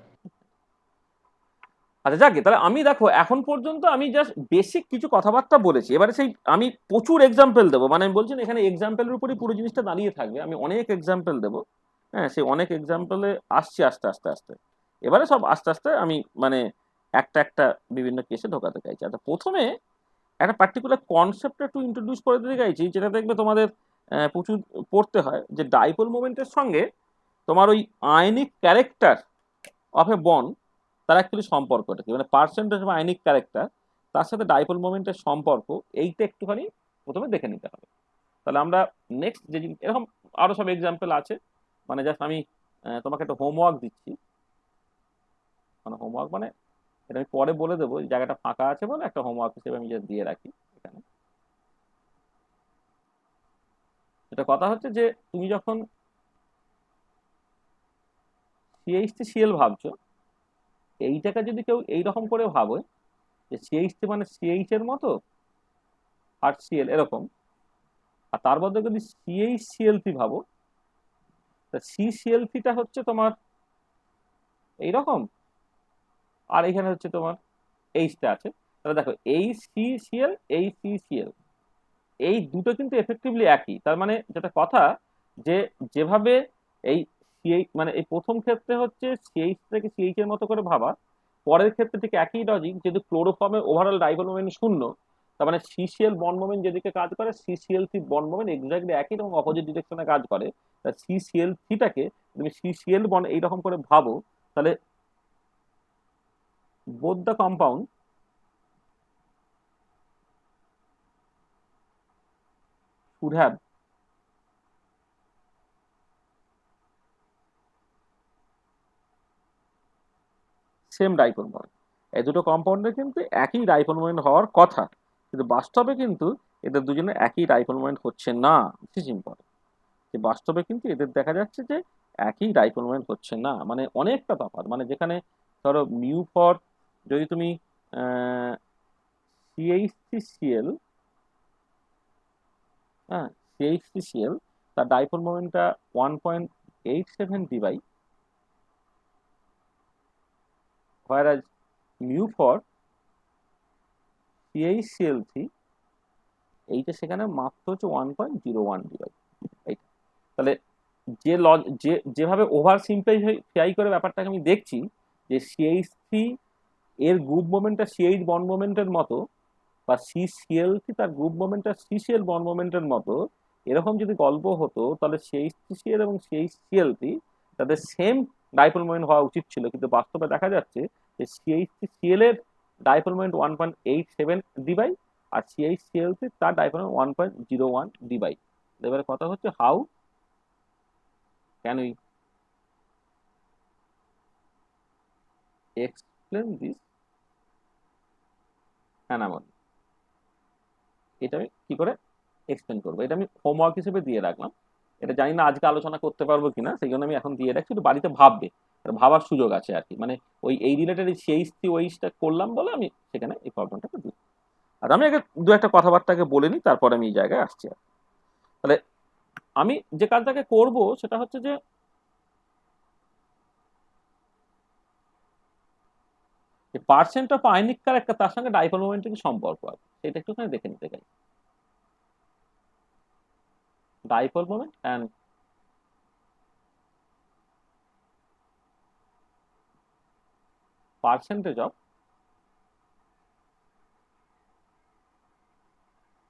আচ্ছা যাকে তাহলে আমি দেখো এখন পর্যন্ত আমি জাস্ট বেসিক কিছু কথাবার্তা বলেছি, এবারে সেই আমি প্রচুর এক্সাম্পল দেবো, মানে আমি বলছি না এখানে এক্সাম্পলের উপরই পুরো জিনিসটা দাঁড়িয়ে থাকবে, আমি অনেক এক্সাম্পল দেবো। হ্যাঁ সেই অনেক এক্সাম্পলে আসছি আস্তে আস্তে আস্তে, এবারে সব আস্তে আস্তে আমি মানে একটা একটা বিভিন্ন কেসে ঢোকাতে চাইছি। আচ্ছা প্রথমে একটা পার্টিকুলার কনসেপ্ট একটু ইন্ট্রোডিউস করে দিতে চাইছি যেটা দেখবে তোমাদের প্রচুর পড়তে হয়, যে ডাইপোল মোমেন্টের সঙ্গে তোমার ওই ionic character of A bond তার অ্যাকচুয়ালি সম্পর্কটা কি, মানে পার্সেন্টেজ বা আয়নিক ক্যারেক্টার তার সাথে ডাইপোল মোমেন্টের সম্পর্ক এইটা একটুখানি প্রথমে দেখে নিতে হবে। তাহলে আমরা নেক্সট যে জিনিস এরকম আরো সব এক্সাম্পল আছে, মানে জাস্ট আমি তোমাকে একটা হোমওয়ার্ক দিচ্ছি, মানে হোমওয়ার্ক মানে এটা আমি পরে বলে দেবো, এই জায়গাটা ফাঁকা আছে বলে একটা হোমওয়ার্ক হিসেবে আমি just দিয়ে রাখি এখানে। এটা কথা হচ্ছে যে তুমি যখন CH3Cl ভাবছো, এইটাকে যদি কেউ এইরকম করে ভাবে যে CH3 মানে CH এর মতো আর Cl এরকম, আর তার বদলে যদি CH-Cl3 ভাবো, তা CCl3টা হচ্ছে তোমার এইরকম, আর এখানে হচ্ছে তোমার এইচটা আছে। তাহলে দেখো এই CCl এই CCl এই দুটো কিন্তু এফেক্টিভলি একই। তার মানে যেটা কথা, যে যেভাবে এই CH মানে এই প্রথম ক্ষেত্রে হচ্ছে CH থেকে CH এর মতো করে ভাবা, পরের ক্ষেত্রে ঠিক একই লজিক, যেহেতু ক্লোরোফর্মের ওভারঅল ডাইপোল মোমেন্ট শূন্য, তার মানে CCl বন্ড মোমেন্ট যেদিকে কাজ করে CCl3 বন্ড মোমেন্ট এক্স্যাক্টলি একই এবং অপোজিট ডিরেকশনে কাজ করে। তা CCl3টাকে তুমি CCl বন্ড এইরকম করে ভাবো, তাহলে both the compound should have same dipole moment. এই দুটো কম্পাউন্ডের কিন্তু একই ডাইপোল মোমেন্ট হওয়ার কথা, কিন্তু বাস্তবে কিন্তু এদের দুজনের একই ডাইপোল মোমেন্ট হচ্ছে না। দিস ইম্পর্টেন্ট, যে বাস্তবে কিন্তু এদের দেখা যাচ্ছে যে একই ডাইপোল মোমেন্ট হচ্ছে না, মানে অনেকটা তফাৎ। মানে যেখানে ধরো মিউ ফর, যদি তুমি CH3Cl, হ্যাঁ CH3Cl, তার dipole মোমেন্টটা 1.87 ডিবাই, whereas mu for CH-Cl3 এইটা সেখানে মাত্র হচ্ছে 1.01 ডিবাই। এইটা তাহলে যেভাবে ওভার সিম্পলিফাই করে ব্যাপারটাকে আমি দেখছি, যে CH3 এর গ্রুপ মোমেন্টটা CH বন্ড মোমেন্টের মতো, বা CCl3 তার গ্রুপ মোমেন্টটা CCl বন্ড মোমেন্টের মতো, এরকম যদি গল্প হতো, তাহলে CH3Cl এবং CH-Cl3 তাদের সেম ডাইপোল মোমেন্ট হওয়া উচিত ছিল। কিন্তু বাস্তবে দেখা যাচ্ছে যে CH3Cl এর ডাইপোল মোমেন্ট 1.87 ডিবাই, আর CH-Cl3 তার ডাইপোল মোমেন্ট 1.01 ডিবাই। এবারে কথা হচ্ছে how can we explain this anomaly. এটা আমি কি করে এক্সপ্লেন করবো, এটা আমি হোমওয়ার্ক হিসেবে দিয়ে রাখলাম। এটা জানি না আজকে আলোচনা করতে পারবো কিনা, সেই জন্য আমি এখন দিয়ে রাখছি, একটু বাড়িতে ভাববে, এটা ভাবার সুযোগ আছে আর কি। মানে ওই এই রিলেটেড CH3 ওইটা করলাম বলে আমি সেখানে এই প্রবলেমটাকে দিই। আর আমি আগে দু একটা কথাবার্তাকে বলে নিই, তারপরে আমি এই জায়গায় আসছি। তাহলে আমি যে কাজটাকে করব সেটা হচ্ছে যে পার্সেন্ট অফ আয়নিক ক্যারেক্টার তার সঙ্গে ডাইপোল মোমেন্টের কি সম্পর্ক আছে সেটা একটুখানি দেখে নিতে চাই। Dipole moment and percentage of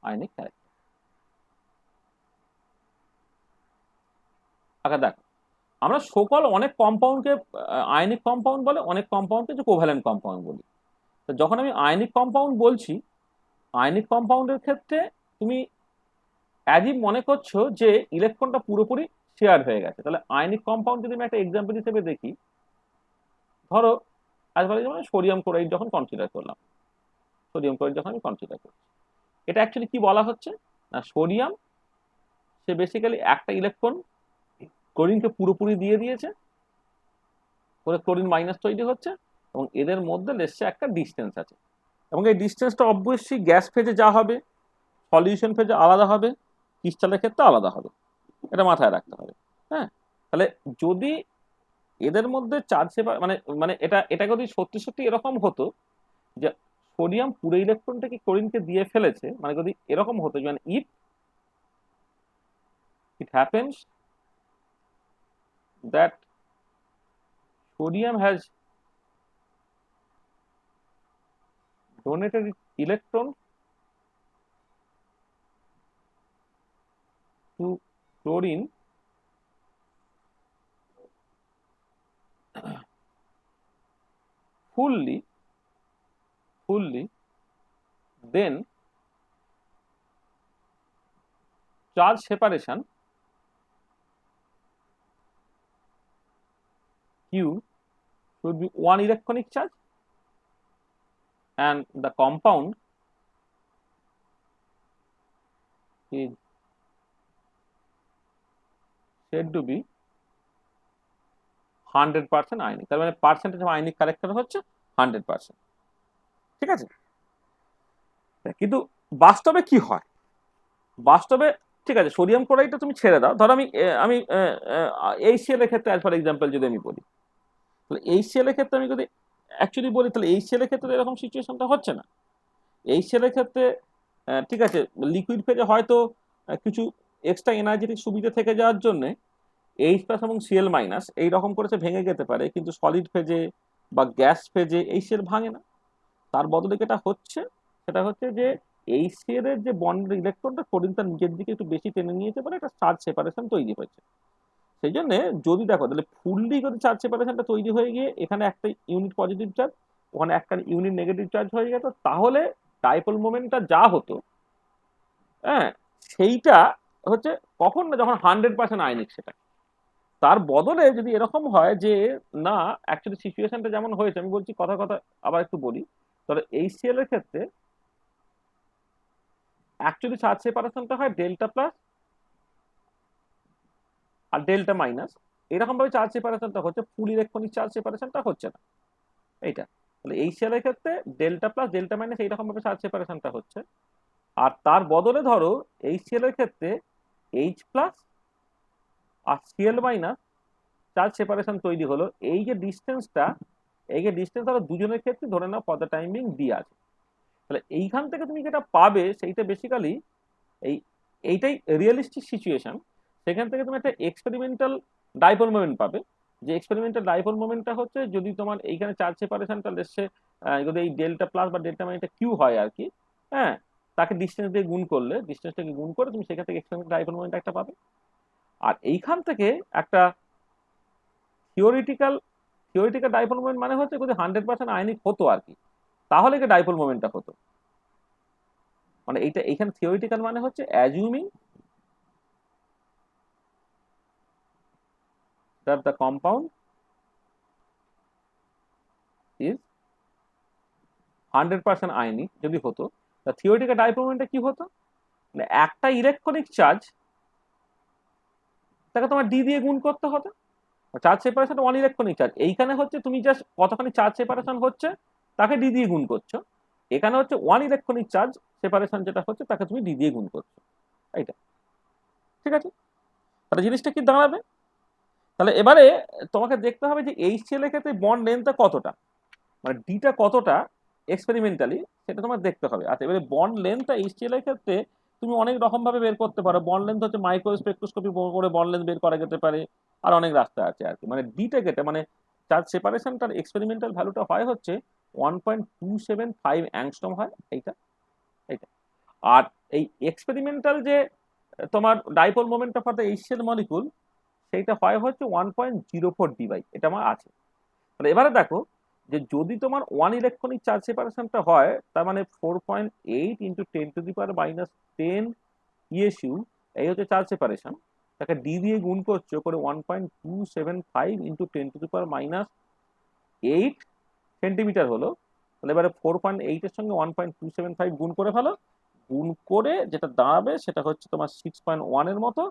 ionic character। আচ্ছা দেখো, আমরা সকল অনেক কম্পাউন্ডকে আয়নিক কম্পাউন্ড বলে, অনেক কম্পাউন্ডকে যে কোভ্যালেন্ট কম্পাউন্ড বলি। তো যখন আমি আয়নিক কম্পাউন্ড বলছি, আয়নিক কম্পাউন্ডের ক্ষেত্রে তুমি অ্যাজিভ মনে করছো যে ইলেকট্রনটা পুরোপুরি শেয়ার হয়ে গেছে। তাহলে আয়নিক কম্পাউন্ড যদি আমি একটা এক্সাম্পল হিসেবে দেখি, ধরো আজকাল যেমন সোডিয়াম ক্লোরাইড যখন কনসিডার করলাম, সোডিয়াম ক্লোরাইড যখন আমি কনসিডার করছি, এটা অ্যাকচুয়ালি কি বলা হচ্ছে না, সোডিয়াম সে বেসিক্যালি একটা ইলেকট্রন ক্লোরিনকে পুরোপুরি দিয়ে দিয়েছে, করে ক্লোরিন মাইনাস তৈরি হচ্ছে, এবং এদের মধ্যে লেসে একটা ডিস্টেন্স আছে, এবং এই ডিস্টেন্সটা অবশ্যই গ্যাস ফেজে যা হবে, সলিউশন ফেজে আলাদা হবে, ক্রিস্টালের ক্ষেত্রে আলাদা হবে, এটা মাথায় রাখতে হবে। হ্যাঁ, তাহলে যদি এদের মধ্যে চার্জ সেপার মানে মানে এটা যদি সত্যি সত্যি এরকম হতো যে সোডিয়াম পুরো ইলেকট্রনটাকে ক্লোরিনকে দিয়ে ফেলেছে, মানে যদি এরকম হতো যে if it happens that sodium has donated its electron to chlorine fully, then charge separation Q should be one electronic charge and the compound is said to be 100% ionic, তার মানে পার্সেন্টেজ অফ আয়নিক ক্যারেক্টার হচ্ছে 100%। ঠিক আছে, কিন্তু বাস্তবে কি হয়, বাস্তবে ঠিক আছে সোডিয়াম ক্লোরাইডটা তুমি ছেড়ে দাও, ধরো আমি HCl এর ক্ষেত্রে অ্যাজ ফর এক্সাম্পল যদি আমি বলি, তাহলে HCl এর ক্ষেত্রে আমি যদি অ্যাকচুয়ালি বলি, তাহলে HCl এর ক্ষেত্রে এরকম সিচুয়েশনটা হচ্ছে না। HCl এর ক্ষেত্রে ঠিক আছে লিকুইড ফেজে হয়তো কিছু এক্সট্রা এনার্জেটিক সুবিধা থেকে যাওয়ার জন্য H+ এবং Cl- এইরকম করেছে ভেঙে যেতে পারে, কিন্তু সলিড ফেজে বা গ্যাস ফেজে HCl ভাঙে না। তার বদলে যেটা হচ্ছে সেটা হচ্ছে যে HCl এর যে বন্ডের ইলেকট্রনটা ক্লোরিন তার নিজের দিকে একটু বেশি টেনে নিয়েছে বলে একটা চার্জ সেপারেশন তৈরি হয়েছে। সেই জন্য যদি দেখো তাহলে ফুললি যদি চার্জ সেপারেশনটা তৈরি হয়ে গিয়ে এখানে একটা ইউনিট পজিটিভ চার্জ, ওখানে একটা ইউনিট নেগেটিভ চার্জ হয়ে যেত, তাহলে ডাইপোল মোমেন্টটা যা হতো, হ্যাঁ, সেইটা হচ্ছে কখন না যখন 100% আয়নিক, সেটা। তার বদলে যদি এরকম হয় যে না, অ্যাকচুয়ালি সিচুয়েশনটা যেমন হয়েছে, আমি বলছি কথা কথা আবার একটু বলি, তাহলে HCl এর ক্ষেত্রে অ্যাকচুয়ালি চার্জ সেপারেশনটা হয় ডেল্টা প্লাস আর ডেল্টা মাইনাস, এরকম ভাবে চার্জ সেপারেশনটা হচ্ছে, ফুল ইলেকট্রনিক চার্জ সেপারেশনটা হচ্ছে না এইটা। তাহলে HCl এর ক্ষেত্রে ডেল্টা প্লাস ডেল্টা মাইনাস এইরকম ভাবে চার্জ সেপারেশনটা হচ্ছে, আর তার বদলে ধরো HCl এর ক্ষেত্রে H+ আর Cl- চার্জ সেপারেশন তৈরি হলো। এই যে ডিস্টেন্সটা, এই যে ডিস্টেন্স ধরো দুজনের ক্ষেত্রে ধরে নাও for the time being D আছে, তাহলে এইখান থেকে তুমি যেটা পাবে সেইটা বেসিক্যালি এইটাই রিয়েলিস্টিক সিচুয়েশন। সেখান থেকে তুমি একটা এক্সপেরিমেন্টাল ডাইপোল মোমেন্ট পাবে, যে এক্সপেরিমেন্টাল ডাইপোল মোমেন্টটা হচ্ছে যদি তোমার এইখানে চার্জ সেপারেশনটা লেসে যদি এই ডেল্টা প্লাস বা ডেল্টা মাইনাসটা কিউ হয় আর কি, হ্যাঁ, তাকে ডিস্টেন্স দিয়ে গুণ করলে, ডিস্টেন্সটাকে গুণ করে তুমি সেখান থেকে এক্সপেরিমেন্টাল ডাইপোল মোমেন্ট একটা পাবে। আর এইখান থেকে একটা থিওরিটিক্যাল থিওরিটিক্যাল ডাইপোল মোমেন্ট মানে হচ্ছে যদি 100% আয়নিক হতো আর কি, তাহলে কি ডাইপোল মোমেন্টটা হতো, মানে এইটা এখানে থিওরিটিক্যাল মানে হচ্ছে assuming that the compound is 100% ionic যদি হতো, তা থিওরিটিক্যাল ডাইপোল মোমেন্টটা কি হতো, মানে একটা ইলেকট্রনিক চার্জ তাকে তোমার ডি দিয়ে গুণ করতে হতো, charge separation one electronic charge, এইখানে হচ্ছে তুমি জাস্ট কতখানি চার্জ সেপারেশন হচ্ছে তাকে ডি দিয়ে গুণ করছো, এখানে হচ্ছে ওয়ান ইলেকট্রনিক চার্জ সেপারেশন যেটা হচ্ছে তাকে তুমি ডি দিয়ে গুণ করছো, এইটা। ঠিক আছে, তাহলে জিনিসটা কি দাঁড়াবে, তাহলে এবারে তোমাকে দেখতে হবে যে HCl এর ক্ষেত্রে বন্ড লেন্থটা কতটা, মানে ডিটা কতটা এক্সপেরিমেন্টালি সেটা তোমার দেখতে হবে। আচ্ছা, এবারে বন্ড লেন্থটা HCl এর ক্ষেত্রে তুমি অনেক রকম ভাবে বের করতে পারো। বন্ড লেন্থ হচ্ছে মাইক্রো স্পেকট্রোস্কোপি করে বন্ড লেন্থ বের করা যেতে পারে, আর অনেক রাস্তা আছে আর কি। মানে ডিটা কেটে মানে চার্জ সেপারেশনটার এক্সপেরিমেন্টাল ভ্যালুটা হয় হচ্ছে 1.275 অ্যাংস্ট্রম হয় এইটা, এইটা। আর এই এক্সপেরিমেন্টাল যে তোমার dipole moment of the HCl molecule সেইটা হয় হচ্ছে 1.04 ডিবাই, এটা আমার আছে। তাহলে এবারে দেখো যে যদি তোমার ওয়ান ইলেকট্রনিক চার্জ সেপারেশনটা হয়, তার মানে 4.8 ইন্টু 10⁻10 ESU, এই হচ্ছে চার্জ সেপারেশন, তাকে ডি দিয়ে গুণ করছো করে 1.275 ইন্টু 10⁻8 সেন্টিমিটার হলো। তাহলে এবারে 4.8 এর সঙ্গে 1.275 গুণ করে ফেলো, গুণ করে যেটা দাঁড়াবে সেটা হচ্ছে তোমার 6.1 এর মতো,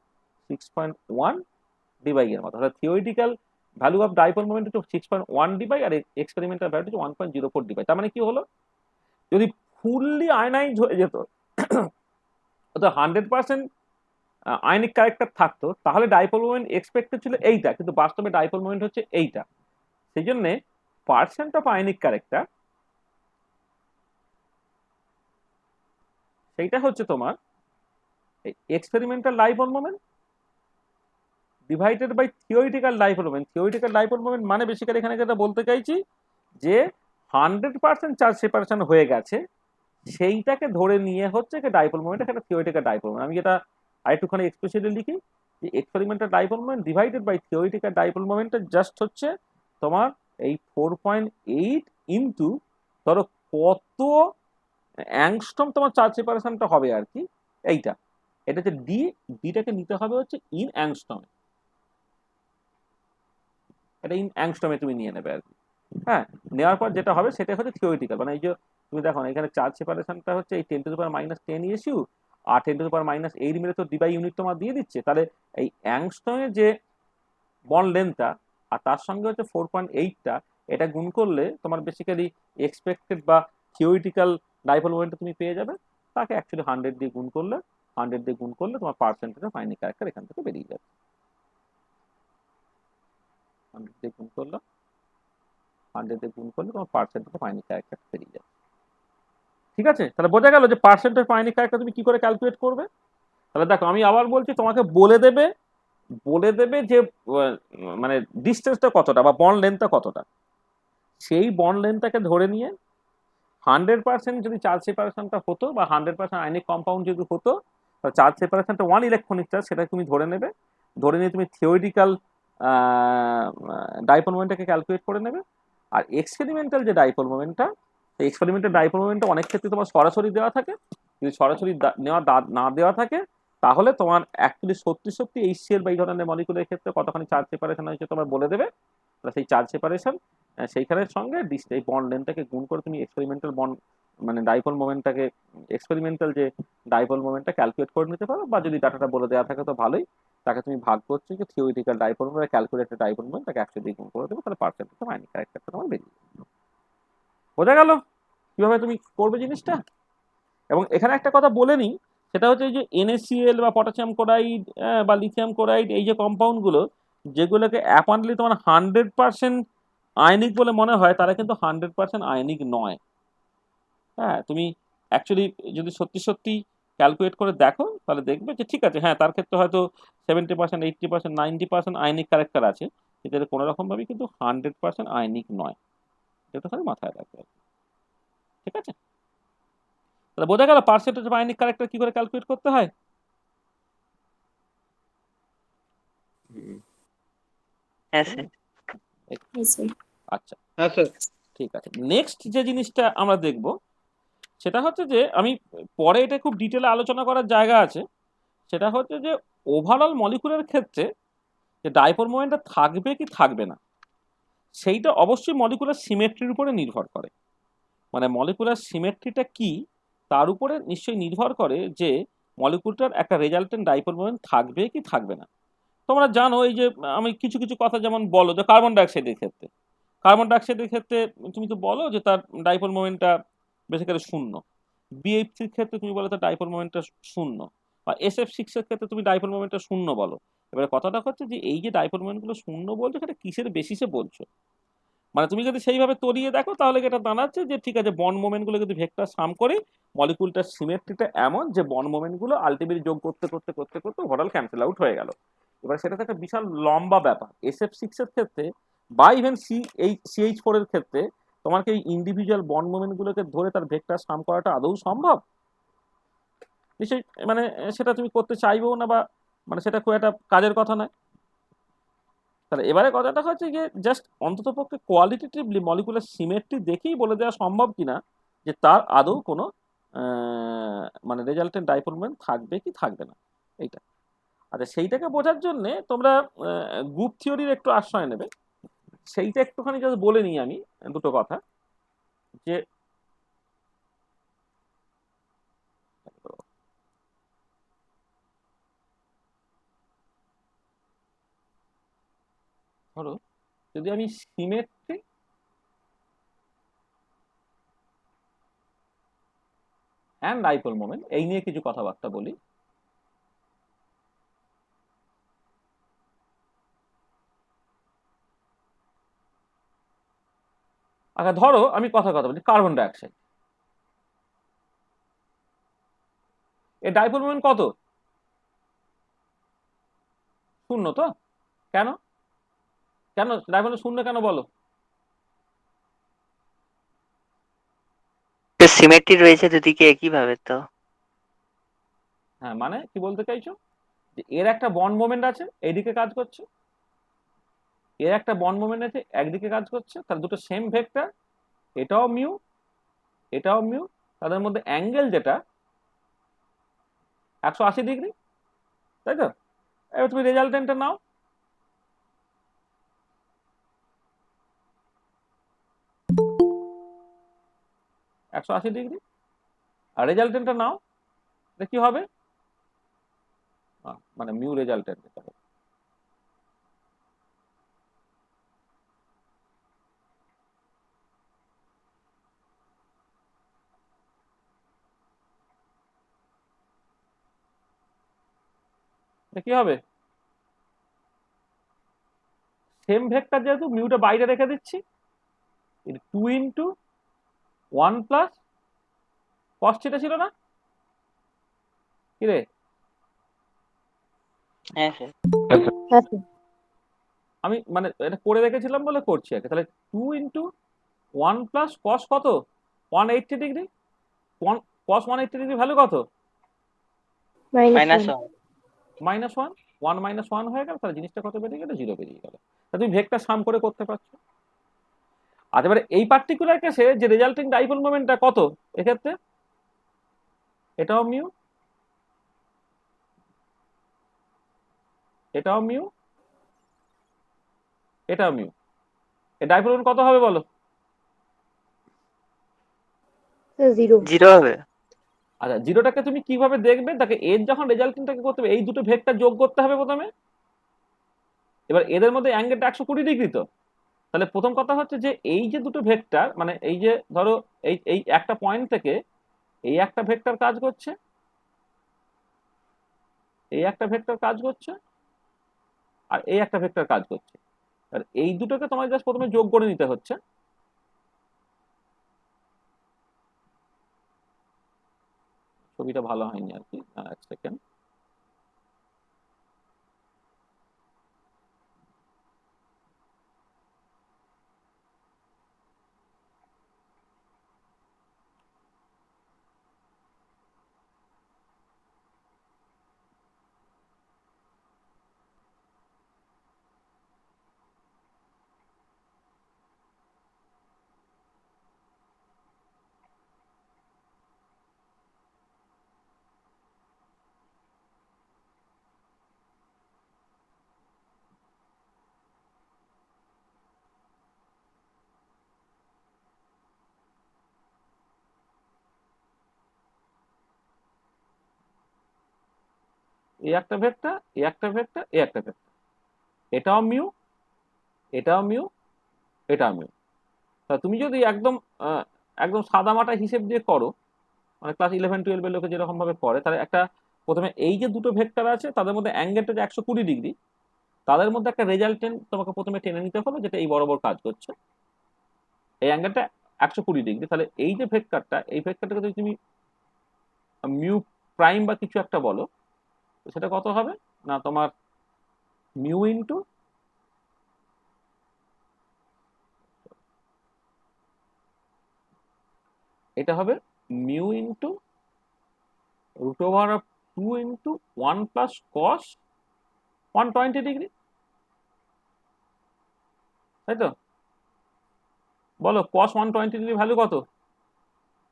6.1 ডিবাই এর মতো। তাহলে theoretical value of dipole moment হচ্ছে 6.1 ডিবাই, আর এক্সপেরিমেন্টাল ভ্যালু হচ্ছে 1.04 ডিবাই। তার মানে কি হলো, যদি ফুললি আয়নাইজ হয়ে যেত অর্থাৎ 100% আয়নিক ক্যারেক্টার থাকতো, তাহলে ডাইপোল মোমেন্ট এক্সপেক্টেড ছিল এইটা, কিন্তু বাস্তবে ডাইপোল মোমেন্ট হচ্ছে এইটা। সেই জন্য পার্সেন্ট অফ আয়নিক ক্যারেক্টার সেইটা হচ্ছে তোমার experimental dipole moment divided by theoretical dipole moment. Theoretical dipole moment মানে বেসিক্যালি এখানে যেটা বলতে চাইছি যে 100% চার্জ সেপারেশন হয়ে গেছে, সেইটাকে ধরে নিয়ে হচ্ছে ডাইপোল মোমেন্ট, একটা থিওরিটিক্যাল ডাইপোল মোমেন্ট। আমি যেটা আরেকটুখানি এক্সপ্রেসিভলি লিখি যে experimental dipole moment divided by theoretical dipole মোমেন্টটা জাস্ট হচ্ছে তোমার এই 4.8 ইন্টু ধরো কত অ্যাংস্ট্রম তোমার চার্জ সেপারেশনটা হবে আর কি, এইটা। এটা হচ্ছে ডি, ডিটাকে নিতে হবে হচ্ছে ইন অ্যাংস্ট্রমে, এটা ইন অ্যাংস্ট্রমে তুমি নিয়ে নেবে আর কি। হ্যাঁ, নেওয়ার পর যেটা হবে সেটা হচ্ছে থিওরিটিক্যাল, মানে এই যে তুমি দেখো না এখানে চার্জ সেপারেশনটা হচ্ছে এই 10⁻10 ইএসইউ আর 10⁻8 মিলে তো ডিবাই ইউনিট তোমার দিয়ে দিচ্ছে, তাহলে এই অ্যাংস্ট্রমের যে বন্ড লেন্থটা আর তার সঙ্গে হচ্ছে 4.8টা, এটা গুণ করলে তোমার বেসিক্যালি এক্সপেক্টেড বা থিওরিটিক্যাল ডাইপোল মোমেন্টটা তুমি পেয়ে যাবে। তাকে অ্যাকচুয়ালি 100 দিয়ে গুণ করলে, 100 দিয়ে গুণ করলে তোমার পার্সেন্টেজ অফ আইনিক ক্যারেক্টার এখান থেকে বেরিয়ে যাবে। 100 দিয়ে গুণ করলে, 100 দিয়ে গুণ করলে তোমার পার্সেন্টেজ অফ আইনিক ক্যারেক্টার বেরিয়ে যাবে। ঠিক আছে, তাহলে বোঝা গেল যে পার্সেন্টেজ অফ আইনিক ক্যারেক্টার তুমি কি করে ক্যালকুলেট করবে। তাহলে দেখো আমি আবার বলছি, তোমাকে বলে দেবে যে মানে ডিস্টেন্সটা কতটা বা বন্ড লেন্থটা কতটা, সেই বন্ড লেন্থটাকে ধরে নিয়ে 100% যদি চার্জ সেপারেশনটা হতো বা 100% আয়নিক কম্পাউন্ড যদি হতো, তাহলে চার্জ সেপারেশনটা 1 ইলেকট্রনিক চার্জ, সেটা তুমি ধরে নেবে। ধরে নিয়ে তুমি থিওরিটিক্যাল ডাইপোল মোমেন্টটাকে ক্যালকুলেট করে নেবে। আর এক্সপেরিমেন্টাল যে ডাইপোল মোমেন্টটা, সেই এক্সপেরিমেন্টাল ডাইপোল মোমেন্টটা অনেক ক্ষেত্রে তোমার সরাসরি দেওয়া থাকে। যদি সরাসরি না দেওয়া থাকে, তাহলে তোমার অ্যাকচুয়ালি সত্যি HCl বা এই ধরনের মলিকুলের ক্ষেত্রে কতখানি চার্জ সেপারেশন হয়েছে তোমার বলে দেবে। সেই চার্জ সেপারেশন সেইখানের সঙ্গে এই বন্ড লেন্থটাকে গুণ করে তুমি এক্সপেরিমেন্টাল বন্ড মানে ডাইপোল মোমেন্টটাকে, এক্সপেরিমেন্টাল যে ডাইপোল মোমেন্টটা ক্যালকুলেট করে নিতে পারো। বা যদি ডাটাটা বলে দেওয়া থাকে তো ভালোই, তাকে তুমি ভাগ করছো যে theoretical dipole moment, calculated dipole moment, তাকে 100 দিয়ে গুণ করে দেবে, তাহলে পার্সেন্টেজ অফ আয়নিক ক্যারেক্টারটা তোমার বেরিয়ে যাবে। বোঝা গেল কিভাবে তুমি করবে জিনিসটা। এবং এখানে একটা কথা বলে নিই, সেটা হচ্ছে যে NaCl বা পটাশিয়াম ক্লোরাইড বা লিথিয়াম ক্লোরাইড, এই যে কম্পাউন্ডগুলো যেগুলোকে অ্যাপারেন্টলি তোমার 100% আয়নিক বলে মনে হয়, তারা কিন্তু 100% আয়নিক নয়। হ্যাঁ, তুমি অ্যাকচুয়ালি যদি সত্যি ক্যালকুলেট করে দেখো, তাহলে দেখবে যে ঠিক আছে, হ্যাঁ তার ক্ষেত্রে হয়তো 70%, 80%, 90% আয়নিক ক্যারেক্টার আছে, কিন্তু এটা কোনো রকমভাবেই কিন্তু 100% আয়নিক নয়। এটা খালি মাথায় রাখবে। ঠিক আছে, তাহলে বোঝা গেল পার্সেন্টেজ অফ আয়নিক ক্যারেক্টার কি করে ক্যালকুলেট করতে হয়। হ্যাঁ স্যার। আচ্ছা, হ্যাঁ স্যার। ঠিক আছে। নেক্সট যে জিনিসটা আমরা দেখব, সেটা হচ্ছে যে আমি পরে এটা খুব ডিটেলে আলোচনা করার জায়গা আছে। সেটা হচ্ছে যে ওভারঅল মলিকুলের ক্ষেত্রে যে ডাইপোল মোমেন্টটা থাকবে কি থাকবে না, সেইটা অবশ্যই মলিকুলার সিমেট্রির উপরে নির্ভর করে। মানে মলিকুলার সিমেট্রিটা কি, তার উপরে নিশ্চয়ই নির্ভর করে যে মলিকুলটার একটা রেজাল্টেন্ট ডাইপোল মোমেন্ট থাকবে কি থাকবে না। তোমরা জানো এই যে আমি কিছু কথা যেমন বলো যে কার্বন ডাইঅক্সাইডের ক্ষেত্রে তুমি তো বলো যে তার ডাইপোল মোমেন্টটা বেসিক্যালি 0। BF3 ক্ষেত্রে তুমি বলো তার ডাইপোল মোমেন্টটা 0, বা SF6 এর ক্ষেত্রে তুমি ডাইপোল মোমেন্টটা 0 বলো। এবারে কথাটা হচ্ছে যে এই যে ডাইপোল মোমেন্টগুলো 0 বলছো, সেটা কিসের বেসিসে বলছো। মানে তুমি যদি সেইভাবে তলিয়ে দেখো, তাহলে এটা দাঁড়াচ্ছে যে ঠিক আছে, বন্ড মোমেন্টগুলো যদি ভেক্টর সাম করে, মলিকুলটার সিমেট্রিটা এমন যে বন্ড মোমেন্টগুলো আলটিমেটলি যোগ করতে ওভারঅল ক্যান্সেল আউট হয়ে গেল। এবার সেটা তো একটা বিশাল লম্বা ব্যাপার। SF6 এর ক্ষেত্রে বা ইভেন CH4 এর ক্ষেত্রে তোমার কি এই ইন্ডিভিজুয়াল বন্ড মোমেন্টগুলোকে ধরে তার ভেক্টর সাম করাটা আদৌ সম্ভব? নিশ্চয়ই মানে সেটা তুমি করতে চাইবেও না, বা মানে সেটা খুব একটা কাজের কথা নয়। তাহলে এবারে কথাটা হচ্ছে যে জাস্ট অন্ততপক্ষে কোয়ালিটেটিভলি মলিকুলার সিমেট্রি দেখেই বলে দেওয়া সম্ভব কিনা যে তার আদৌ কোনো মানে রেজাল্টেন্ট ডাইপোল মোমেন্ট থাকবে কি থাকবে না, এইটা। আচ্ছা, সেইটাকে বোঝার জন্যে তোমরা গ্রুপ থিওরির একটু আশ্রয় নেবে। সেইটা একটুখানি জাস্ট বলে নিই আমি দুটো কথা। যে ধরো যদি আমি সিমেট্রি অ্যান্ড ডাইপোল মোমেন্ট এই নিয়ে কিছু কথাবার্তা বলি। আচ্ছা, ধরো আমি কথা বলছি কার্বন ডাইঅক্সাইড, এর ডাইপোল মোমেন্ট কত? 0 তো? কেন কেন ডাইপোল 0 কেন বলো? সিমেট্রি রয়েছে দুদিকে একইভাবে তো। হ্যাঁ, মানে কি বলতে চাইছো যে এর একটা বন্ড মোমেন্ট আছে এইদিকে কাজ করছে, এর একটা বন্ড মোমেন্ট আছে একদিকে কাজ করছে, তাহলে দুটো সেম ভেক্টর, এটাও মিউ এটাও মিউ, তাদের মধ্যে অ্যাঙ্গেল যেটা 180°, তাই তো? এবার তুমি রেজাল্টেন্টটা নাও। 180°। আর রেজাল্টেন্টটা নাও, এটা কি হবে? মানে মিউ রেজাল্টেন্ট এটা হবে। এটা কি হবে? সেম ভেক্টর যেহেতু মিউটা বাইরে রেখে দিচ্ছি, 2 ইন্টু 1 প্লাস কস থিটা ছিল না? কি রে? হ্যাঁ স্যার। আমি মানে এটা করে রেখেছিলাম বলে করছি আর কি। তাহলে 2 ইন্টু 1 প্লাস কস কত? 180°। কস 180° ভ্যালু কত? -1। -1। 1 - 1 হয়ে গেল, তাহলে জিনিসটা কত বেরিয়ে গেল? 0 বেরিয়ে গেল। তা তুমি ভেক্টর সাম করে করতে পারছো। আর এবারে এই পার্টিকুলার কেসে যে রেজাল্টিং ডাইপোল মোমেন্টটা কত এক্ষেত্রে? এটাও মিউ, এটাও মিউ, এটাও মিউ। এই ডাইপোল মোমেন্ট কত হবে বলো? 0 হবে। আচ্ছা, জিরোটাকে তুমি কিভাবে দেখবে? তাকে এর যখন রেজাল্টিংটাকে করতে হবে, এই দুটো ভেক্টর যোগ করতে হবে প্রথমে। এবার এদের মধ্যে অ্যাঙ্গেলটা 120° তো। তাহলে প্রথম কথা হচ্ছে যে এই যে দুটো ভেক্টর, মানে এই যে ধরো এই এই একটা পয়েন্ট থেকে এই একটা ভেক্টর কাজ করছে, এই একটা ভেক্টর কাজ করছে, আর এই একটা ভেক্টর কাজ করছে। আর এই দুটোকে তোমার জাস্ট প্রথমে যোগ করে নিতে হচ্ছে। ছবিটা ভালো হয়নি আর কি, এক সেকেন্ড। এই একটা ভেক্টর, এই একটা ভেক্টর, এই একটা ভেক্টর, এটাও মিউ, এটাও মিউ, এটাও মিউ। তা তুমি যদি একদম একদম সাদামাটা হিসেব দিয়ে করো, মানে ক্লাস 11-12 এর লোকে যেরকম ভাবে করে, তাহলে একটা প্রথমে এই যে দুটো ভেক্টর আছে তাদের মধ্যে অ্যাঙ্গেলটা যে 120°, তাদের মধ্যে একটা রেজাল্টেন্ট তোমাকে প্রথমে টেনে নিতে হবে, যেটা এই বরাবর কাজ করছে। এই অ্যাঙ্গেলটা 120°। তাহলে এই যে ভেক্টরটা, এই ভেক্টরটাকে যদি তুমি মিউ প্রাইম বা কিছু একটা বলো, তো সেটা কত হবে? না তোমার মিউ ইন্টু, এটা হবে মিউ ইন্টু √2 ইন্টু 1 প্লাস কস 120°। তাই তো? বলো কস 120° ভ্যালু কত?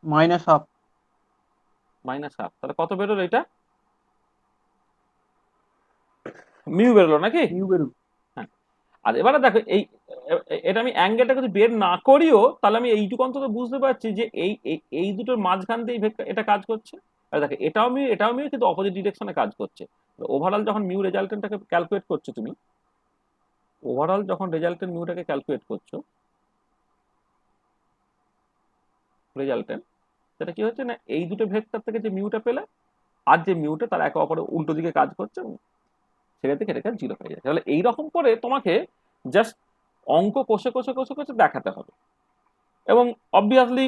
-1/2। -1/2। তাহলে কত বেরোলো এটা? মিউ বেরোলো নাকি? মিউ বেরোবে। হ্যাঁ। আর এবারে দেখো এই এটা আমি অ্যাঙ্গেলটা যদি বের না করিও, তাহলে আমি এইটুকু অন্তত বুঝতে পারছি যে এই এই দুটোর মাঝখান দিয়ে এটা কাজ করছে। আর দেখো এটাও মিউ, এটাও মিউ, কিন্তু অপোজিট ডিরেকশনে কাজ করছে। ওভারঅল যখন মিউ রেজাল্টেন্টটাকে ক্যালকুলেট করছো তুমি, ওভারঅল যখন রেজাল্টেন্ট মিউটাকে ক্যালকুলেট করছো, রেজাল্টেন্ট সেটা কি হচ্ছে না, এই দুটো ভেক্টর থেকে যে মিউটা পেলে আর যে মিউটা, তারা একে অপরের উল্টো দিকে কাজ করছে, সেটা থেকে এটা 0 হয়ে যায়। তাহলে এইরকম করে তোমাকে জাস্ট অঙ্ক কষে কষে কষে কষে দেখাতে হবে। এবং অবভিয়াসলি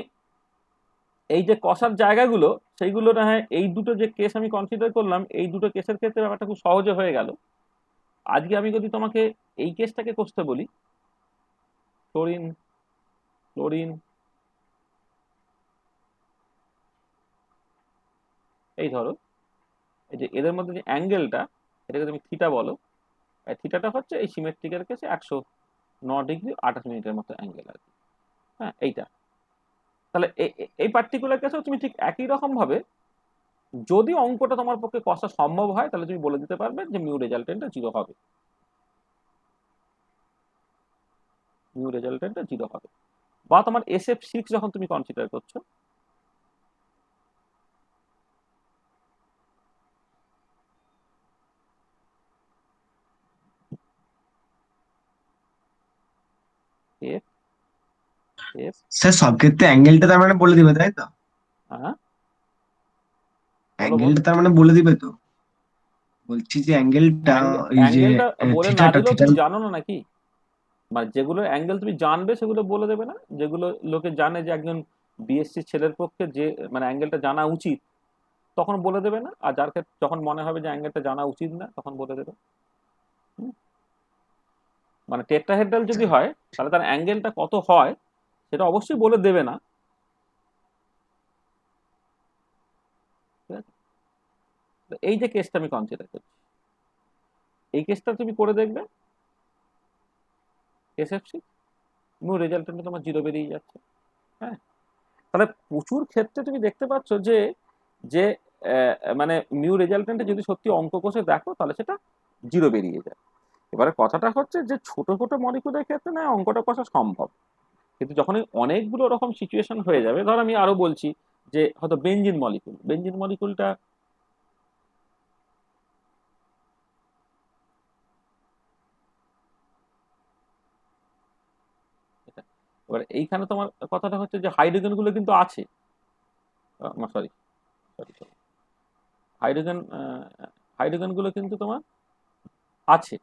এই যে কষার জায়গাগুলো, সেইগুলো না হয় এই দুটো যে কেস আমি কনসিডার করলাম, এই দুটো কেসের ক্ষেত্রে ব্যাপারটা খুব সহজে হয়ে গেল। আজকে আমি যদি তোমাকে এই কেসটাকে কষতে বলি, ক্লোরিন ক্লোরিন, এই ধরো এই যে এদের মধ্যে যে অ্যাঙ্গেলটা, এটাকে তুমি থিটা বলো। থিটাটা হচ্ছে এই সিমেট্রিকের কেসে 109°28' মতো অ্যাঙ্গেল আর কি। হ্যাঁ, এইটা। তাহলে এই পার্টিকুলার কেসেও তুমি ঠিক একই রকম ভাবে, যদি অঙ্কটা তোমার পক্ষে কষা সম্ভব হয়, তাহলে তুমি বলে দিতে পারবে যে মিউ রেজাল্টেন্টটা 0 হবে, মিউ রেজাল্টেন্টটা 0 হবে। বা তোমার SF6 যখন তুমি কনসিডার করছো, এফ এফ স্যার সব ক্ষেত্রে অ্যাঙ্গেলটা তার মানে বলে দিবে তাই তো? হ্যাঁ, বলো বলো। অ্যাঙ্গেলটা তার মানে বলে দিবে তো? বলছি যে অ্যাঙ্গেলটা ওই যে অ্যাঙ্গেলটা বলে না থিটাটা দিলেও থিটার। তুমি জানো না নাকি? মানে যেগুলো অ্যাঙ্গেল তুমি জানবে সেগুলো বলে দেবে না? যেগুলো লোকে জানে যে একজন বিএসসি ছেলের পক্ষে যে মানে অ্যাঙ্গেলটা জানা উচিত, তখন বলে দেবে না? আর যার ক্ষেত্রে যখন মনে হবে যে অ্যাঙ্গেলটা জানা উচিত না, তখন বলে দেবে। হুম? মানে টেট্রাহেড্রাল যদি হয় তাহলে তার অ্যাঙ্গেলটা কত হয় সেটা অবশ্যই বলে দেবে না, ঠিক আছে? তো এই যে কেসটা আমি কনসিডার করছি, এই কেসটা তুমি করে দেখবে, এসএফসি নো রেজাল্টেন্টে তোমার জিরো বেরিয়ে যাচ্ছে। হ্যাঁ, তাহলে প্রচুর ক্ষেত্রে তুমি দেখতে পাচ্ছ যে যে মানে মিউ রেজাল্টেন্টে যদি সত্যি অঙ্ক কষে দেখো তাহলে সেটা জিরো বেরিয়ে যায়। এবারে কথাটা হচ্ছে যে ছোট ছোট মলিকুলের ক্ষেত্রে না অঙ্কটা কষা সম্ভব, কিন্তু যখন অনেকগুলো রকম সিচুয়েশন হয়ে যাবে, ধর আমি আরো বলছি যে হয়তো বেঞ্জিন মলিকুলটা এবারে এইখানে তোমার কথাটা হচ্ছে যে হাইড্রোজেন গুলো কিন্তু আছে, sorry sorry sorry, hydrogen hydrogen গুলো কিন্তু তোমার আছে।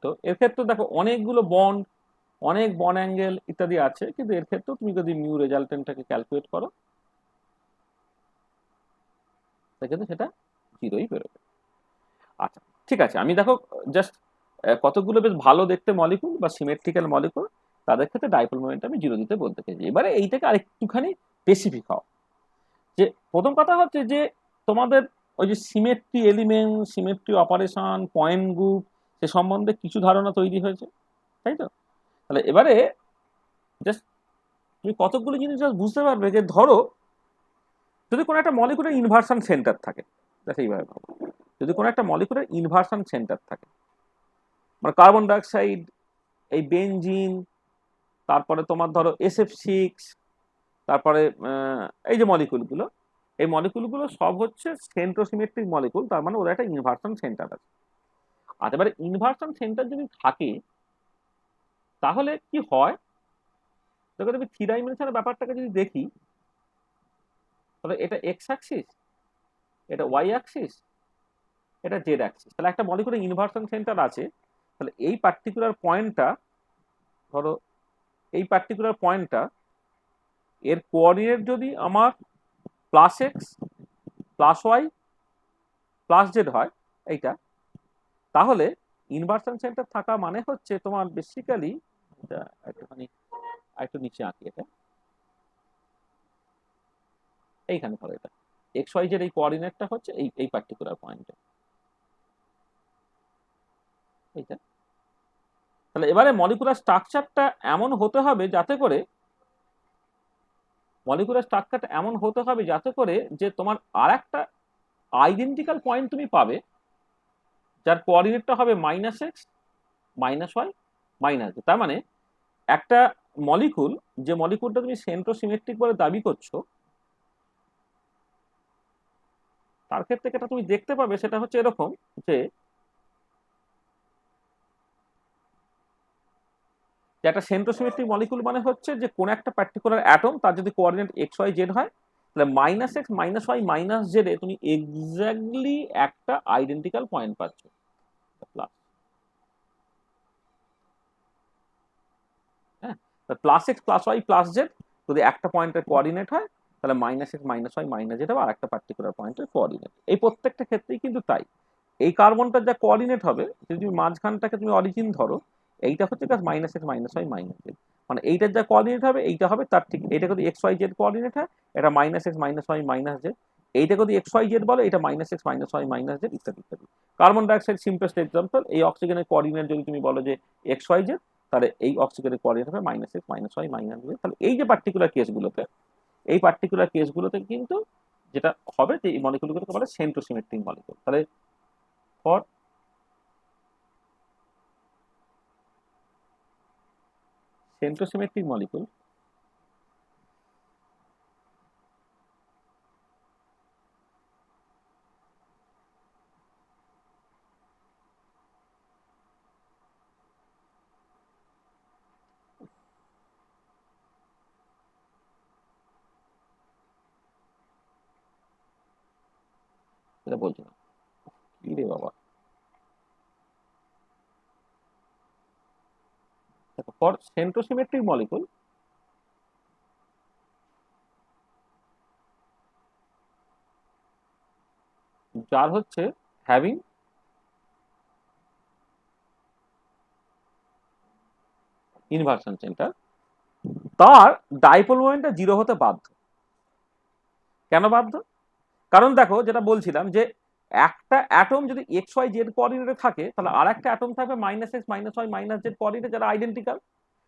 তো এর ক্ষেত্রে দেখো অনেকগুলো বন্ড, অনেক বন্ড অ্যাঙ্গেল ইত্যাদি আছে, কিন্তু এর ক্ষেত্রেও তুমি যদি মিউ রেজাল্টেন্টটাকে ক্যালকুলেট করো সেক্ষেত্রে সেটা জিরোই বেরোবে। আচ্ছা, ঠিক আছে, আমি দেখো জাস্ট কতগুলো বেশ ভালো দেখতে মলিকুল বা সিমেট্রিক্যাল মলিকুল তাদের ক্ষেত্রে ডাইপোল মোমেন্ট আমি জিরো দিতে বলতে চাইছি। এবারে এইটাকে আরেকটুখানি স্পেসিফিক হও, যে প্রথম কথা হচ্ছে যে তোমাদের ওই যে symmetry element, symmetry operation, point group, সে সম্বন্ধে কিছু ধারণা তৈরি হয়েছে, তাই তো? তাহলে এবারে জাস্ট তুমি কতগুলো জিনিস just বুঝতে পারবে যে ধরো যদি কোনো একটা মলিকুলের ইনভার্সন সেন্টার থাকে, দেখো এইভাবে ভাবো, যদি কোনো একটা মলিকুলের ইনভার্সন সেন্টার থাকে, মানে কার্বন ডাইঅক্সাইড, এই বেনজিন, তারপরে তোমার ধরো SF6, তারপরে এই যে মলিকুলগুলো, এই মলিকুলগুলো সব হচ্ছে সেন্ট্রোসিমেট্রিক মলিকুল, তার মানে ওদের একটা ইনভার্সন সেন্টার আছে। আর এবারে ইনভার্সন সেন্টার যদি থাকে তাহলে কি হয়, দেখো তুমি থ্রি ডাইমেনশনের ব্যাপারটাকে যদি দেখি, তাহলে এটা এক্স অ্যাক্সিস, এটা ওয়াই অ্যাক্সিস, এটা জেড অ্যাক্সিস। তাহলে একটা মলিকুলের ইনভার্সন সেন্টার আছে, তাহলে এই পার্টিকুলার পয়েন্টটা, ধরো এই পার্টিকুলার পয়েন্টটা, এর কোঅর্ডিনেট যদি আমার plus X plus Y plus Z হয় এইটা, তাহলে ইনভার্সন সেন্টার থাকা মানে হচ্ছে তোমার বেসিক্যালি, একটুখানি একটু নিচে আঁকি এটা, এইখানে ধরো এটা এক্স ওয়াই জেড, এই কোঅর্ডিনেটটা হচ্ছে এই এই পার্টিকুলার পয়েন্টে এইটা। তাহলে এবারে মলিকুলার স্ট্রাকচারটা এমন হতে হবে যাতে করে, যে তোমার আর একটা আইডেন্টিক্যাল পয়েন্ট তুমি পাবে যার কোঅর্ডিনেটটা হবে minus X minus Y minus Z. তার মানে একটা মলিকুল, যে মলিকুলটা তুমি সেন্ট্রোসিমেট্রিক বলে দাবি করছো, তার ক্ষেত্রে যেটা তুমি দেখতে পাবে সেটা হচ্ছে এরকম, যে একটা সেন্ট্রোসিমেট্রিক মলিকুল মানে হচ্ছে যে কোন একটা পার্টিকুলার অ্যাটম, তার যদি কোঅর্ডিনেট এক্স ওয়াই জেড হয়, তাহলে minus X minus Y minus Z এ তুমি এক্স্যাক্টলি একটা আইডেন্টিক্যাল পয়েন্ট পাচ্ছ। হ্যাঁ, plus X plus Y plus Z যদি একটা পয়েন্টের কোঅর্ডিনেট হয়, তাহলে minus X minus Y minus Z হবে আর একটা পার্টিকুলার পয়েন্টের কোঅর্ডিনেট। এই প্রত্যেকটা ক্ষেত্রেই কিন্তু তাই। এই কার্বনটার যা কোঅর্ডিনেট হবে, যদি তুমি মাঝখানটাকে তুমি অরিজিন ধরো, এইটা হচ্ছে minus X minus Y minus Z, মানে এইটার যা কোঅর্ডিনেট হবে এইটা হবে তার ঠিক, এটা যদি এক্স ওয়াই জেড কোঅর্ডিনেট হয়, এটা minus X minus Y minus Z, এইটা যদি এক্স ওয়াই জেড বলে, এটা minus X minus Y minus Z ইত্যাদি ইত্যাদি। কার্বন ডাইঅক্সাইড সিম্পলেস্ট এক্সাম্পল, এই অক্সিজেনের কোঅর্ডিনেট যদি তুমি বলো যে এক্স ওয়াই জেড, তাহলে এই অক্সিজেনের কোঅর্ডিনেট হবে minus X minus Y minus Z. তাহলে এই যে পার্টিকুলার কেসগুলোতে কিন্তু যেটা হবে যে এই মলিকুলগুলোকে বলে সেন্ট্রোসিমেট্রিক মলিকুল। তাহলে ফর সেন্ট্রোসিমেট্রিক মলিকুল এটা বলছি না, কি রে বাবা, দেখো ফর সেন্ট্রোসিমেট্রিক মলিকুল যার হচ্ছে হ্যাভিং ইনভার্সন সেন্টার, তার ডাইপোল মোমেন্টটা 0 হতে বাধ্য। কেন বাধ্য? কারণ দেখো যেটা বলছিলাম যে একটা অ্যাটম যদি এক্স ওয়াই জেড কোঅর্ডিনেটে থাকে, তাহলে আর একটা অ্যাটম থাকবে -x, -y, -z কোঅর্ডিনেটে, যারা আইডেন্টিক্যাল।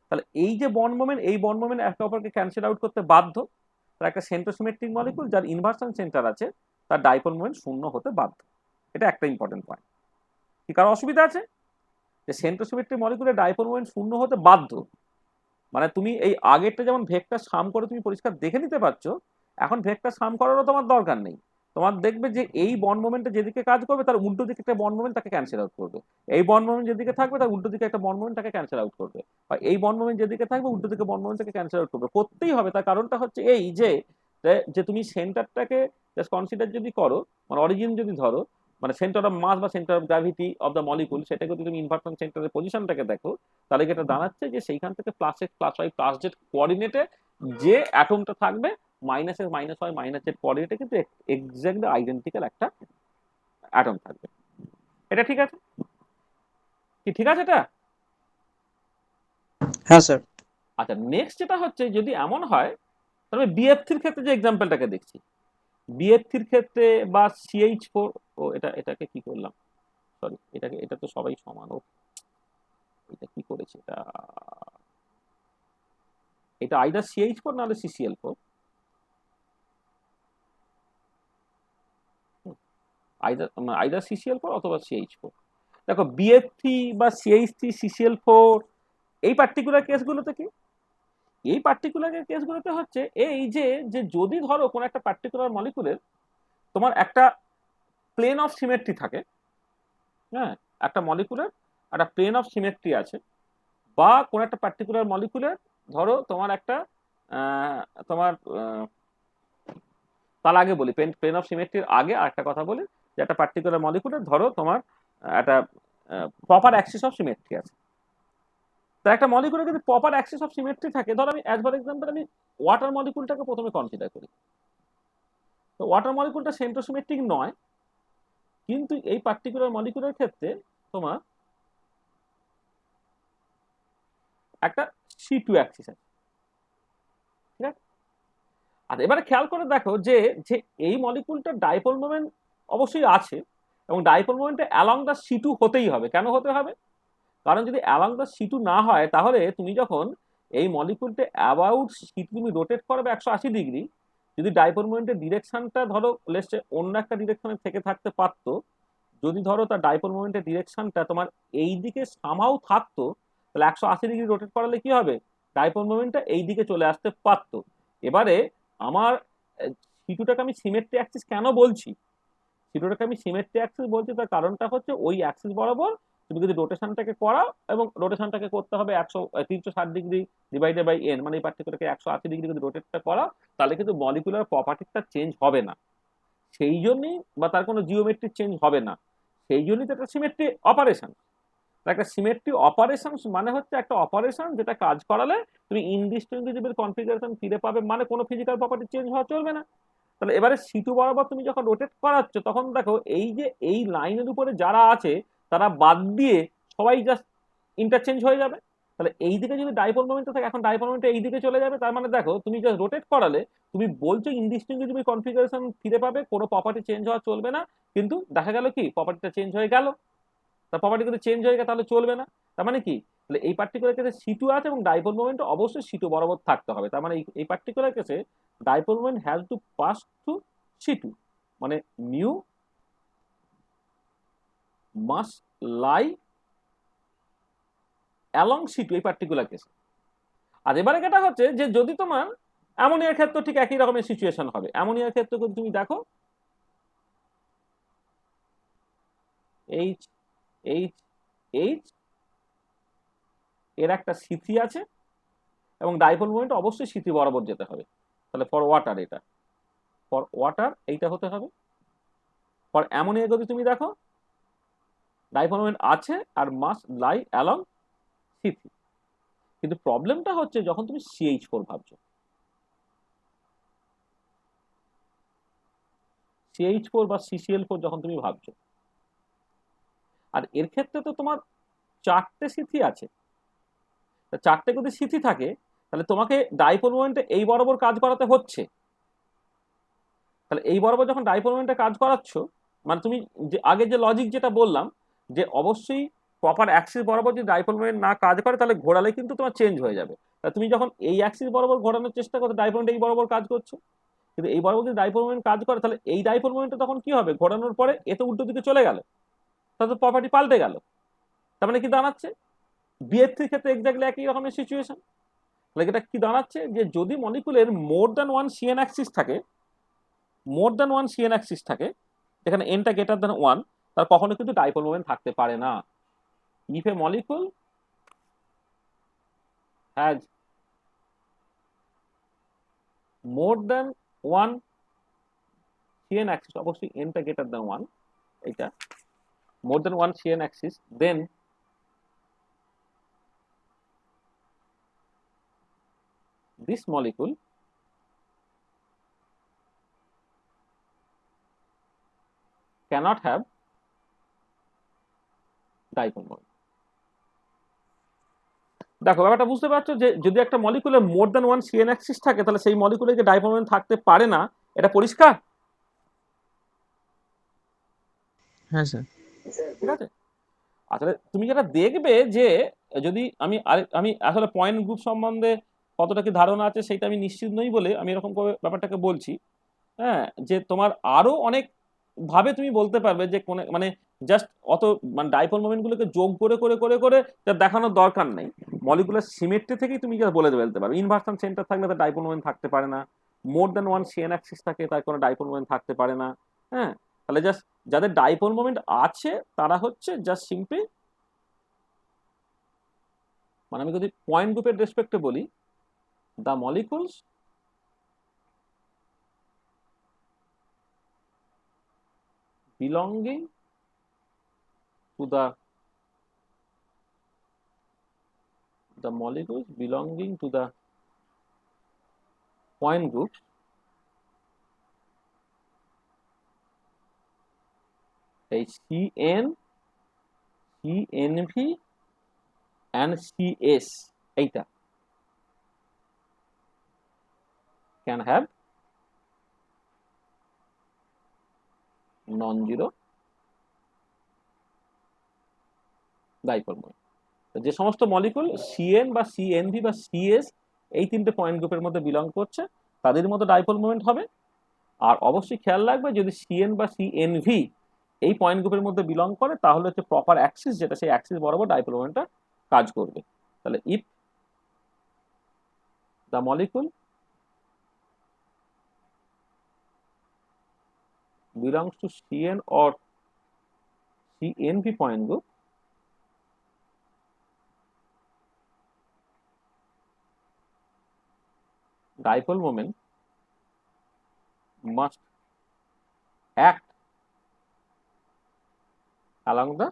তাহলে এই যে বন্ড মোমেন্ট, এই বন্ড মোমেন্ট একে অপরকে ক্যান্সেল আউট করতে বাধ্য। তার একটা সেন্ট্রোসিমেট্রিক মলিকুল যার ইনভার্সন সেন্টার আছে, তার ডাইপোল মোমেন্ট 0 হতে বাধ্য। এটা একটা ইম্পর্টেন্ট পয়েন্ট। কি কারো অসুবিধা আছে? যে সেন্ট্রোসিমেট্রিক মলিকুলের ডাইপোল মোমেন্ট 0 হতে বাধ্য, মানে তুমি এই আগেরটা যেমন ভেক্টর সাম করে তুমি পরিষ্কার দেখে নিতে পারছো, এখন ভেক্টর সাম করারও তোমার দরকার নেই। তোমার দেখবে যে এই বন্ড মোমেন্টে যেদিকে কাজ করবে তার উল্টো দিকে একটা বন্ড মোমেন্ট তাকে ক্যান্সেল আউট করবে, এই বন্ড মোমেন্ট যেদিকে থাকবে তার উল্টো দিকে একটা বন্ড মোমেন্ট তাকে ক্যান্সেল আউট করবে, আর এই বন্ড মোমেন্ট যেদিকে থাকবে উল্টো দিকে বন্ড মোমেন্ট তাকে ক্যান্সেল আউট করবে, করতেই হবে। তার কারণটা হচ্ছে এই যে যে তুমি সেন্টারটাকে জাস্ট কনসিডার যদি করো, মানে অরিজিন যদি ধরো, মানে সেন্টার অফ মাস বা centre of gravity of the molecule, সেটাকে যদি তুমি ইনভার্সন সেন্টারের পজিশনটাকে দেখো, তাহলে এটা দাঁড়াচ্ছে যে সেইখান থেকে +x+y+z কোঅর্ডিনেটে যে অ্যাটমটা থাকবে -x, -y, -z কোঅর্ডিনেটে কিন্তু এক্স্যাক্টলি আইডেন্টিক্যাল একটা অ্যাটম থাকবে। এটা ঠিক আছে কি? ঠিক আছে এটা? হ্যাঁ স্যার। আচ্ছা, নেক্সট যেটা হচ্ছে যদি এমন হয়, তাহলে BF3 ক্ষেত্রে যে এক্সাম্পলটাকে দেখছি, BF3 ক্ষেত্রে বা CH4, ও এটাকে কি করলাম, সরি, এটা তো সবাই সমান। ও এটা কি করেছে, এটা আইদার CH4 নাহলে CCl4, আইদার CCl4 অথবা CH4। দেখো BF3 বা CH3 CCl4 এই পার্টিকুলার কেসগুলোতে কি, এই পার্টিকুলার কেসগুলোতে হচ্ছে এই যে যে যদি ধরো কোন একটা পার্টিকুলার মলিকুলের তোমার একটা প্লেন অফ সিমেট্রি থাকে, হ্যাঁ, একটা মলিকুলের একটা প্লেন অফ সিমেট্রি আছে, বা কোন একটা পার্টিকুলার মলিকুলের ধরো তোমার একটা তোমার তার আগে বলি, প্লেন অফ সিমেট্রির আগে আরেকটা কথা বলি, যে একটা পার্টিকুলার মলিকুলের ধরো তোমার একটা প্রপার অ্যাক্সিস অফ সিমেট্রি আছে। তার একটা মলিকুলের যদি প্রপার অ্যাক্সিস অফ সিমেট্রি থাকে, ধরো আমি অ্যাজ ফর এক্সাম্পল আমি ওয়াটার মলিকুলটাকে প্রথমে কনসিডার করি, তো ওয়াটার মলিকুলটা সেন্ট্রোসিমেট্রিক নয়, কিন্তু এই পার্টিকুলার মলিকুলের ক্ষেত্রে তোমার একটা C2 অ্যাক্সিস আছে, ঠিক আছে? আর এবারে খেয়াল করে দেখো যে যে এই মলিকুলটার ডাইপোল মোমেন্ট অবশ্যই আছে, এবং ডাইপোল মোমেন্টে অ্যালং দ্য C2 হতেই হবে। কেন হতে হবে? কারণ যদি অ্যালং দ্য C2 না হয়, তাহলে তুমি যখন এই মলিকুলটা অ্যাবাউট C2 তুমি রোটেট করবে 180 ডিগ্রি, যদি ডাইপোল মোমেন্টের ডিরেকশনটা ধরো লেটস সে অন্য একটা ডিরেকশনে থেকে থাকতে পারতো, যদি ধরো তার ডাইপোল মোমেন্টের ডিরেকশনটা তোমার এই দিকে সামাও থাকতো, তাহলে 180 ডিগ্রি রোটেট করালে কি হবে, ডাইপোল মোমেন্টটা এই দিকে চলে আসতে পারতো। এবারে আমার C2টাকে আমি সিমেট্রি অ্যাক্সিস কেন বলছি, C2টাকে আমি সিমেট্রি অ্যাক্সিস বলছি, তার কারণটা হচ্ছে ওই অ্যাক্সিস বরাবর তুমি যদি রোটেশনটাকে করাও, এবং রোটেশনটাকে করতে হবে 360 ডিগ্রি ডিভাইডেড বাই n, মানে এই পার্টিকুলারকে 180 ডিগ্রি যদি রোটেটটা করা, তাহলে কিন্তু মলিকুলার প্রপার্টিটা চেঞ্জ হবে না, সেই জন্যই, বা তার কোনো জিওমেট্রিক চেঞ্জ হবে না, সেই জন্যই তো একটা সিমেট্রি অপারেশন। একটা সিমেট্রি অপারেশন মানে হচ্ছে একটা অপারেশন যেটা কাজ করালে তুমি ইনডিস্টিংগুইজেবল কনফিগারেশন ফিরে পাবে, মানে কোনো ফিজিক্যাল প্রপার্টি চেঞ্জ হওয়া চলবে না। তাহলে এবারে C2 বরাবর তুমি যখন রোটেট করাচ্ছ, তখন দেখো এই যে এই লাইনের উপরে যারা আছে তারা বাদ দিয়ে সবাই জাস্ট ইন্টারচেঞ্জ হয়ে যাবে। তাহলে এই দিকে যদি ডাইপোল মোমেন্টটা থাকে, এখন ডাইপোল মোমেন্ট এই দিকে চলে যাবে, তার মানে দেখো তুমি জাস্ট রোটেট করালে তুমি বলছো ইনডিস্টিংগুইজেবল কনফিগারেশন ফিরে পাবে, কোনো প্রপার্টি চেঞ্জ হওয়া চলবে না, কিন্তু দেখা গেল কি প্রপার্টিটা চেঞ্জ হয়ে গেল, তার প্রপার্টি কিন্তু চেঞ্জ হয়ে গেলে তাহলে চলবে না। তার মানে কি, তাহলে এই পার্টিকুলার কেসে C2 আছে এবং ডাইপোল মোমেন্ট অবশ্যই C2 বরাবর থাকতে হবে। তার মানে এই পার্টিকুলার কেসে dipole moment has to pass through C2, মানে মিউ মাস্ট লাই অ্যালং C2 এই পার্টিকুলার কেসে। আর এবারে যেটা হচ্ছে যে যদি তোমার অ্যামোনিয়ার ক্ষেত্রে ঠিক একই রকমের সিচুয়েশন হবে। অ্যামোনিয়ার ক্ষেত্রে যদি তুমি দেখো এইচ এইচ এইচ এর একটা C3 আছে এবং ডাইপোল মোমেন্ট অবশ্যই C3 বরাবর যেতে হবে। তাহলে ফর ওয়াটার এটা, ফর ওয়াটার এইটা হতে হবে। ফর অ্যামোনিয়া যদি তুমি দেখো ডাইপোল মোমেন্ট আছে আর মাস্ট লাই অ্যালং C3। কিন্তু প্রবলেমটা হচ্ছে যখন তুমি CH4 ভাবছো, CH4 বা CCl4 যখন তুমি ভাবছো, আর এর ক্ষেত্রে তো তোমার 4টে C3 আছে। চারটে যদি C3 থাকে তাহলে তোমাকে ডাইপোল মোমেন্টে এই বরাবর কাজ করাতে হচ্ছে। তাহলে এই বরাবর যখন ডাইপোল মোমেন্টে কাজ করাচ্ছ, মানে তুমি যে আগে যে লজিক যেটা বললাম যে অবশ্যই প্রপার অ্যাক্সিস বরাবর যদি ডাইপোল মোমেন্ট না কাজ করে তাহলে ঘোরালে কিন্তু তোমার চেঞ্জ হয়ে যাবে। তা তুমি যখন এই অ্যাক্সিস বরাবর ঘোরানোর চেষ্টা করছো, ডাইপোল মোমেন্ট এই বরাবর কাজ করছে, কিন্তু এই বরাবর যদি ডাইপোল মোমেন্ট কাজ করে তাহলে এই ডাইপোল মোমেন্টে তখন কি হবে, ঘোরানোর পরে এতে উল্টো দিকে চলে গেল, তাহলে প্রপার্টি পাল্টে গেল। তার মানে কি দাঁড়াচ্ছে, BF3 ক্ষেত্রে এক্স্যাক্টলি একই রকমের সিচুয়েশন। তাহলে এটা কি দাঁড়াচ্ছে যে যদি মলিকুলের more than one CN axis থাকে, more than one CN axis থাকে যেখানে nটা গ্রেটার দ্যান 1, তার কখনো কিন্তু ডাইপোল মোমেন্ট থাকতে পারে না। If a molecule has more than one CN axis, অবশ্যই nটা গ্রেটার দ্যান 1, এটা more than one CN axis, then this molecule cannot have dipole moment. দেখো ব্যাপারটা বুঝতে পারছো যে যদি একটা মলিকুলের more than one CN axis থাকে তাহলে সেই মলিকুলে যে ডাইপোল মোমেন্ট থাকতে পারে না, এটা পরিষ্কার? হ্যাঁ স্যার। ঠিক আছে। আসলে তুমি যেটা দেখবে যে যদি আমি আসলে পয়েন্ট গ্রুপ সম্বন্ধে কতটা কি ধারণা আছে সেটা আমি নিশ্চিত নই বলে আমি এরকম করে ব্যাপারটাকে বলছি। হ্যাঁ, যে তোমার আরো অনেক ভাবে তুমি বলতে পারবে যে কোন মানে জাস্ট অত মানে ডাইপোল মোমেন্ট গুলোকে যোগ করে করে করে করে তার দেখানোর দরকার নেই। মলিকুলার সিমেট্রি থেকেই তুমি যা বলে ফেলতে পারবে। ইনভার্সন সেন্টার থাকলে তার ডাইপোল মোমেন্ট থাকতে পারে না, মোর দ্যান ওয়ান CN অ্যাক্সিস থাকে তার কোনো ডাইপোল মোমেন্ট থাকতে পারে না। হ্যাঁ, তাহলে জাস্ট যাদের ডাইপোল মোমেন্ট আছে তারা হচ্ছে জাস্ট সিম্পলি, মানে আমি যদি পয়েন্ট গ্রুপের রেসপেক্টে বলি, the molecules belonging to the molecules belonging to the point group এই CN, CNV and CS এইটা can have non-zero dipole moment. যে সমস্ত মলিকুল CN বা CNV বা CS এই তিনটে পয়েন্ট গ্রুপের মধ্যে বিলং করছে তাদের মধ্যে ডাইপোল মোমেন্ট হবে। আর অবশ্যই খেয়াল রাখবে যদি CN বা CNV এই পয়েন্ট গ্রুপের মধ্যে বিলং করে তাহলে হচ্ছে প্রপার অ্যাক্সিস, যেটা সেই অ্যাক্সিস বরাবর ডাইপোল মোমেন্টটা কাজ করবে। তাহলে if the molecule belongs to CN or CNV point group, dipole moment must act along the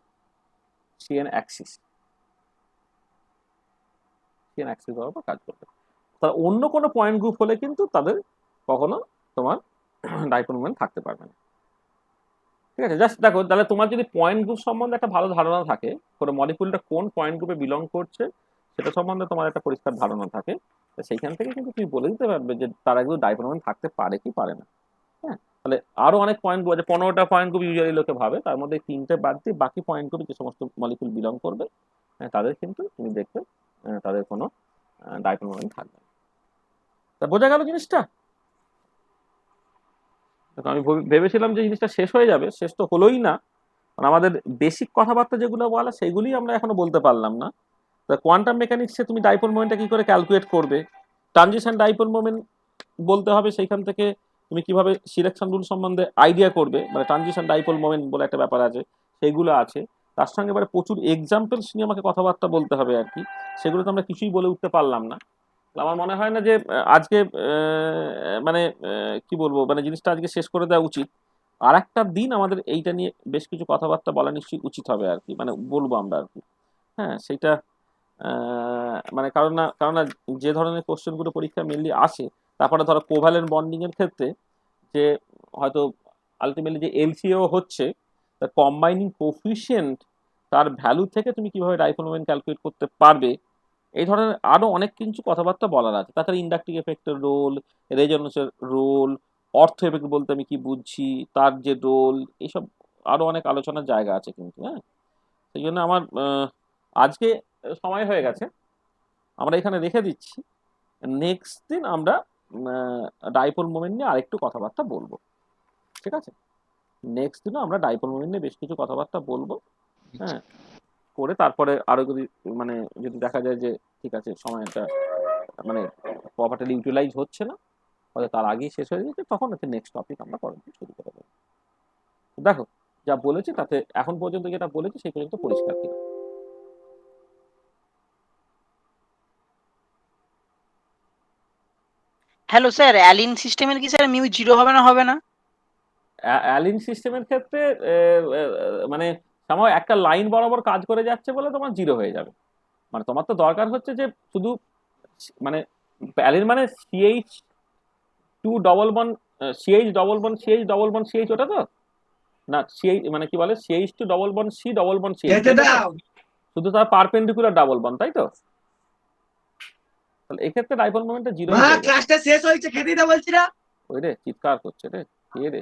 CN axis, CN axis বরাবর কাজ করবে। তাহলে অন্য কোনো পয়েন্ট গ্রুপ হলে কিন্তু তাদের কখনো তোমার ডাইপোল মোমেন্ট থাকতে পারবে না। ঠিক আছে, জাস্ট দেখো তাহলে তোমার যদি পয়েন্ট গ্রুপ সম্বন্ধে একটা ভালো ধারণা থাকে, কোনো মলিকুলটা কোন পয়েন্ট গ্রুপে বিলং করছে সেটা সম্বন্ধে তোমার একটা পরিষ্কার ধারণা থাকে, সেইখান থেকে কিন্তু তুমি বলে দিতে পারবে যে তারা কিন্তু ডাইপোল মোমেন্ট থাকতে পারে কি পারে না। হ্যাঁ, তাহলে আরো অনেক পয়েন্ট গ্রুপ আছে, 15টা পয়েন্ট গ্রুপ ইউজুয়ালি লোকে ভাবে, তার মধ্যে 3টে বাদ দিয়ে বাকি পয়েন্ট গ্রুপে যে সমস্ত মলিকুল বিলং করবে তাদের কিন্তু তুমি দেখবে তাদের কোনো ডাইপোল মোমেন্ট থাকবে না। তা বোঝা গেল জিনিসটা? আমি ভেবেছিলাম যে জিনিসটা শেষ হয়ে যাবে, শেষ তো হলোই না। আমাদের বেসিক কথাবার্তা যেগুলো বলা সেইগুলি আমরা এখনো বলতে পারলাম না। তা কোয়ান্টাম মেকানিক্সে তুমি ডাইপোল মোমেন্টটা কি করে ক্যালকুলেট করবে, ট্রানজিশন ডাইপোল মোমেন্ট বলতে হবে, সেইখান থেকে তুমি কিভাবে সিলেকশন রুল সম্বন্ধে আইডিয়া করবে, মানে ট্রানজিশন ডাইপোল মোমেন্ট বলে একটা ব্যাপার আছে, সেইগুলো আছে। তার সঙ্গে এবারে প্রচুর এক্সাম্পলস নিয়ে আমাকে কথাবার্তা বলতে হবে আর কি, সেগুলো তো আমরা কিছুই বলে উঠতে পারলাম না। আমার মনে হয় না যে আজকে মানে কি বলবো, মানে জিনিসটা আজকে শেষ করে দেওয়া উচিত। আর একটা দিন আমাদের এইটা নিয়ে বেশ কিছু কথাবার্তা বলা নিশ্চয়ই উচিত হবে আর কি, মানে বলবো আমরা আর কি। হ্যাঁ, সেইটা মানে কারণ না যে ধরনের কোশ্চেনগুলো পরীক্ষা মেনলি আসে, তারপরে ধরো কোভ্যালেন্ট বন্ডিং এর ক্ষেত্রে যে হয়তো আলটিমেটলি যে এলসিও হচ্ছে, তার কম্বাইনিং কোফিশিয়েন্ট, তার ভ্যালু থেকে তুমি কিভাবে ডাইপোল মোমেন্ট ক্যালকুলেট করতে পারবে, এই ধরনের আরো অনেক কিছু কথাবার্তা বলার আছে। তাছাড়া ইন্ডাকটিভ এফেক্টের রোল, রেজোনেন্সের রোল, অর্থ এফেক্ট বলতে আমি কি বুঝছি, তার যে রোল, এইসব আরো অনেক আলোচনার জায়গা আছে কিন্তু। হ্যাঁ, সেই জন্য আমার আজকে সময় হয়ে গেছে, আমরা এখানে রেখে দিচ্ছি। নেক্সট দিন আমরা ডাইপোল মোমেন্ট নিয়ে আরেকটু কথাবার্তা বলবো, ঠিক আছে? নেক্সট দিনও আমরা ডাইপোল মোমেন্ট নিয়ে বেশ কিছু কথাবার্তা বলবো। হ্যাঁ, করে তারপরে আরো যদি দেখা যায় যে ঠিক আছে সময়টা মানে প্রপার্টিলি ইউটিলাইজ হচ্ছে না, হয়তো তার আগেই শেষ হয়ে গেছে, তখন হচ্ছে নেক্সট টপিক আমরা পরের দিন শুরু করে দেবো। দেখো যা বলেছি তাতে এখন পর্যন্ত যেটা বলেছি সেই পর্যন্ত পরিষ্কার কিনা। হ্যালো স্যার, অ্যালিন সিস্টেমের কি স্যার মিউ 0 হবে না, হবে না? অ্যালিন সিস্টেমের ক্ষেত্রে মানে সামহাও একটা লাইন বরাবর কাজ করে যাচ্ছে বলে তোমার 0 হয়ে যাবে। মানে তোমার তো দরকার হচ্ছে যে শুধু মানে অ্যালিন মানে CH two double bond, CH double bond CH double bond CH, ওটা তো না সিএইচ মানে কি বলে CH two double bond C double bond CH, শুধু তার পারপেন্ডিকুলার ডাবল বন, তাই তো? তাহলে এক্ষেত্রে ডাইপোল মোমেন্টটা 0 হয়ে যাবে। ক্লাসটা শেষ হয়েছে, খেতে দাও বলছি না। ওই রে চিৎকার করছে রে, কে রে?